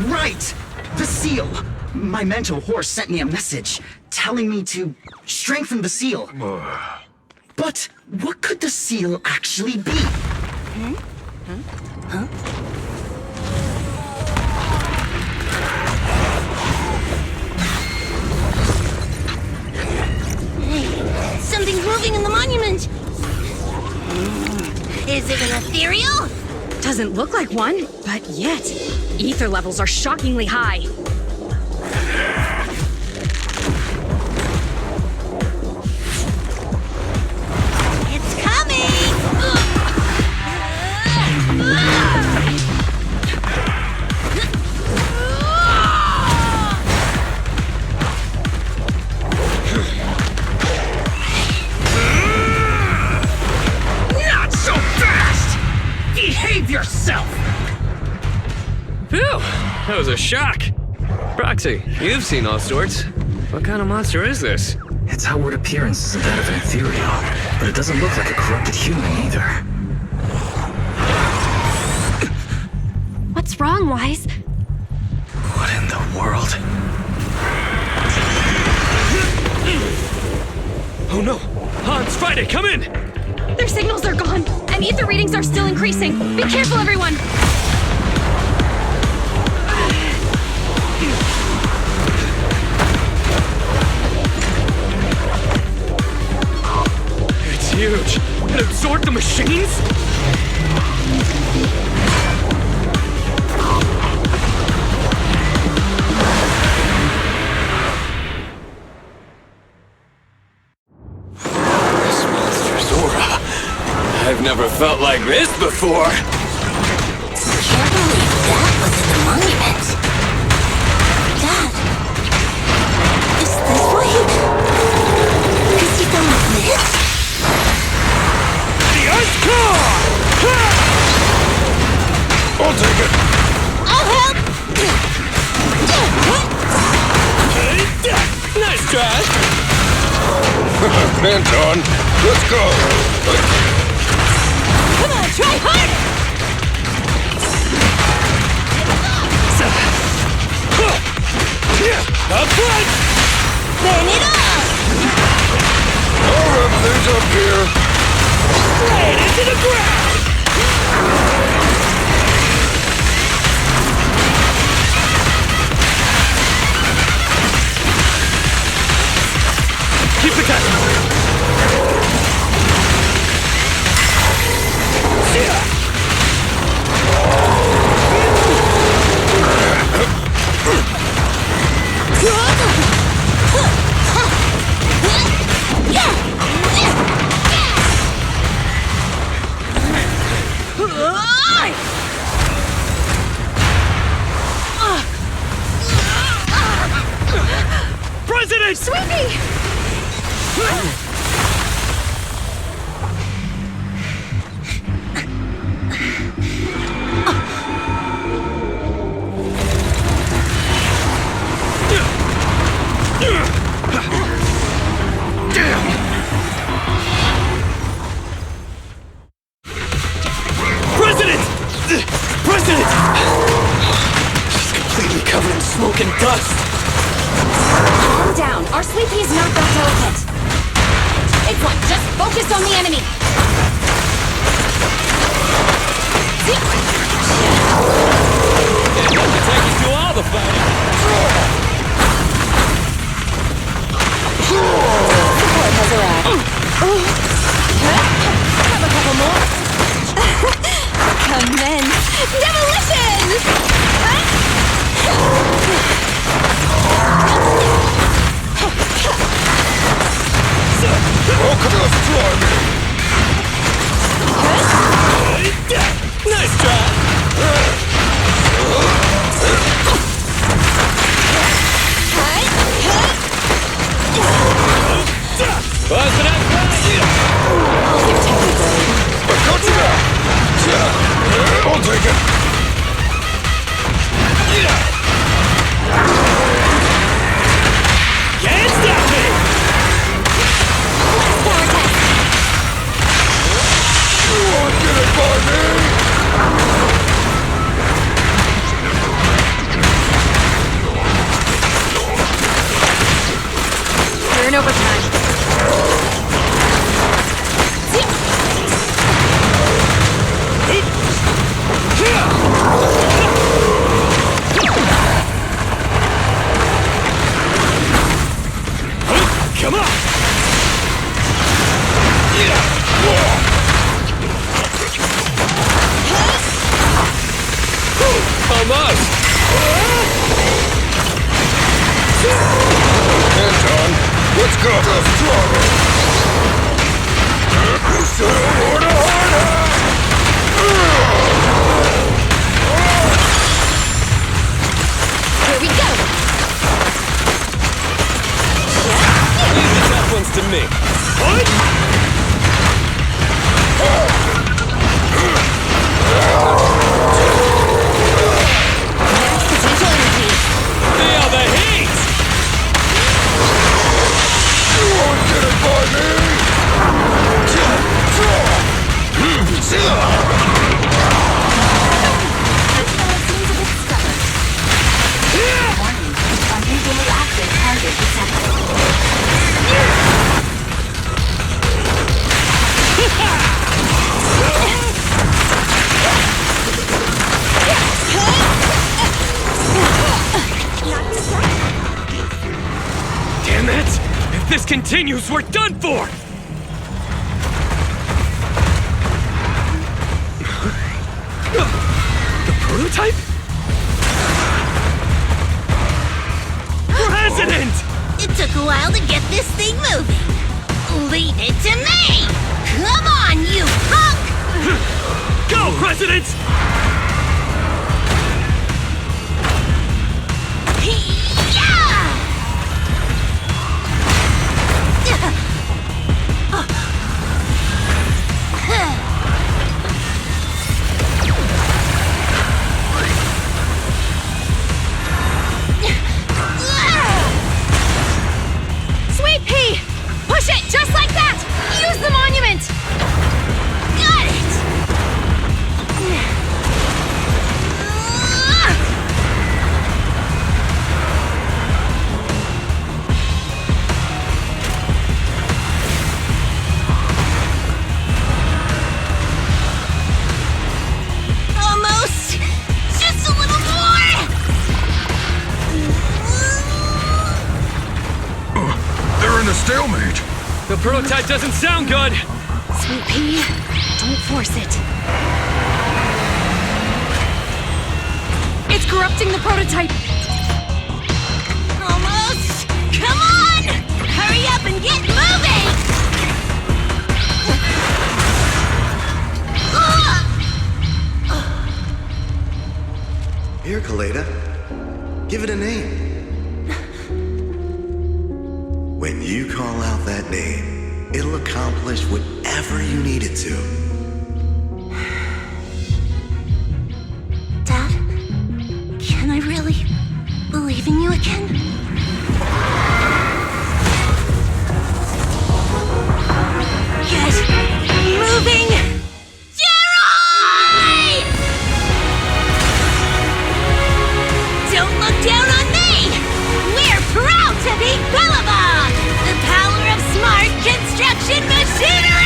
Right! The seal! My mentor Horse sent me a message telling me to strengthen the seal. But what could the seal actually be? Huh? Hey, something's moving in the monument! Is it an ethereal? Doesn't look like one, but yet, ether levels are shockingly high. It's coming! Not so fast! Behave yourself! Phew, that was a shock. Proxy, you've seen all sorts. What kind of monster is this? Its outward appearance isn't that of an ethereal, but it doesn't look like a corrupted human either. What's wrong, Wise? What in the world? Oh no! Hans, Friday, come in! Their signals are gone, and ether readings are still increasing. Be careful, everyone! It's huge. It absorbed the machines? This monster's aura. I've never felt like this before. Can't believe that was in the monument. Dad, is this why you... Is he done with this? The Ice Claw! I'll take it. I'll help! Nice try! Anton, let's go. Come on, try harder! Up front! Burn it all! I'll wrap things up here. Straight into the ground! Keep the cut! President! Sweepy! President! President! She's completely covered in smoke and dust. Calm down. Our Sweepy's not that delicate. It's like, just focus on the enemy. Can't let the tankies do all the fighting. Support has arrived. Have a couple more. Commence demolition! Welcome to Stormy! Nice try! Busting out I'll give Teddy a break. Gotcha! I'll take it! Can't stop me! Won't get it by me! We're in overtime. Come on! Almost! Anton, let's go! Here we go! Leave the tough ones to me. Potential energy. Feel the heat! Won't get it by me! Unusually active target detected. Damn it! If this continues, we're done for! The prototype? President! It took a while to get this thing moving. Leave it to me! Come on, you punk! Go, President! Sweet pea! Push it just like that! Use the monument! Got it! The prototype doesn't sound good! Sweet pea, don't force it. It's corrupting the prototype! Almost! Come on! Hurry up and get moving! Here, Kaleda. Give it a name. When you call out that name, it'll accomplish whatever you need it to. Dad, can I really believe in you again? Get moving! Jerry! Don't look down on me! We're proud to be Billabong! The power of smart construction machinery!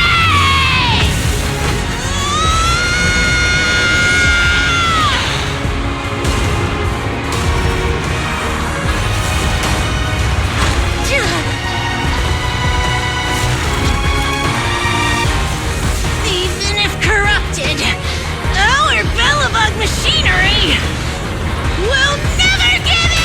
Even if corrupted, our Billabong machinery will never give in!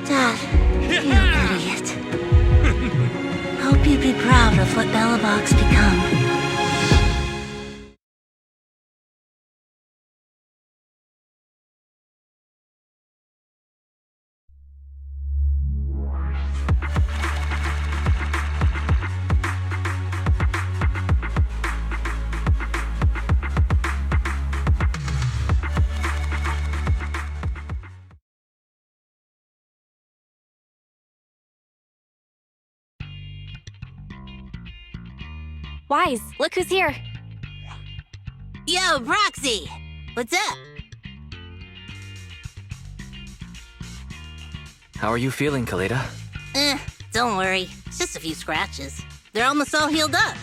Dad, you idiot. Hope you'd be proud of what Bellabog's become. Wise, look who's here. Yo, Proxy! What's up? How are you feeling, Kaleda? Don't worry. It's just a few scratches. They're almost all healed up.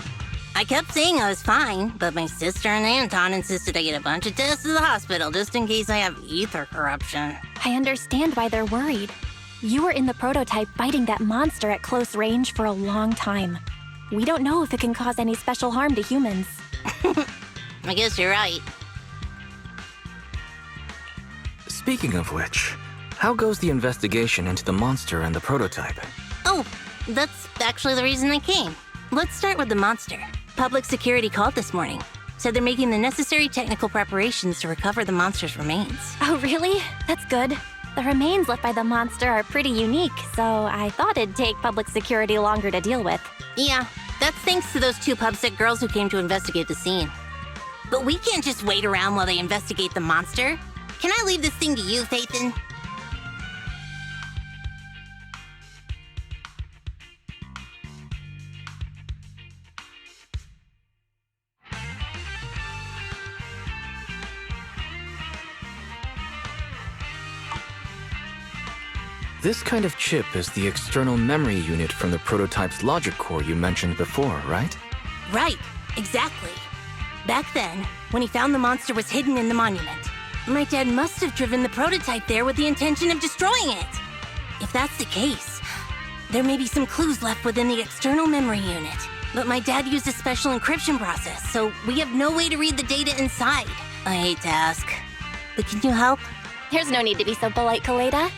I kept saying I was fine, but my sister and Anton insisted I get a bunch of tests at the hospital just in case I have ether corruption. I understand why they're worried. You were in the prototype fighting that monster at close range for a long time. We don't know if it can cause any special harm to humans. I guess you're right. Speaking of which, how goes the investigation into the monster and the prototype? Oh, that's actually the reason I came. Let's start with the monster. Public security called this morning. Said they're making the necessary technical preparations to recover the monster's remains. Oh, really? That's good. The remains left by the monster are pretty unique, so I thought it'd take public security longer to deal with. Yeah, that's thanks to those two PubSec girls who came to investigate the scene. But we can't just wait around while they investigate the monster. Can I leave this thing to you, Phaethon? This kind of chip is the external memory unit from the prototype's logic core you mentioned before, right? Right, exactly. Back then, when he found the monster was hidden in the monument, my dad must have driven the prototype there with the intention of destroying it. If that's the case, there may be some clues left within the external memory unit. But my dad used a special encryption process, so we have no way to read the data inside. I hate to ask, but can you help? There's no need to be so polite, Kaleda.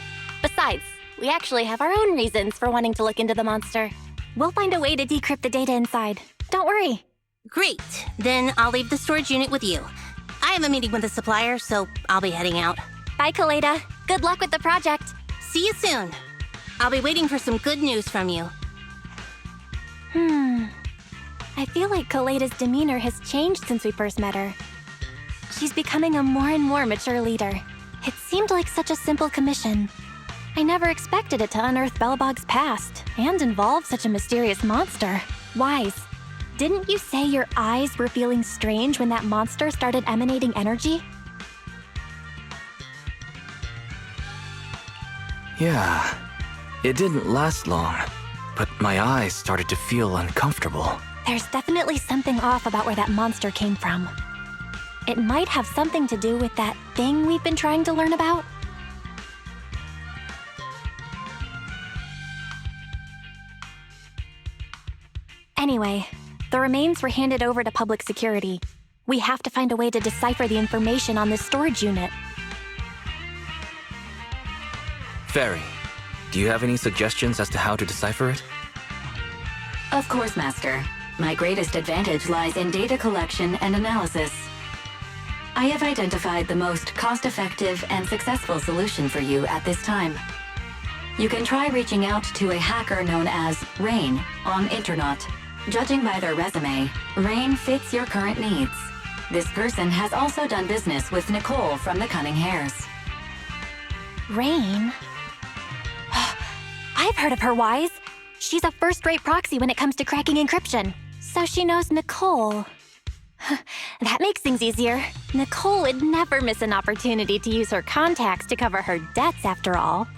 Besides, we actually have our own reasons for wanting to look into the monster. We'll find a way to decrypt the data inside. Don't worry. Great. Then I'll leave the storage unit with you. I have a meeting with the supplier, so I'll be heading out. Bye, Kaleda. Good luck with the project. See you soon. I'll be waiting for some good news from you. I feel like Kaleda's demeanor has changed since we first met her. She's becoming a more and more mature leader. It seemed like such a simple commission. I never expected it to unearth Belobog's past and involve such a mysterious monster. Wise, didn't you say your eyes were feeling strange when that monster started emanating energy? Yeah, it didn't last long, but my eyes started to feel uncomfortable. There's definitely something off about where that monster came from. It might have something to do with that thing we've been trying to learn about. Anyway, the remains were handed over to public security. We have to find a way to decipher the information on this storage unit. Fairy, do you have any suggestions as to how to decipher it? Of course, Master. My greatest advantage lies in data collection and analysis. I have identified the most cost-effective and successful solution for you at this time. You can try reaching out to a hacker known as Rain on Internet. Judging by their resume, Rain fits your current needs. This person has also done business with Nicole from the Cunning Hares. Rain? I've heard of her, Wise. She's a first-rate proxy when it comes to cracking encryption. So she knows Nicole. That makes things easier. Nicole would never miss an opportunity to use her contacts to cover her debts, after all.